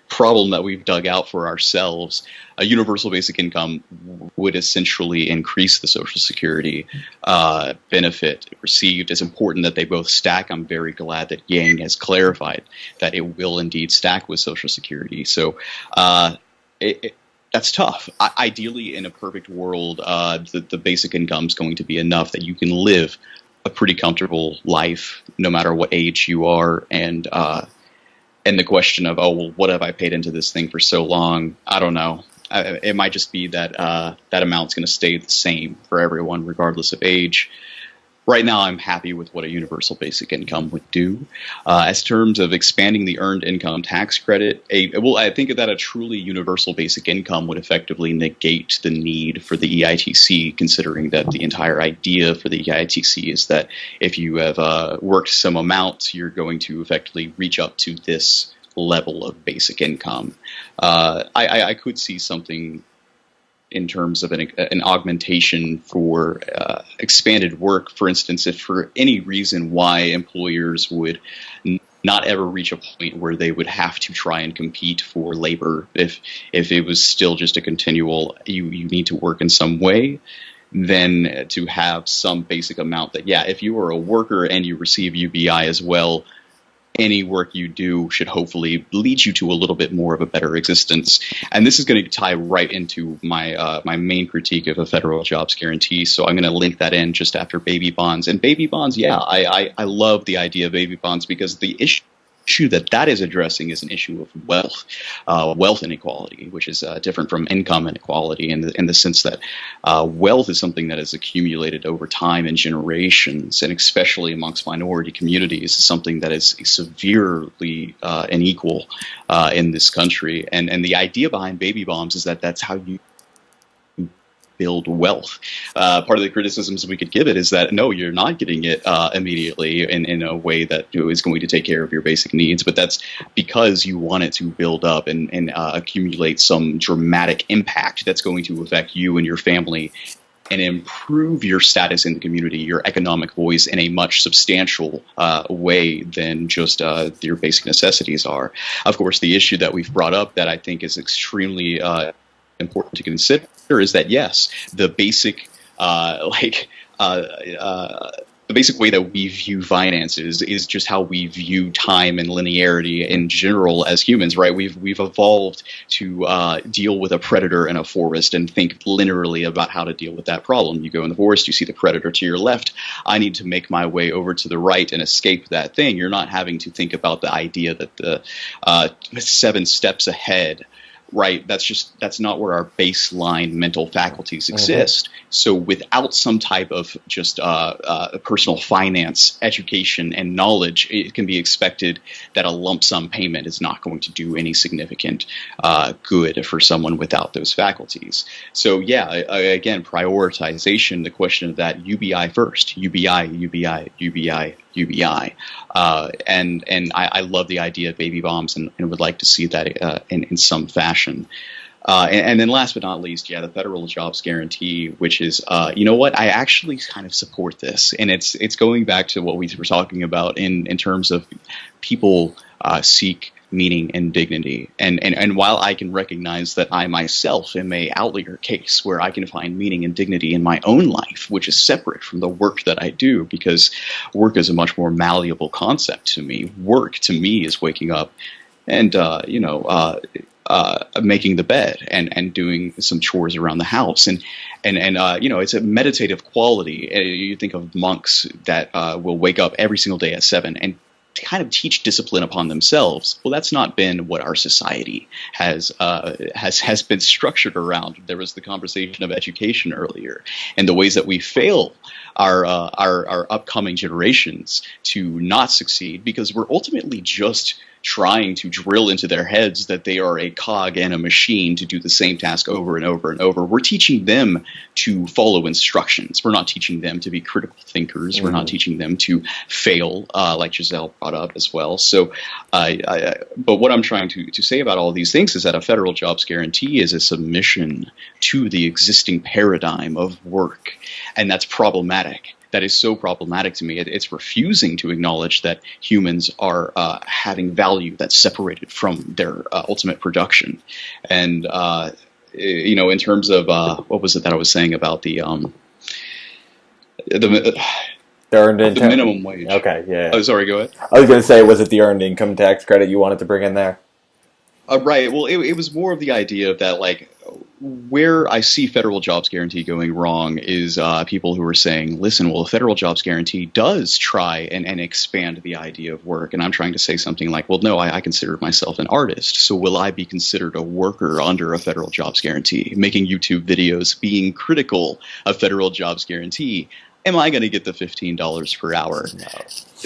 problem that we've dug out for ourselves. A universal basic income would essentially increase the Social Security benefit received. It's important that they both stack. I'm very glad that Yang has clarified that it will indeed stack with Social Security. So that's tough. Ideally, in a perfect world, the basic income is going to be enough that you can live a pretty comfortable life no matter what age you are. And the question of, what have I paid into this thing for so long? I don't know. It might just be that that amount's going to stay the same for everyone, regardless of age. Right now, I'm happy with what a universal basic income would do. As terms of expanding the earned income tax credit, I think that a truly universal basic income would effectively negate the need for the EITC, considering that the entire idea for the EITC is that if you have worked some amount, you're going to effectively reach up to this level of basic income. I could see something in terms of an augmentation for expanded work. For instance, if for any reason why employers would not ever reach a point where they would have to try and compete for labor, if it was still just a continual, you need to work in some way, then to have some basic amount that, if you are a worker and you receive UBI as well, any work you do should hopefully lead you to a little bit more of a better existence. And this is going to tie right into my main critique of a federal jobs guarantee. So I'm going to link that in just after baby bonds. And baby bonds, I love the idea of baby bonds because the issue that is addressing is an issue of wealth inequality, which is different from income inequality in the sense that wealth is something that is accumulated over time and generations, and especially amongst minority communities, is something that is severely unequal in this country. And the idea behind baby bombs is that that's how you build wealth. Part of the criticisms we could give it is that, no, you're not getting it immediately in a way that is going to take care of your basic needs, but that's because you want it to build up and accumulate some dramatic impact that's going to affect you and your family and improve your status in the community, your economic voice in a much substantial way than just your basic necessities are. Of course, the issue that we've brought up that I think is extremely important to consider is that, yes, the basic the basic way that we view finances is just how we view time and linearity in general as humans, right? We've evolved to deal with a predator in a forest and think linearly about how to deal with that problem. You go in the forest, you see the predator to your left. I need to make my way over to the right and escape that thing. You're not having to think about the idea that the 7 steps ahead right? That's not where our baseline mental faculties exist. So without some type of just personal finance education and knowledge, it can be expected that a lump sum payment is not going to do any significant good for someone without those faculties. So yeah, again, prioritization, the question of that UBI first, UBI, UBI, UBI, UBI. And I love the idea of baby bombs and would like to see that in some fashion. And then last but not least, the federal jobs guarantee, which is, you know what, I actually kind of support this. And it's going back to what we were talking about in terms of people seek meaning and dignity. And while I can recognize that I myself am a outlier case where I can find meaning and dignity in my own life, which is separate from the work that I do, because work is a much more malleable concept to me. Work to me is waking up and, making the bed and doing some chores around the house. And it's a meditative quality. You think of monks that will wake up every single day at 7 and kind of teach discipline upon themselves. Well, that's not been what our society has been structured around. There was the conversation of education earlier, and the ways that we fail our upcoming generations to not succeed, because we're ultimately just trying to drill into their heads that they are a cog in a machine to do the same task over and over and over. We're teaching them to follow instructions. We're not teaching them to be critical thinkers. We're not teaching them to fail, like Gisele brought up as well. So, but what I'm trying to say about all of these things is that a federal jobs guarantee is a submission to the existing paradigm of work, and that's problematic. That is so problematic to me. It's refusing to acknowledge that humans are having value that's separated from their ultimate production. And, in terms of what was it that I was saying about the minimum wage. Okay, yeah. Oh, sorry, go ahead. I was going to say, was it the earned income tax credit you wanted to bring in there? Right. Well, it was more of the idea of that, like, where I see federal jobs guarantee going wrong is people who are saying, listen, well, the federal jobs guarantee does try and expand the idea of work. And I'm trying to say something like, well, no, I consider myself an artist. So will I be considered a worker under a federal jobs guarantee? Making YouTube videos, being critical of federal jobs guarantee. Am I going to get the $15 per hour?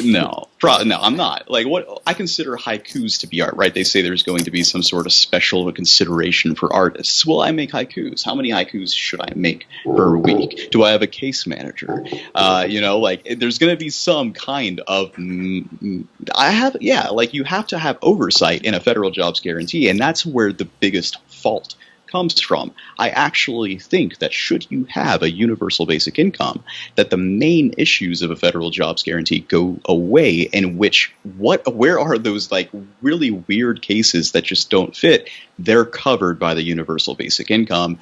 No, I'm not. Like, what I consider haikus to be art, right? They say there's going to be some sort of special consideration for artists. Well, I make haikus. How many haikus should I make per week? Do I have a case manager? There's going to be some kind of, you have to have oversight in a federal jobs guarantee, and that's where the biggest fault comes from. I actually think that should you have a universal basic income, that the main issues of a federal jobs guarantee go away, in which where are those like really weird cases that just don't fit? They're covered by the universal basic income.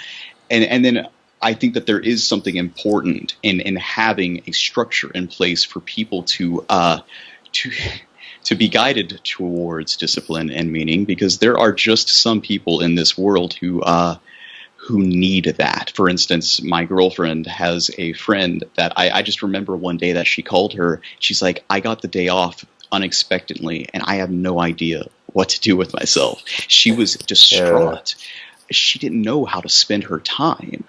And then I think that there is something important in having a structure in place for people to be guided towards discipline and meaning, because there are just some people in this world who need that. For instance, my girlfriend has a friend that I just remember one day that she called her. She's like, I got the day off unexpectedly, and I have no idea what to do with myself. She was distraught. She didn't know how to spend her time.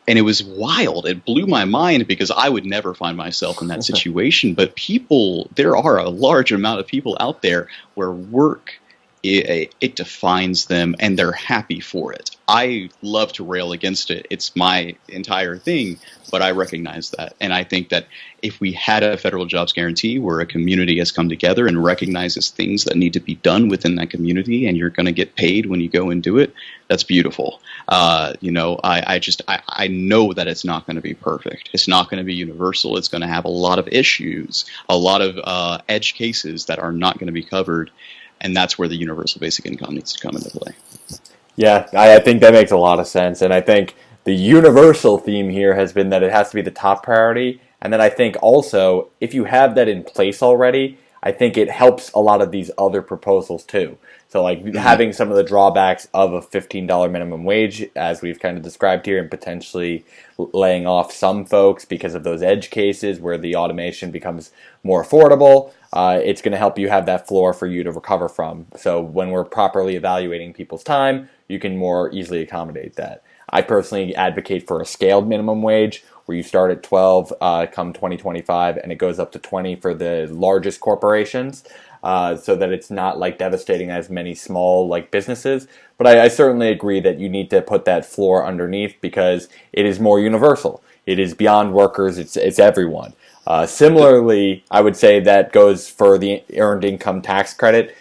And it was wild. It blew my mind, because I would never find myself in that situation. But there are a large amount of people out there where work, it defines them, and they're happy for it. I love to rail against it. It's my entire thing, but I recognize that. And I think that if we had a federal jobs guarantee where a community has come together and recognizes things that need to be done within that community, and you're going to get paid when you go and do it, that's beautiful. I know that it's not going to be perfect. It's not going to be universal. It's going to have a lot of issues, a lot of edge cases that are not going to be covered. And that's where the universal basic income needs to come into play. Yeah, I think that makes a lot of sense. And I think the universal theme here has been that it has to be the top priority. And then I think also, if you have that in place already, I think it helps a lot of these other proposals too. So like having some of the drawbacks of a $15 minimum wage, as we've kind of described here, and potentially laying off some folks because of those edge cases where the automation becomes more affordable. It's going to help you have that floor for you to recover from. So when we're properly evaluating people's time, you can more easily accommodate that. I personally advocate for a scaled minimum wage where you start at 12 come 2025 and it goes up to 20 for the largest corporations, so that it's not like devastating as many small like businesses. But I certainly agree that you need to put that floor underneath because it is more universal. It is beyond workers. It's everyone. Similarly, I would say that goes for the earned income tax credit.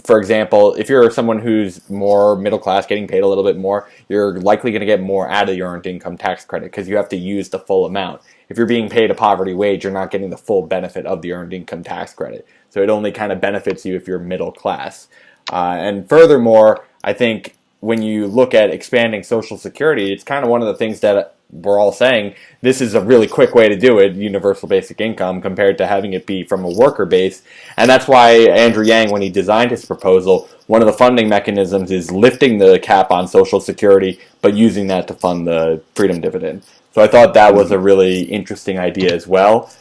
For example, if you're someone who's more middle class, getting paid a little bit more, you're likely going to get more out of your earned income tax credit because you have to use the full amount. If you're being paid a poverty wage, you're not getting the full benefit of the earned income tax credit. So it only kind of benefits you if you're middle class. And furthermore, I think when you look at expanding Social Security, it's kind of one of the things that we're all saying this is a really quick way to do it, universal basic income, compared to having it be from a worker base. And that's why Andrew Yang, when he designed his proposal, one of the funding mechanisms is lifting the cap on Social Security, but using that to fund the freedom dividend. So I thought that was a really interesting idea as well.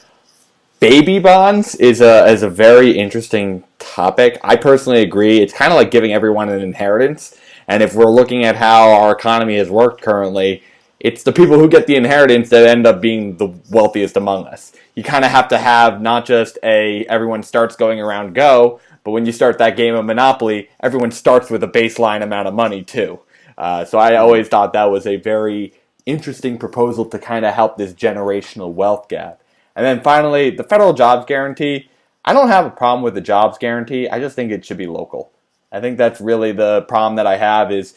Baby bonds is a very interesting topic. I personally agree. It's kind of like giving everyone an inheritance. And if we're looking at how our economy has worked currently, it's the people who get the inheritance that end up being the wealthiest among us. You kind of have to have not just everyone starts going around go, but when you start that game of Monopoly, everyone starts with a baseline amount of money too. So I always thought that was a very interesting proposal to kind of help this generational wealth gap. And then finally, the federal jobs guarantee. I don't have a problem with the jobs guarantee. I just think it should be local. I think that's really the problem that I have is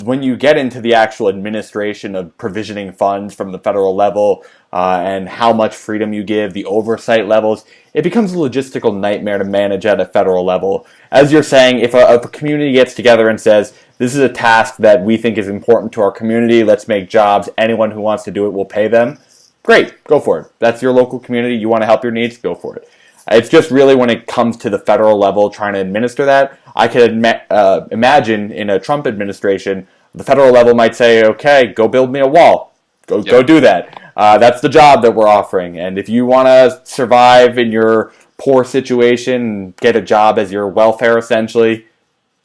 when you get into the actual administration of provisioning funds from the federal level and how much freedom you give, the oversight levels, it becomes a logistical nightmare to manage at a federal level. As you're saying, if a community gets together and says, this is a task that we think is important to our community, let's make jobs, anyone who wants to do it will pay them, great, go for it. That's your local community, you want to help your needs, go for it. It's just really when it comes to the federal level trying to administer that, I could imagine in a Trump administration, the federal level might say, okay, go build me a wall. Go do that. That's the job that we're offering. And if you want to survive in your poor situation, get a job as your welfare essentially,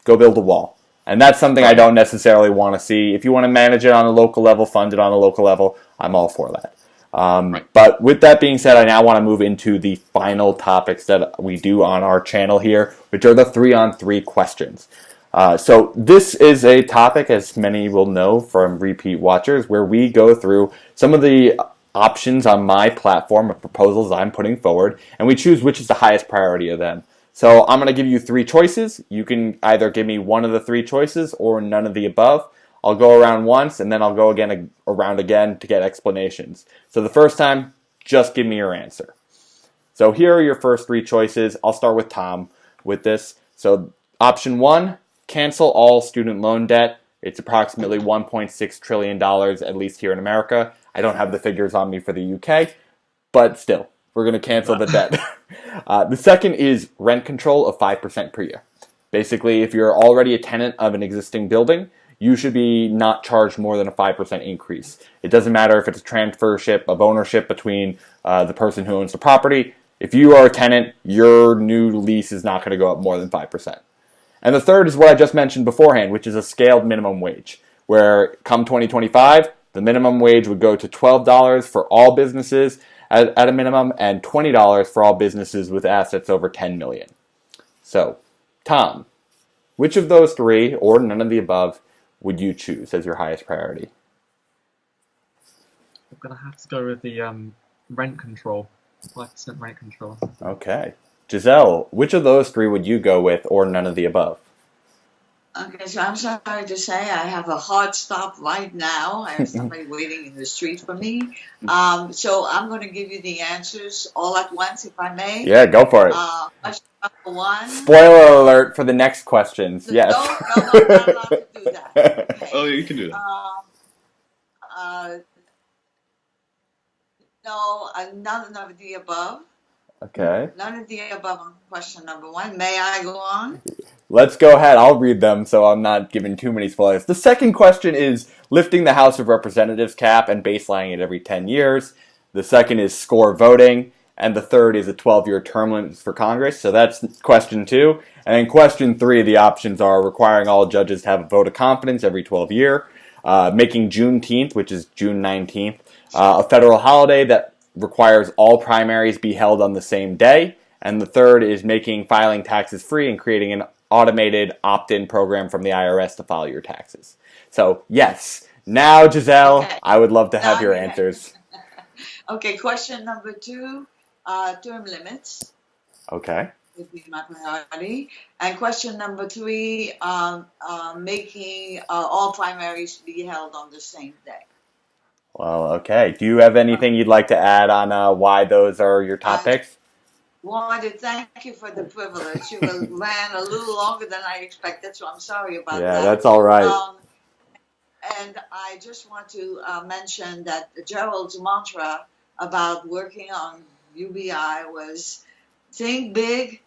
go build a wall. And that's something I don't necessarily want to see. If you want to manage it on a local level, fund it on a local level, I'm all for that. But with that being said, I now want to move into the final topics that we do on our channel here, which are the 3-on-3 questions. So this is a topic, as many will know from repeat watchers, where we go through some of the options on my platform of proposals I'm putting forward, and we choose which is the highest priority of them. So I'm going to give you 3 choices. You can either give me one of the 3 choices or none of the above. I'll go around once, and then I'll go around again to get explanations. So the first time, just give me your answer. So here are your first 3 choices. I'll start with Tom with this. So option 1, cancel all student loan debt. It's approximately $1.6 trillion, at least here in America. I don't have the figures on me for the UK, but still, we're going to cancel the debt. The second is rent control of 5% per year. Basically, if you're already a tenant of an existing building, you should be not charged more than a 5% increase. It doesn't matter if it's a transfership of ownership between the person who owns the property. If you are a tenant, your new lease is not going to go up more than 5%. And the third is what I just mentioned beforehand, which is a scaled minimum wage, where come 2025, the minimum wage would go to $12 for all businesses at a minimum and $20 for all businesses with assets over $10 million. So, Tom, which of those 3, or none of the above, would you choose as your highest priority? I'm going to have to go with the rent control, 5% rent control. Okay. Gisele, which of those 3 would you go with, or none of the above? Okay, so I'm sorry to say I have a hard stop right now. I have somebody waiting in the street for me. So I'm going to give you the answers all at once, if I may. Yeah, go for it. Question number 1. Spoiler alert for the next questions. Yes. No, I'm not allowed to do that. Okay. Oh, you can do that. No, none of the above. Okay. None of the above on question number 1. May I go on? Let's go ahead. I'll read them so I'm not giving too many spoilers. The second question is lifting the House of Representatives cap and baselining it every 10 years. The second is score voting. And the third is a 12-year term limit for Congress. So that's question 2. And in question 3, the options are requiring all judges to have a vote of confidence every 12 years, making Juneteenth, which is June 19th, a federal holiday that requires all primaries be held on the same day. And the third is making filing taxes free and creating an automated opt-in program from the IRS to file your taxes. So, yes. Now, Gisele, Okay. I would love to have Now your you- answers. Okay, question number 2, term limits Okay. would be my priority. And question number 3, making all primaries be held on the same day. Well, okay. Do you have anything you'd like to add on why those are your top picks? Wanted to thank you for the privilege. You ran a little longer than I expected, so I'm sorry about Yeah, that. that's all right. And I just want to mention that Gerald's mantra about working on UBI was think big,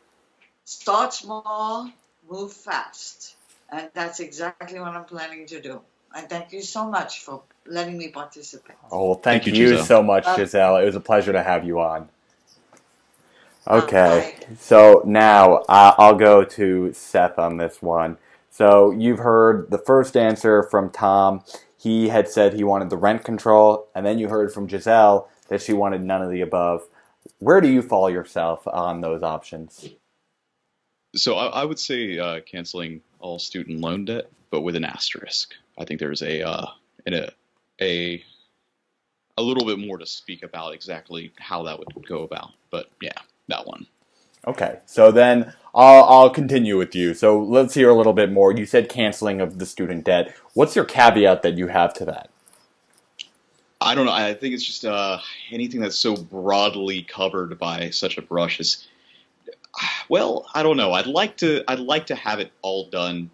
start small, move fast. And that's exactly what I'm planning to do. And thank you so much for letting me participate. Oh, well, thank Thank you you, Gisele. so much, Gisele. It was a pleasure to have you on. Okay, Bye. so now I'll go to Seth on this one. So you've heard the first answer from Tom. He had said he wanted the rent control, and then you heard from Gisele that she wanted none of the above. Where do you fall yourself on those options? So I would say canceling all student loan debt, but with an asterisk. I think there's a little bit more to speak about exactly how that would go about. But yeah, that one. Okay, so then I'll continue with you. So let's hear a little bit more. You said canceling of the student debt. What's your caveat that you have to that? I don't know. I think it's just anything that's so broadly covered by such a brush is. Well, I don't know. I'd like to have it all done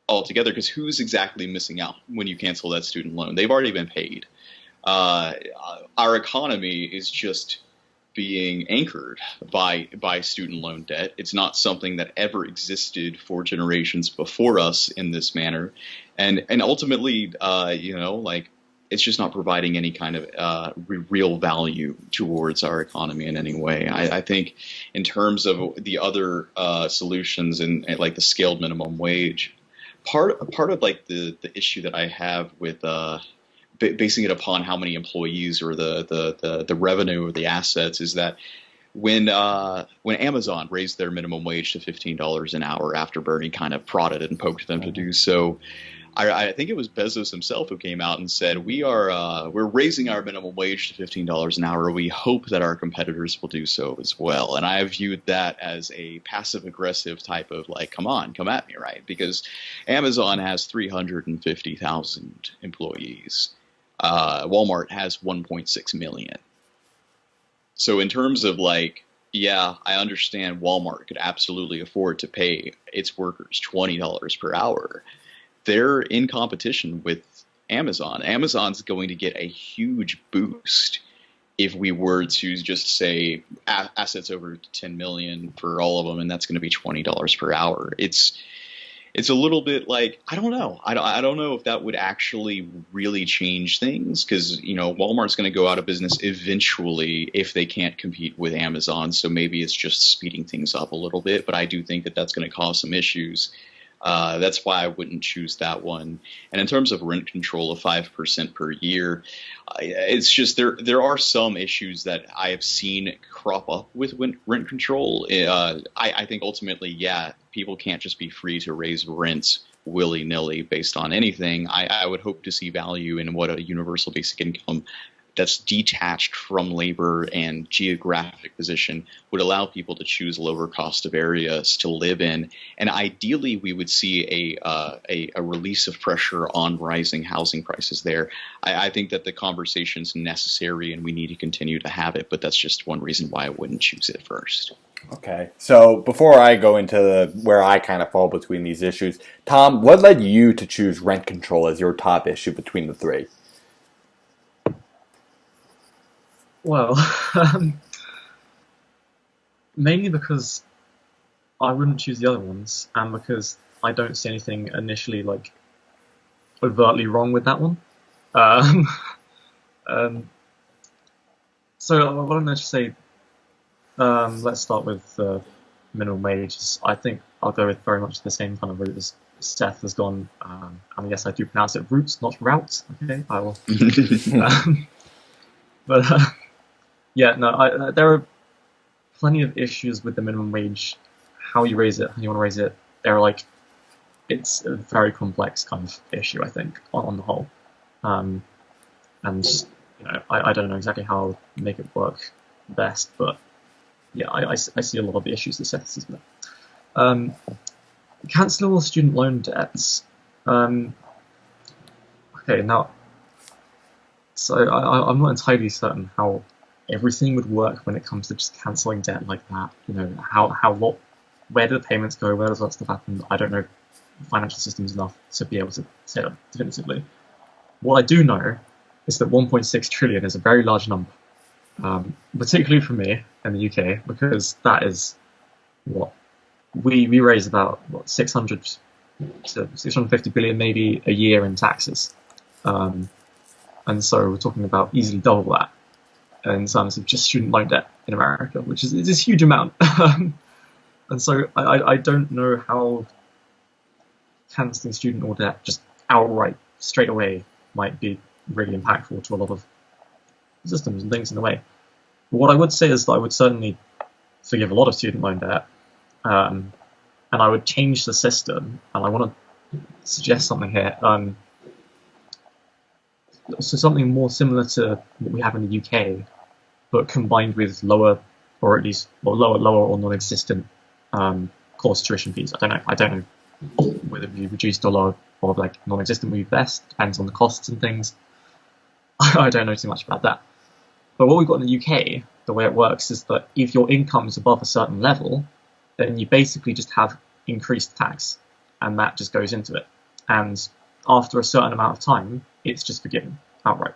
all together, because who's exactly missing out when you cancel that student loan? They've already been paid. Our economy is just being anchored by student loan debt. It's not something that ever existed for generations before us in this manner, and ultimately, it's just not providing any kind of real value towards our economy in any way. I think in terms of the other solutions and like the scaled minimum wage, part of like the issue that I have with basing it upon how many employees or the revenue or the assets is that when Amazon raised their minimum wage to $15 an hour after Bernie kind of prodded and poked them to do so, I think it was Bezos himself who came out and said, we're raising our minimum wage to $15 an hour. We hope that our competitors will do so as well. And I viewed that as a passive aggressive type of like, come at me, right? Because Amazon has 350,000 employees. Walmart has 1.6 million. So in terms of like, yeah, I understand Walmart could absolutely afford to pay its workers $20 per hour. They're in competition with Amazon. Amazon's going to get a huge boost if we were to just say assets over 10 million for all of them, and that's going to be $20 per hour. It's a little bit like, I don't know. I don't know if that would actually really change things, because Walmart's going to go out of business eventually if they can't compete with Amazon. So maybe it's just speeding things up a little bit, but I do think that that's going to cause some issues. That's why I wouldn't choose that one. And in terms of rent control of 5% per year, it's just there are some issues that I have seen crop up with rent control. I think ultimately, yeah, people can't just be free to raise rents willy-nilly based on anything. I would hope to see value in what a universal basic income that's detached from labor and geographic position would allow people to choose lower cost of areas to live in. And ideally, we would see a release of pressure on rising housing prices there. I think that the conversation's necessary and we need to continue to have it, but that's just one reason why I wouldn't choose it first. Okay, so before I go into where I kind of fall between these issues, Tom, what led you to choose rent control as your top issue between the three? Well, Mainly because I wouldn't choose the other ones, and because I don't see anything initially like overtly wrong with that one. Um, um, so what I'm going to say, let's start with minimum wages. I think I'll go with very much the same kind of route as Seth has gone. And yes, I do pronounce it routes, not routes. Okay, I will. But yeah, no, there are plenty of issues with the minimum wage. How you raise it, how you want to raise it. It's a very complex kind of issue, I think, on the whole. And I don't know exactly how to make it work best, but yeah, I see a lot of the issues that Seth sees with that. Cancelling all student loan debts. Okay, now, so I'm not entirely certain how everything would work when it comes to just cancelling debt like that. Where do the payments go? Where does that stuff happen? I don't know financial systems enough to be able to say that definitively. What I do know is that 1.6 trillion is a very large number, particularly for me in the UK, because that is what we raise about 600 to 650 billion maybe a year in taxes, and so we're talking about easily double that in terms of just student loan debt in America, which is a huge amount. And so I don't know how cancelling student loan debt just outright, straight away, might be really impactful to a lot of systems and things in a way. But what I would say is that I would certainly forgive a lot of student loan debt, and I would change the system, and I want to suggest something here. So something more similar to what we have in the UK, but combined with lower, or at least lower or non-existent course tuition fees. I don't know whether it be reduced or low or like non-existent would be best. Depends on the costs and things. I don't know too much about that. But what we've got in the UK, the way it works is that if your income is above a certain level, then you basically just have increased tax, and that just goes into it. And after a certain amount of time, it's just forgiven outright.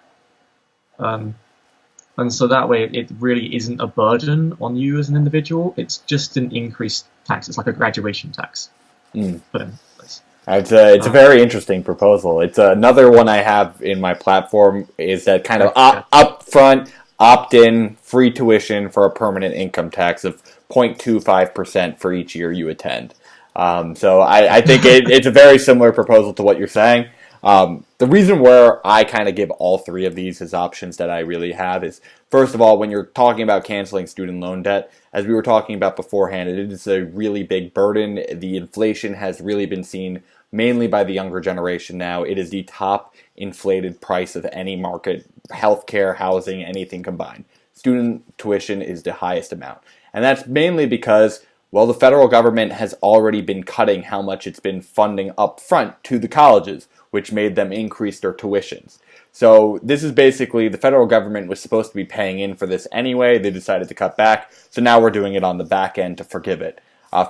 And so that way, it really isn't a burden on you as an individual. It's just an increased tax. It's like a graduation tax put in place. It's a very interesting proposal. It's another one I have in my platform is that kind of upfront, opt-in, free tuition for a permanent income tax of 0.25% for each year you attend. So I think it's a very similar proposal to what you're saying. The reason where I kind of give all three of these as options that I really have is, first of all, when you're talking about canceling student loan debt, as we were talking about beforehand, it is a really big burden. The inflation has really been seen mainly by the younger generation now. It is the top inflated price of any market, healthcare, housing, anything combined. Student tuition is the highest amount. And that's mainly because, well, the federal government has already been cutting how much it's been funding up front to the colleges, which made them increase their tuitions. So this is basically, the federal government was supposed to be paying in for this anyway. They decided to cut back. So now we're doing it on the back end to forgive it.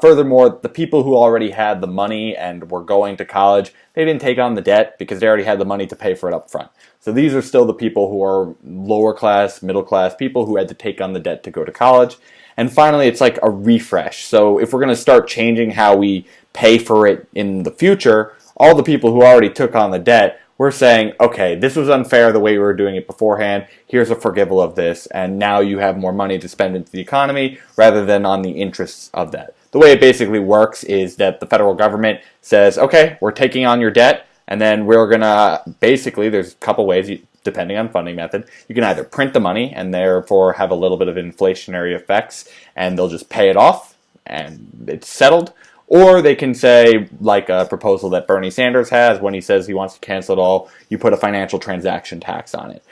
Furthermore, the people who already had the money and were going to college, they didn't take on the debt because they already had the money to pay for it up front. So these are still the people who are lower class, middle class people who had to take on the debt to go to college. And finally, it's like a refresh. So if we're going to start changing how we pay for it in the future, all the people who already took on the debt, we're saying, okay, this was unfair the way we were doing it beforehand. Here's a forgivable of this. And now you have more money to spend into the economy rather than on the interests of that. The way it basically works is that the federal government says, okay, we're taking on your debt. And then we're going to, basically, there's a couple ways, depending on funding method. You can either print the money and therefore have a little bit of inflationary effects and they'll just pay it off and it's settled. Or they can say, like a proposal that Bernie Sanders has when he says he wants to cancel it all, you put a financial transaction tax on it,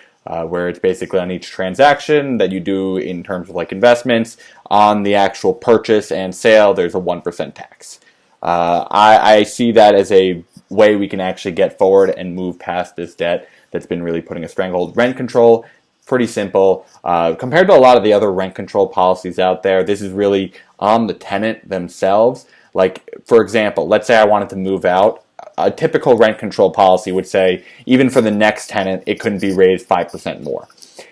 where it's basically on each transaction that you do in terms of like investments, on the actual purchase and sale, there's a 1% tax. I see that as a way we can actually get forward and move past this debt that's been really putting a stranglehold. Rent control, pretty simple. Compared to a lot of the other rent control policies out there, this is really on the tenant themselves. Like, for example, let's say I wanted to move out. A typical rent control policy would say, even for the next tenant, it couldn't be raised 5% more.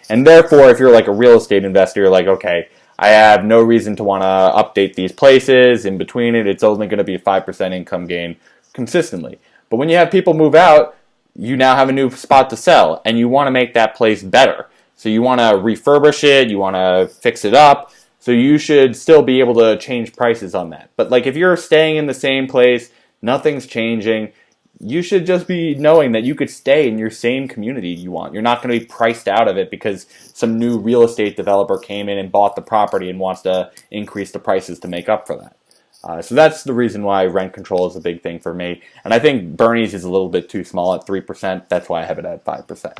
And therefore, if you're like a real estate investor, you're like, okay, I have no reason to want to update these places. In between it, it's only going to be a 5% income gain consistently. But when you have people move out, you now have a new spot to sell, and you want to make that place better. So you want to refurbish it, you want to fix it up, so you should still be able to change prices on that. But like if you're staying in the same place, nothing's changing, you should just be knowing that you could stay in your same community you want. You're not going to be priced out of it because some new real estate developer came in and bought the property and wants to increase the prices to make up for that. So that's the reason why rent control is a big thing for me. And I think Bernie's is a little bit too small at 3%. That's why I have it at 5%.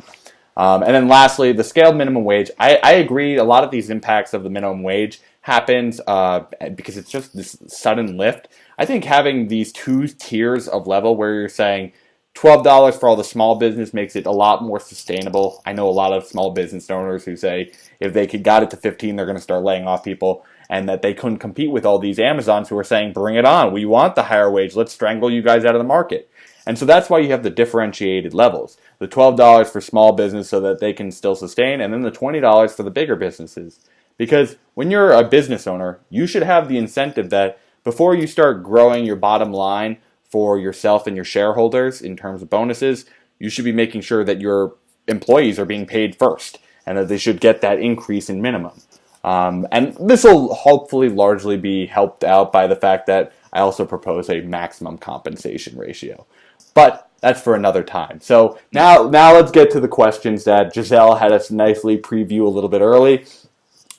And then lastly, the scaled minimum wage. I agree a lot of these impacts of the minimum wage happens because it's just this sudden lift. I think having these two tiers of level where you're saying $12 for all the small business makes it a lot more sustainable. I know a lot of small business owners who say if they got it to 15, they're going to start laying off people, and that they couldn't compete with all these Amazons who are saying, bring it on. We want the higher wage. Let's strangle you guys out of the market. And so that's why you have the differentiated levels. The $12 for small business so that they can still sustain, and then the $20 for the bigger businesses. Because when you're a business owner, you should have the incentive that before you start growing your bottom line for yourself and your shareholders in terms of bonuses, you should be making sure that your employees are being paid first and that they should get that increase in minimum. And this will hopefully largely be helped out by the fact that I also propose a maximum compensation ratio. But that's for another time. So now let's get to the questions that Gisele had us nicely preview a little bit early.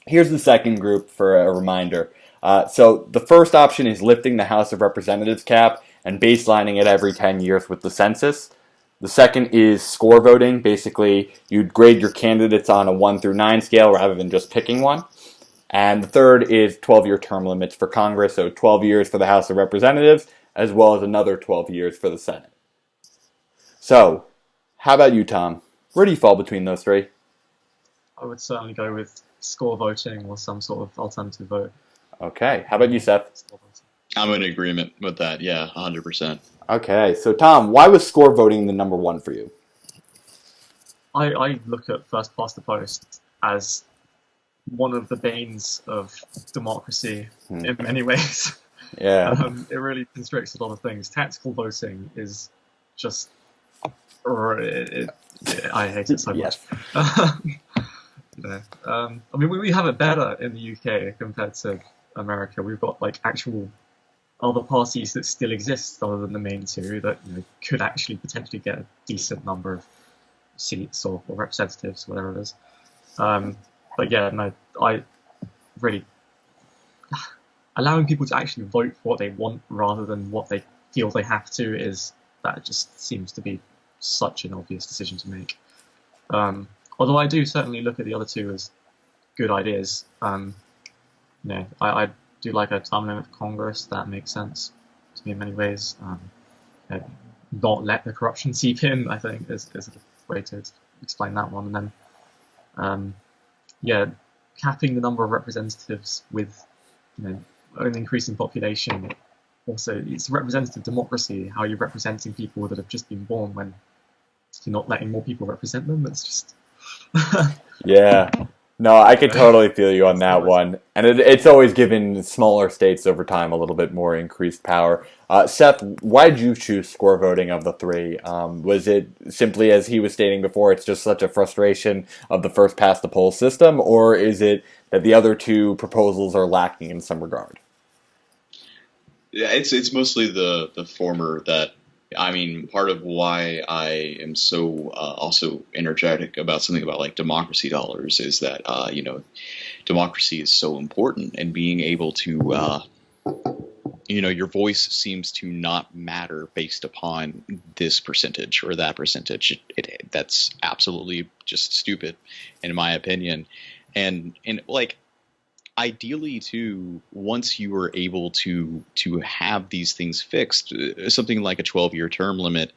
Here's the second group for a reminder. So the first option is lifting the House of Representatives cap and baselining it every 10 years with the census. The second is score voting. Basically, you'd grade your candidates on a 1 through 9 scale rather than just picking one. And the third is 12-year term limits for Congress, so 12 years for the House of Representatives, as well as another 12 years for the Senate. So, how about you, Tom? Where do you fall between those three? I would certainly go with score voting or some sort of alternative vote. Okay. How about you, Seth? I'm in agreement with that. Yeah, 100%. Okay. So, Tom, why was score voting the number one for you? I look at first past the post as one of the banes of democracy in many ways. Yeah. It really constricts a lot of things. Tactical voting is just... I hate it so much. I mean, we have it better in the UK compared to America. We've got like actual other parties that still exist other than the main two that could actually potentially get a decent number of seats or representatives, whatever it is. But yeah, no, I really allowing people to actually vote for what they want rather than what they feel they have to that just seems to be such an obvious decision to make. Although I do certainly look at the other two as good ideas. I do like a term limit for Congress. That makes sense to me in many ways. Not let the corruption seep in, I think, is a way to explain that one. And then, capping the number of representatives with, an increasing population. Also, it's representative democracy. How are you representing people that have just been born when you're not letting more people represent them? It's just... Yeah. No, I could totally feel you on that one. And it's always given smaller states over time a little bit more increased power. Seth, why did you choose score voting of the three? Was it simply, as he was stating before, it's just such a frustration of the first past the poll system, or is it that the other two proposals are lacking in some regard? Yeah, it's mostly the former that, I mean, part of why I am so also energetic about something about like democracy dollars is that, democracy is so important, and being able to, your voice seems to not matter based upon this percentage or that percentage. That's absolutely just stupid, in my opinion. And like, ideally, too, once you are able to have these things fixed, something like a 12-year term limit,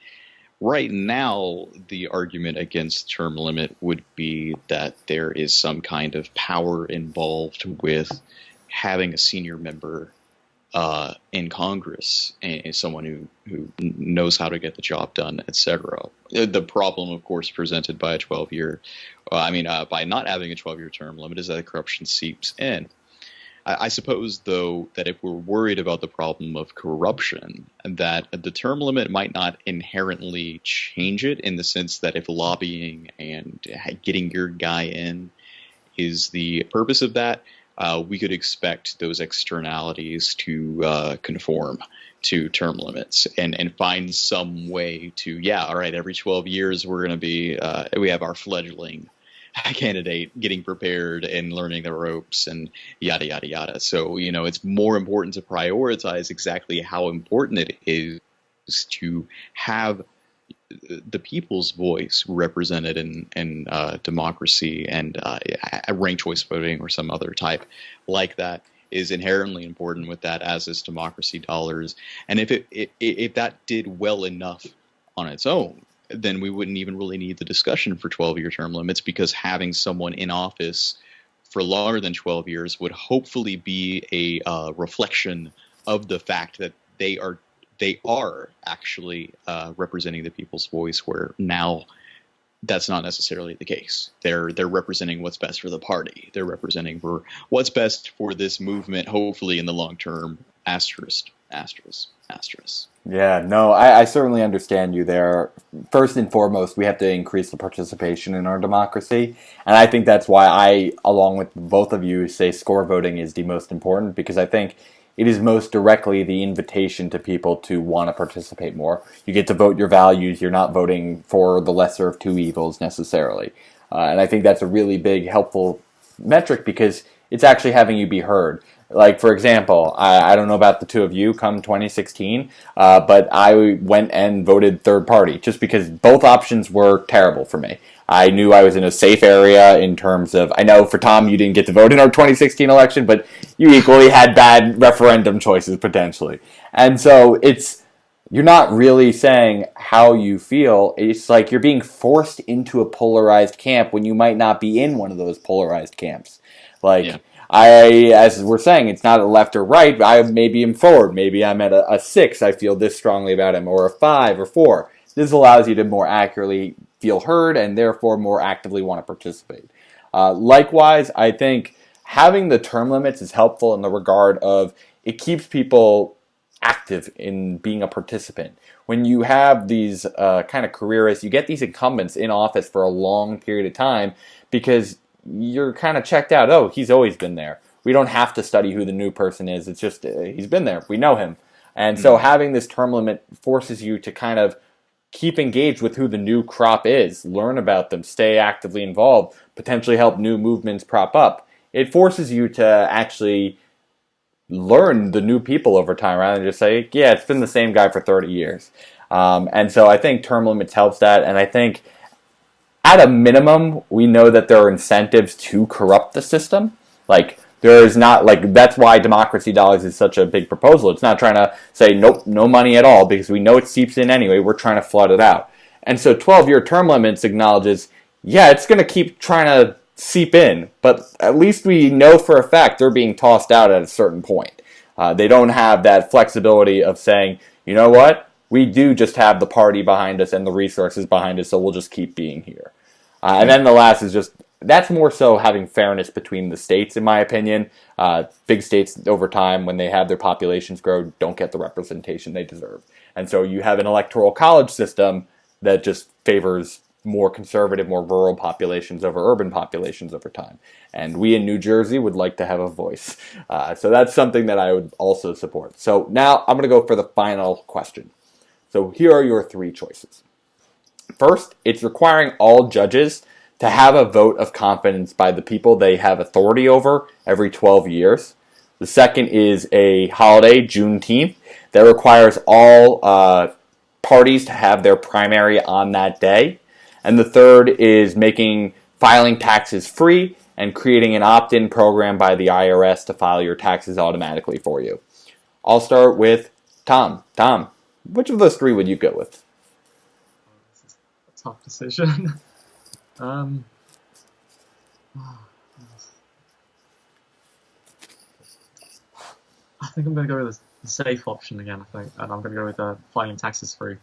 right now the argument against term limit would be that there is some kind of power involved with having a senior member in Congress and someone who knows how to get the job done, etc. The problem, of course, presented by a 12-year, by not having a 12-year term limit is that corruption seeps in. I suppose, though, that if we're worried about the problem of corruption, that the term limit might not inherently change it, in the sense that if lobbying and getting your guy in is the purpose of that, we could expect those externalities to conform to term limits and find some way to, all right, every 12 years we're going to be, we have our fledgling candidate getting prepared and learning the ropes and yada, yada, yada. So, it's more important to prioritize exactly how important it is to have the people's voice represented in democracy, and ranked choice voting or some other type like that is inherently important with that, as is democracy dollars. And if that did well enough on its own, then we wouldn't even really need the discussion for 12-year term limits, because having someone in office for longer than 12 years would hopefully be a reflection of the fact that they are actually representing the people's voice, where now that's not necessarily the case. They're representing what's best for the party. They're representing for what's best for this movement, hopefully in the long term. Asterisk, asterisk, asterisk. Yeah, no, I certainly understand you there. First and foremost, we have to increase the participation in our democracy. And I think that's why I, along with both of you, say score voting is the most important, because I think it is most directly the invitation to people to want to participate more. You get to vote your values. You're not voting for the lesser of two evils necessarily. And I think that's a really big, helpful metric, because it's actually having you be heard. Like, for example, I don't know about the two of you come 2016, but I went and voted third party just because both options were terrible for me. I knew I was in a safe area in terms of, I know for Tom you didn't get to vote in our 2016 election, but you equally had bad referendum choices potentially. And so you're not really saying how you feel. It's like you're being forced into a polarized camp when you might not be in one of those polarized camps. Like, as we're saying, it's not a left or right. I maybe am forward. Maybe I'm at a 6. I feel this strongly about him, or a 5 or 4. This allows you to more accurately feel heard and therefore more actively want to participate. Likewise, I think having the term limits is helpful in the regard of it keeps people active in being a participant. When you have these kind of careerists, you get these incumbents in office for a long period of time because you're kind of checked out. Oh, he's always been there. We don't have to study who the new person is. It's just he's been there. We know him. And so having this term limit forces you to kind of keep engaged with who the new crop is, learn about them, stay actively involved, potentially help new movements prop up. It forces you to actually learn the new people over time rather than just say, yeah, it's been the same guy for 30 years. And so I think term limits helps that. And I think at a minimum, we know that there are incentives to corrupt the system. Like, there's not, like, that's why democracy dollars is such a big proposal. It's not trying to say, nope, no money at all, because we know it seeps in anyway. We're trying to flood it out. And so 12-year term limits acknowledges, yeah, it's going to keep trying to seep in, but at least we know for a fact they're being tossed out at a certain point. They don't have that flexibility of saying, you know what, we do just have the party behind us and the resources behind us, so we'll just keep being here. And then the last is just, that's more so having fairness between the states, in my opinion. Big states, over time, when they have their populations grow, don't get the representation they deserve. And so you have an electoral college system that just favors more conservative, more rural populations over urban populations over time. And we in New Jersey would like to have a voice. So that's something that I would also support. So now I'm going to go for the final question. So here are your 3 choices. First, it's requiring all judges to have a vote of confidence by the people they have authority over every 12 years. The second is a holiday, Juneteenth, that requires all parties to have their primary on that day. And the third is making filing taxes free and creating an opt-in program by the IRS to file your taxes automatically for you. I'll start with Tom. Tom, which of those 3 would you go with? This is a tough decision. I think I'm going to go with the safe option again, I think, and I'm going to go with filing taxes free.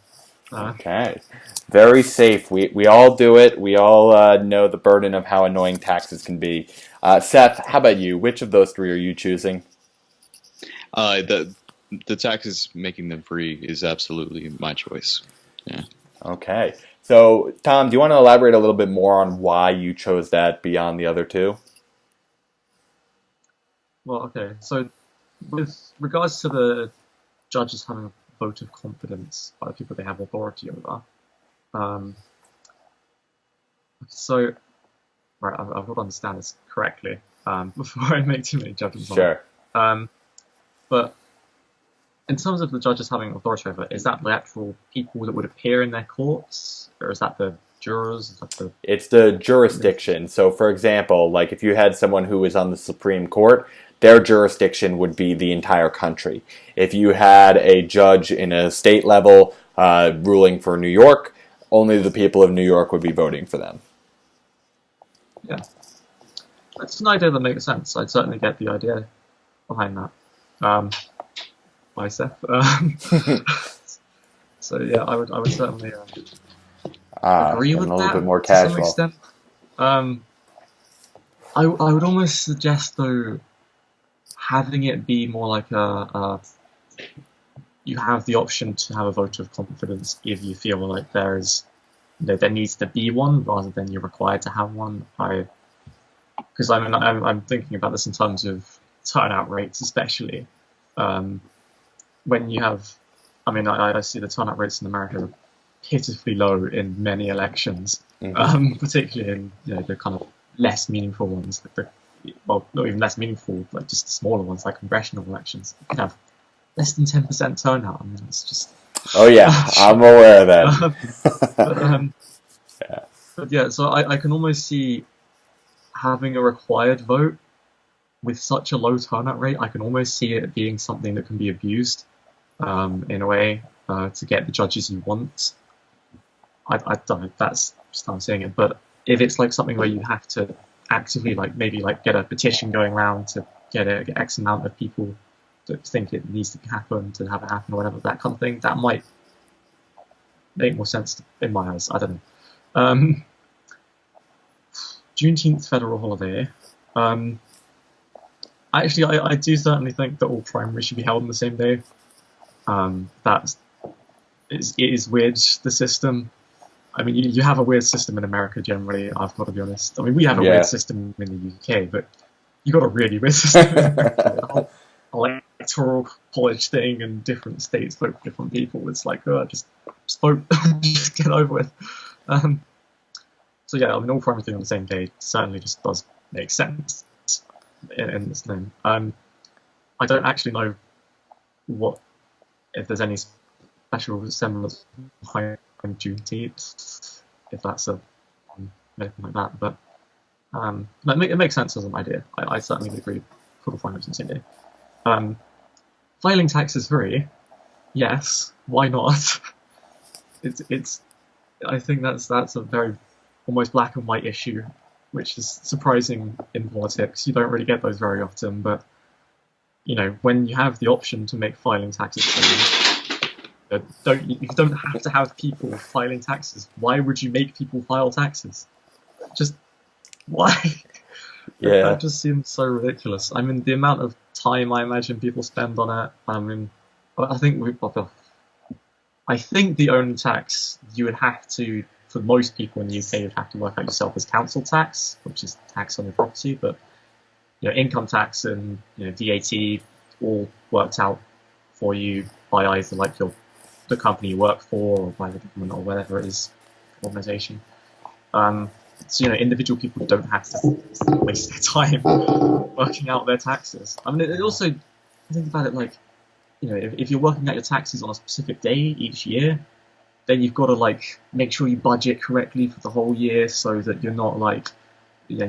Okay. Very safe. We all do it. We all know the burden of how annoying taxes can be. Seth, how about you? Which of those three are you choosing? The taxes making them free is absolutely my choice. Yeah. Okay. So, Tom, do you want to elaborate a little bit more on why you chose that beyond the other two? Well, okay. So, with regards to the judges having a vote of confidence by the people they have authority over, um, so right, I've got to understand this correctly before I make too many judgments on it. Sure. But in terms of the judges having authority over it, is that the actual people that would appear in their courts, or is that the jurors? Is that the... It's the jurisdiction. So, for example, like if you had someone who was on the Supreme Court, their jurisdiction would be the entire country. If you had a judge in a state level ruling for New York, only the people of New York would be voting for them. Yeah. That's an idea that makes sense. I'd certainly get the idea behind that. By Seth. So yeah, I would certainly agree with a little that bit more to some casual. extent. I would almost suggest though having it be more like you have the option to have a vote of confidence if you feel like there needs to be one rather than you're required to have one. Because I'm thinking about this in terms of turnout rates, especially. When you have, I see the turnout rates in America are pitifully low in many elections, particularly in the kind of less meaningful ones, well, not even less meaningful, like just the smaller ones, like congressional elections. You can have less than 10% turnout. I mean, it's just. Oh yeah, I'm aware of that. But yeah, so I can almost see having a required vote with such a low turnout rate. I can almost see it being something that can be abused. In a way, to get the judges you want. I don't know if that's just how I'm saying it, but if it's like something where you have to actively maybe get a petition going around to get X amount of people that think it needs to happen to have it happen or whatever, that kind of thing, that might make more sense in my eyes. I don't know. Juneteenth federal holiday. Actually, I do certainly think that all primaries should be held on the same day. It is weird, the system. I mean, you have a weird system in America generally, I've got to be honest. I mean, we have a weird system in the UK, but you got a really weird system in America. The whole electoral college thing and different states vote for different people. It's like, just vote, just get over with. So yeah, I mean, all primary thing on the same day certainly just does make sense in this thing. I don't actually know if there's any special semblance behind Juneteenth, if that's anything like that, but it makes sense as an idea. I certainly would agree for the finals on the same day. Filing taxes free, yes, why not? it's I think that's a very almost black and white issue, which is surprising in politics. You don't really get those very often, but when you have the option to make filing taxes free, you don't have to have people filing taxes. Why would you make people file taxes? Just why? Yeah. That just seems so ridiculous. I mean, the amount of time I imagine people spend on it. I mean, I think the only tax you would have to, for most people in the UK, you'd have to work out yourself is council tax, which is tax on your property, but income tax and VAT all worked out for you by either the company you work for or by the government or whatever it is, organisation. So individual people don't have to waste their time working out their taxes. I mean, it also, think about it if you're working out your taxes on a specific day each year, then you've got to make sure you budget correctly for the whole year so that you're not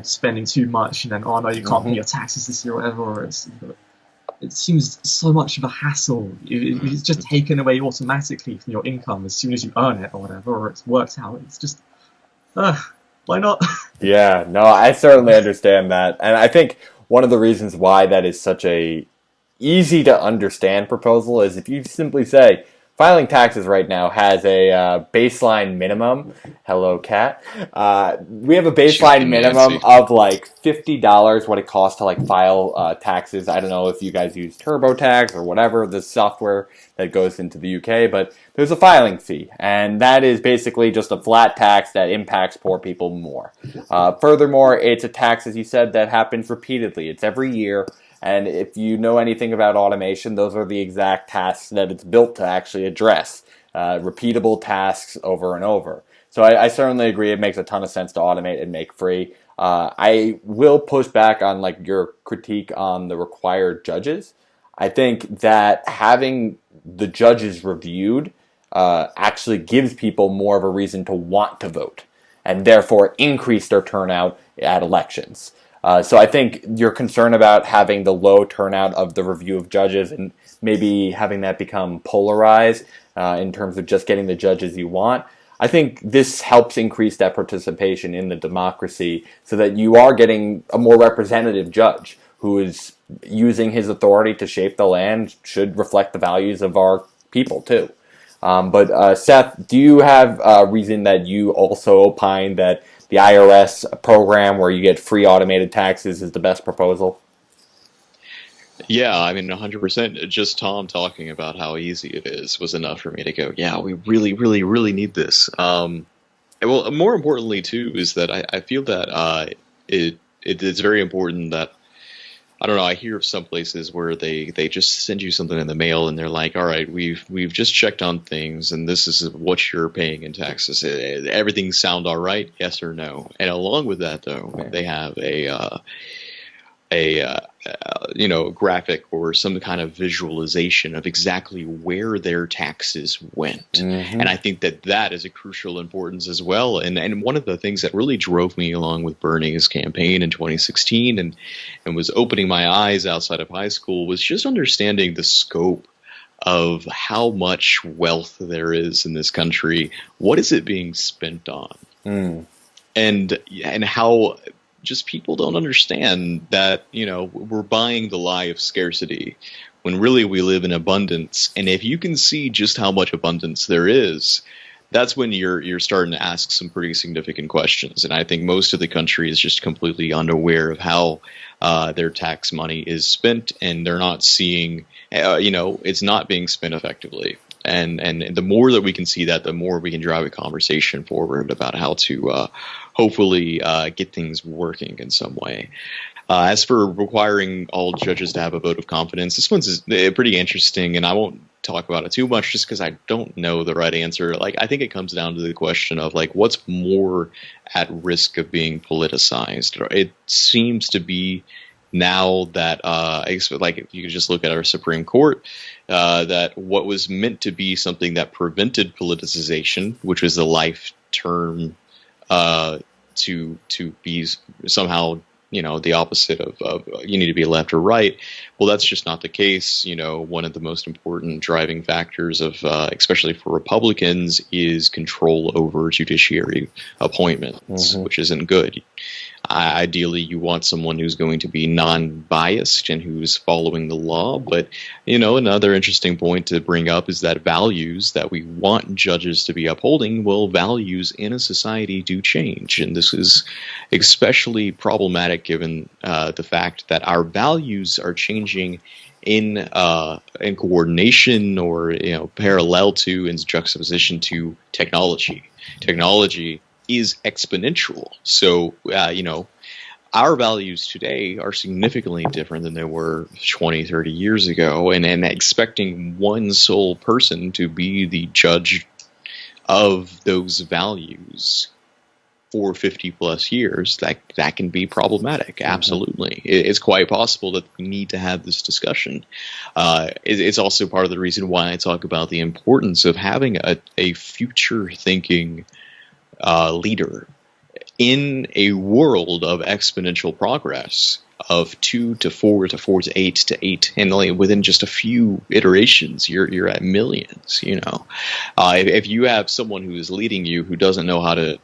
spending too much and then no, you can't pay your taxes this year or whatever. Or it seems so much of a hassle. It's just taken away automatically from your income as soon as you earn it or whatever, or it's worked out. It's just, why not? Yeah, no, I certainly understand that. And I think one of the reasons why that is such a easy to understand proposal is if you simply say, filing taxes right now has a baseline minimum. Hello, cat. We have a baseline minimum of like $50 what it costs to like file taxes. I don't know if you guys use TurboTax or whatever, the software that goes into the UK, but there's a filing fee, and that is basically just a flat tax that impacts poor people more. Furthermore, it's a tax, as you said, that happens repeatedly. It's every year. And if you know anything about automation, those are the exact tasks that it's built to actually address. Repeatable tasks over and over. So I certainly agree it makes a ton of sense to automate and make free. I will push back on like your critique on the required judges. I think that having the judges reviewed actually gives people more of a reason to want to vote and therefore increase their turnout at elections. So I think your concern about having the low turnout of the review of judges and maybe having that become polarized in terms of just getting the judges you want, I think this helps increase that participation in the democracy so that you are getting a more representative judge who is using his authority to shape the land, should reflect the values of our people too. But Seth, do you have a reason that you also opine that the IRS program where you get free automated taxes is the best proposal? Yeah, I mean, 100%. Just Tom talking about how easy it is was enough for me to go, yeah, we really, really, really need this. Well, more importantly, too, is that I feel that it's very important that, I don't know, I hear of some places where they just send you something in the mail and they're like, all right, we've just checked on things and this is what you're paying in taxes. Everything sound all right? Yes or no? And along with that, though, they have a graphic or some kind of visualization of exactly where their taxes went. Mm-hmm. And I think that is a crucial importance as well. And one of the things that really drove me along with Bernie's campaign in 2016 and was opening my eyes outside of high school was just understanding the scope of how much wealth there is in this country. What is it being spent on? And how just people don't understand that, we're buying the lie of scarcity when really we live in abundance. And if you can see just how much abundance there is, that's when you're starting to ask some pretty significant questions. And I think most of the country is just completely unaware of how their tax money is spent, and they're not seeing, it's not being spent effectively. And the more that we can see that, the more we can drive a conversation forward about how to hopefully get things working in some way. As for requiring all judges to have a vote of confidence, this one's pretty interesting, and I won't talk about it too much just because I don't know the right answer. Like, I think it comes down to the question of, like, what's more at risk of being politicized? It seems to be now that, like, if you could just look at our Supreme Court, that what was meant to be something that prevented politicization, which was a life term, to be somehow, the opposite of you need to be left or right. Well, that's just not the case. One of the most important driving factors of, especially for Republicans, is control over judiciary appointments, which isn't good. Ideally, you want someone who's going to be non-biased and who's following the law. But, another interesting point to bring up is that values that we want judges to be upholding, well, values in a society do change. And this is especially problematic given the fact that our values are changing in coordination or, parallel to, in juxtaposition to technology. Technology is exponential. So, our values today are significantly different than they were 20, 30 years ago. And expecting one sole person to be the judge of those values for 50 plus years, that can be problematic. Absolutely. It's quite possible that we need to have this discussion. It's also part of the reason why I talk about the importance of having a future thinking leader in a world of exponential progress of 2 to 4 to 4 to 8 to 8, and within just a few iterations, you're at millions. If you have someone who is leading you who doesn't know how to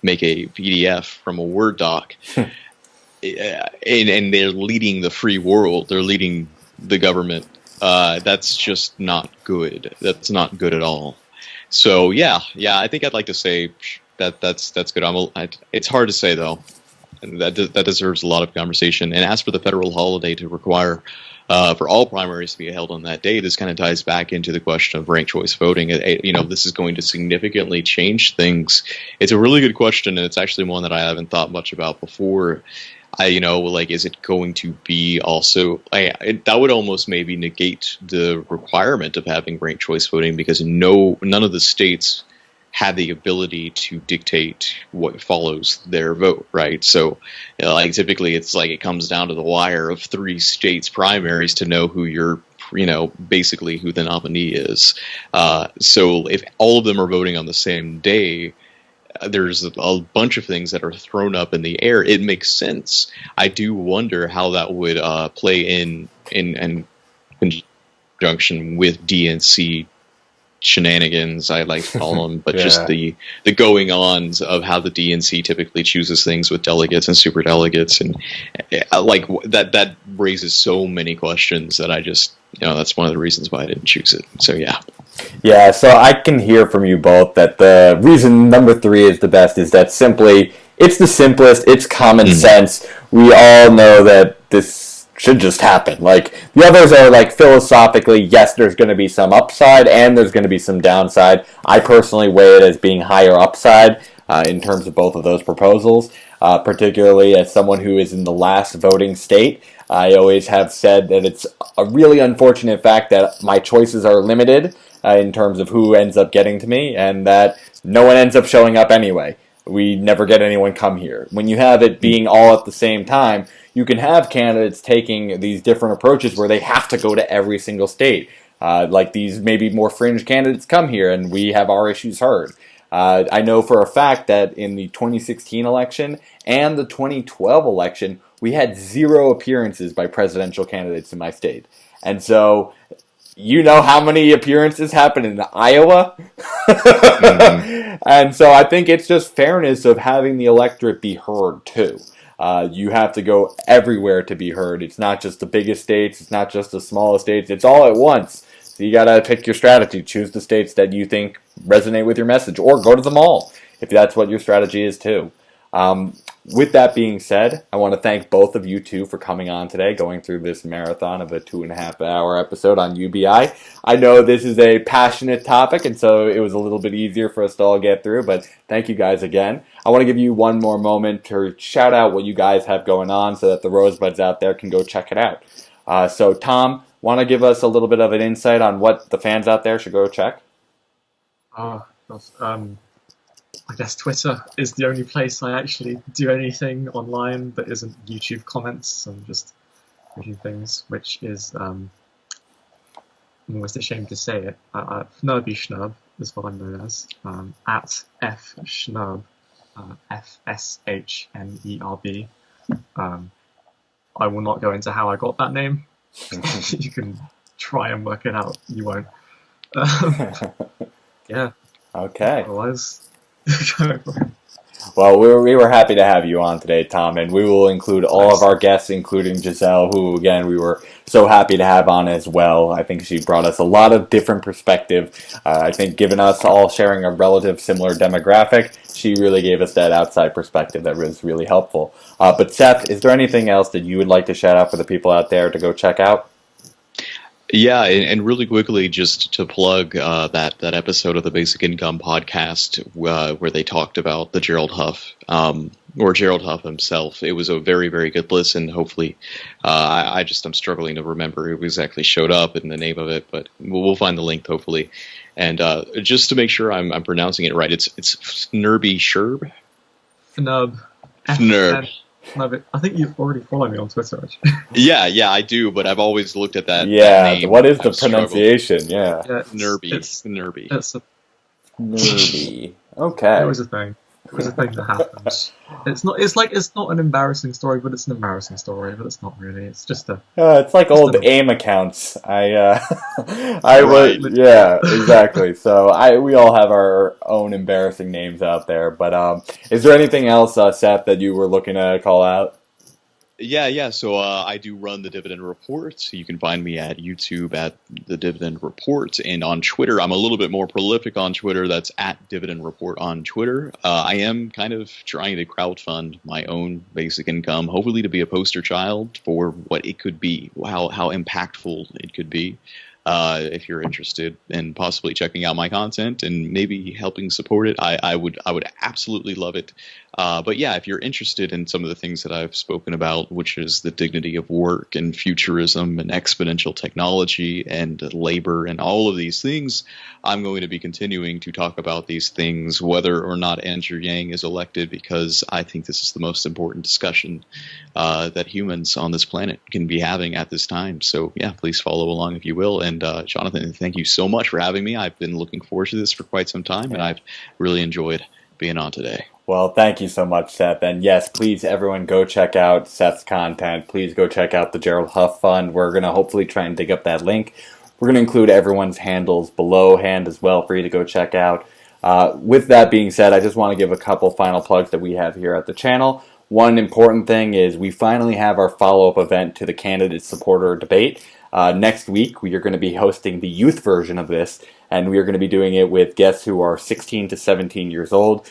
make a PDF from a Word doc, and they're leading the free world, they're leading the government That's just not good. That's not good at all. So yeah, I think I'd like to say that's good. It's hard to say though. And that deserves a lot of conversation. And as for the federal holiday to require for all primaries to be held on that day, this kind of ties back into the question of ranked choice voting. This is going to significantly change things. It's a really good question, and it's actually one that I haven't thought much about before. Is it going to be also? That would almost maybe negate the requirement of having ranked choice voting, because none of the states have the ability to dictate what follows their vote, right? So, typically it's like it comes down to the wire of 3 states' primaries to know who basically who the nominee is. So if all of them are voting on the same day, there's a bunch of things that are thrown up in the air. It makes sense. I do wonder how that would play in conjunction with DNC shenanigans, I like to call them, but just the going-ons of how the DNC typically chooses things with delegates and superdelegates, and that raises so many questions that I just, that's one of the reasons why I didn't choose it. So yeah, so I can hear from you both that the reason number 3 is the best is that simply it's the simplest, it's common sense. We all know that this should just happen. Like, the others are like philosophically, yes, there's going to be some upside and there's going to be some downside. I personally weigh it as being higher upside in terms of both of those proposals, particularly as someone who is in the last voting state. I always have said that it's a really unfortunate fact that my choices are limited in terms of who ends up getting to me, and that no one ends up showing up anyway. We never get anyone come here. When you have it being all at the same time, you can have candidates taking these different approaches where they have to go to every single state. Like these maybe more fringe candidates come here and we have our issues heard. I know for a fact that in the 2016 election and the 2012 election, we had 0 appearances by presidential candidates in my state. And so, you know how many appearances happen in Iowa? And so I think it's just fairness of having the electorate be heard too. You have to go everywhere to be heard. It's not just the biggest states. It's not just the smallest states. It's all at once. So you got to pick your strategy. Choose the states that you think resonate with your message, or go to them all if that's what your strategy is too. With that being said, I want to thank both of you two for coming on today, going through this marathon of a 2.5-hour episode on UBI. I know this is a passionate topic, and so it was a little bit easier for us to all get through, but thank you guys again. I want to give you one more moment to shout out what you guys have going on so that the Rosebuds out there can go check it out. So Tom, want to give us a little bit of an insight on what the fans out there should go check? I guess Twitter is the only place I actually do anything online that isn't YouTube comments and just reading things, which is, I'm almost ashamed to say it, Fnurby Schnurb is what I'm known as, at F Schnurb, FSHNERB. I will not go into how I got that name. You can try and work it out, you won't. Yeah. Okay. Otherwise... Well, we were happy to have you on today, Tom, and we will include all of our guests, including Gisele, who, again, we were so happy to have on as well. I think she brought us a lot of different perspective. I think given us all sharing a relative similar demographic, she really gave us that outside perspective that was really helpful. But Seth, is there anything else that you would like to shout out for the people out there to go check out? Yeah, and really quickly, just to plug that episode of the Basic Income podcast where they talked about the Gerald Huff, or Gerald Huff himself. It was a very, very good listen. Hopefully, I'm struggling to remember who exactly showed up in the name of it, but we'll find the link hopefully. And just to make sure I'm pronouncing it right, it's Fnurby Sherb? Fnurb. Fnurb. No, but I think you already follow me on Twitter, actually. Yeah, I do, but I've always looked at that. Yeah, that name. What is the pronunciation? Yeah. Nerby. Nerby. Okay. It was a thing. It was a thing that happened. It's not. It's like it's not an embarrassing story, but it's an embarrassing story. But it's not really. It's just a. It's like old AIM accounts. I would. Yeah, exactly. So we all have our own embarrassing names out there. But is there anything else, Seth, that you were looking to call out? Yeah. So I do run the Dividend Report. You can find me at YouTube at the Dividend Report, and on Twitter, I'm a little bit more prolific on Twitter. That's at Dividend Report on Twitter. I am kind of trying to crowdfund my own basic income, hopefully to be a poster child for what it could be, how impactful it could be. If you're interested in possibly checking out my content and maybe helping support it, I would absolutely love it. But yeah, if you're interested in some of the things that I've spoken about, which is the dignity of work and futurism and exponential technology and labor and all of these things, I'm going to be continuing to talk about these things, whether or not Andrew Yang is elected, because I think this is the most important discussion that humans on this planet can be having at this time. So yeah, please follow along if you will. And Jonathan, thank you so much for having me. I've been looking forward to this for quite some time, and I've really enjoyed being on today. Well, thank you so much, Seth. And yes, please, everyone, go check out Seth's content. Please go check out the Gerald Huff Fund. We're going to hopefully try and dig up that link. We're going to include everyone's handles below hand as well for you to go check out. With that being said, I just want to give a couple final plugs that we have here at the channel. One important thing is we finally have our follow-up event to the candidate supporter debate. Next week, we are going to be hosting the youth version of this, and we are going to be doing it with guests who are 16 to 17 years old.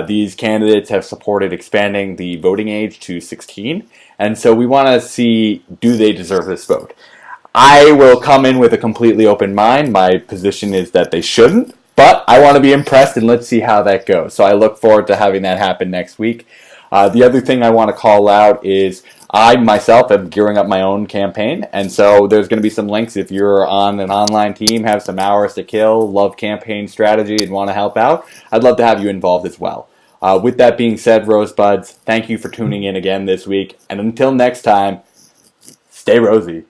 These candidates have supported expanding the voting age to 16, and so we want to see, do they deserve this vote? I will come in with a completely open mind. My position is that they shouldn't, but I want to be impressed, and let's see how that goes. So I look forward to having that happen next week. The other thing I want to call out is I myself am gearing up my own campaign, and so there's going to be some links if you're on an online team, have some hours to kill, love campaign strategy, and want to help out. I'd love to have you involved as well. With that being said, Rosebuds, thank you for tuning in again this week, and until next time, stay rosy.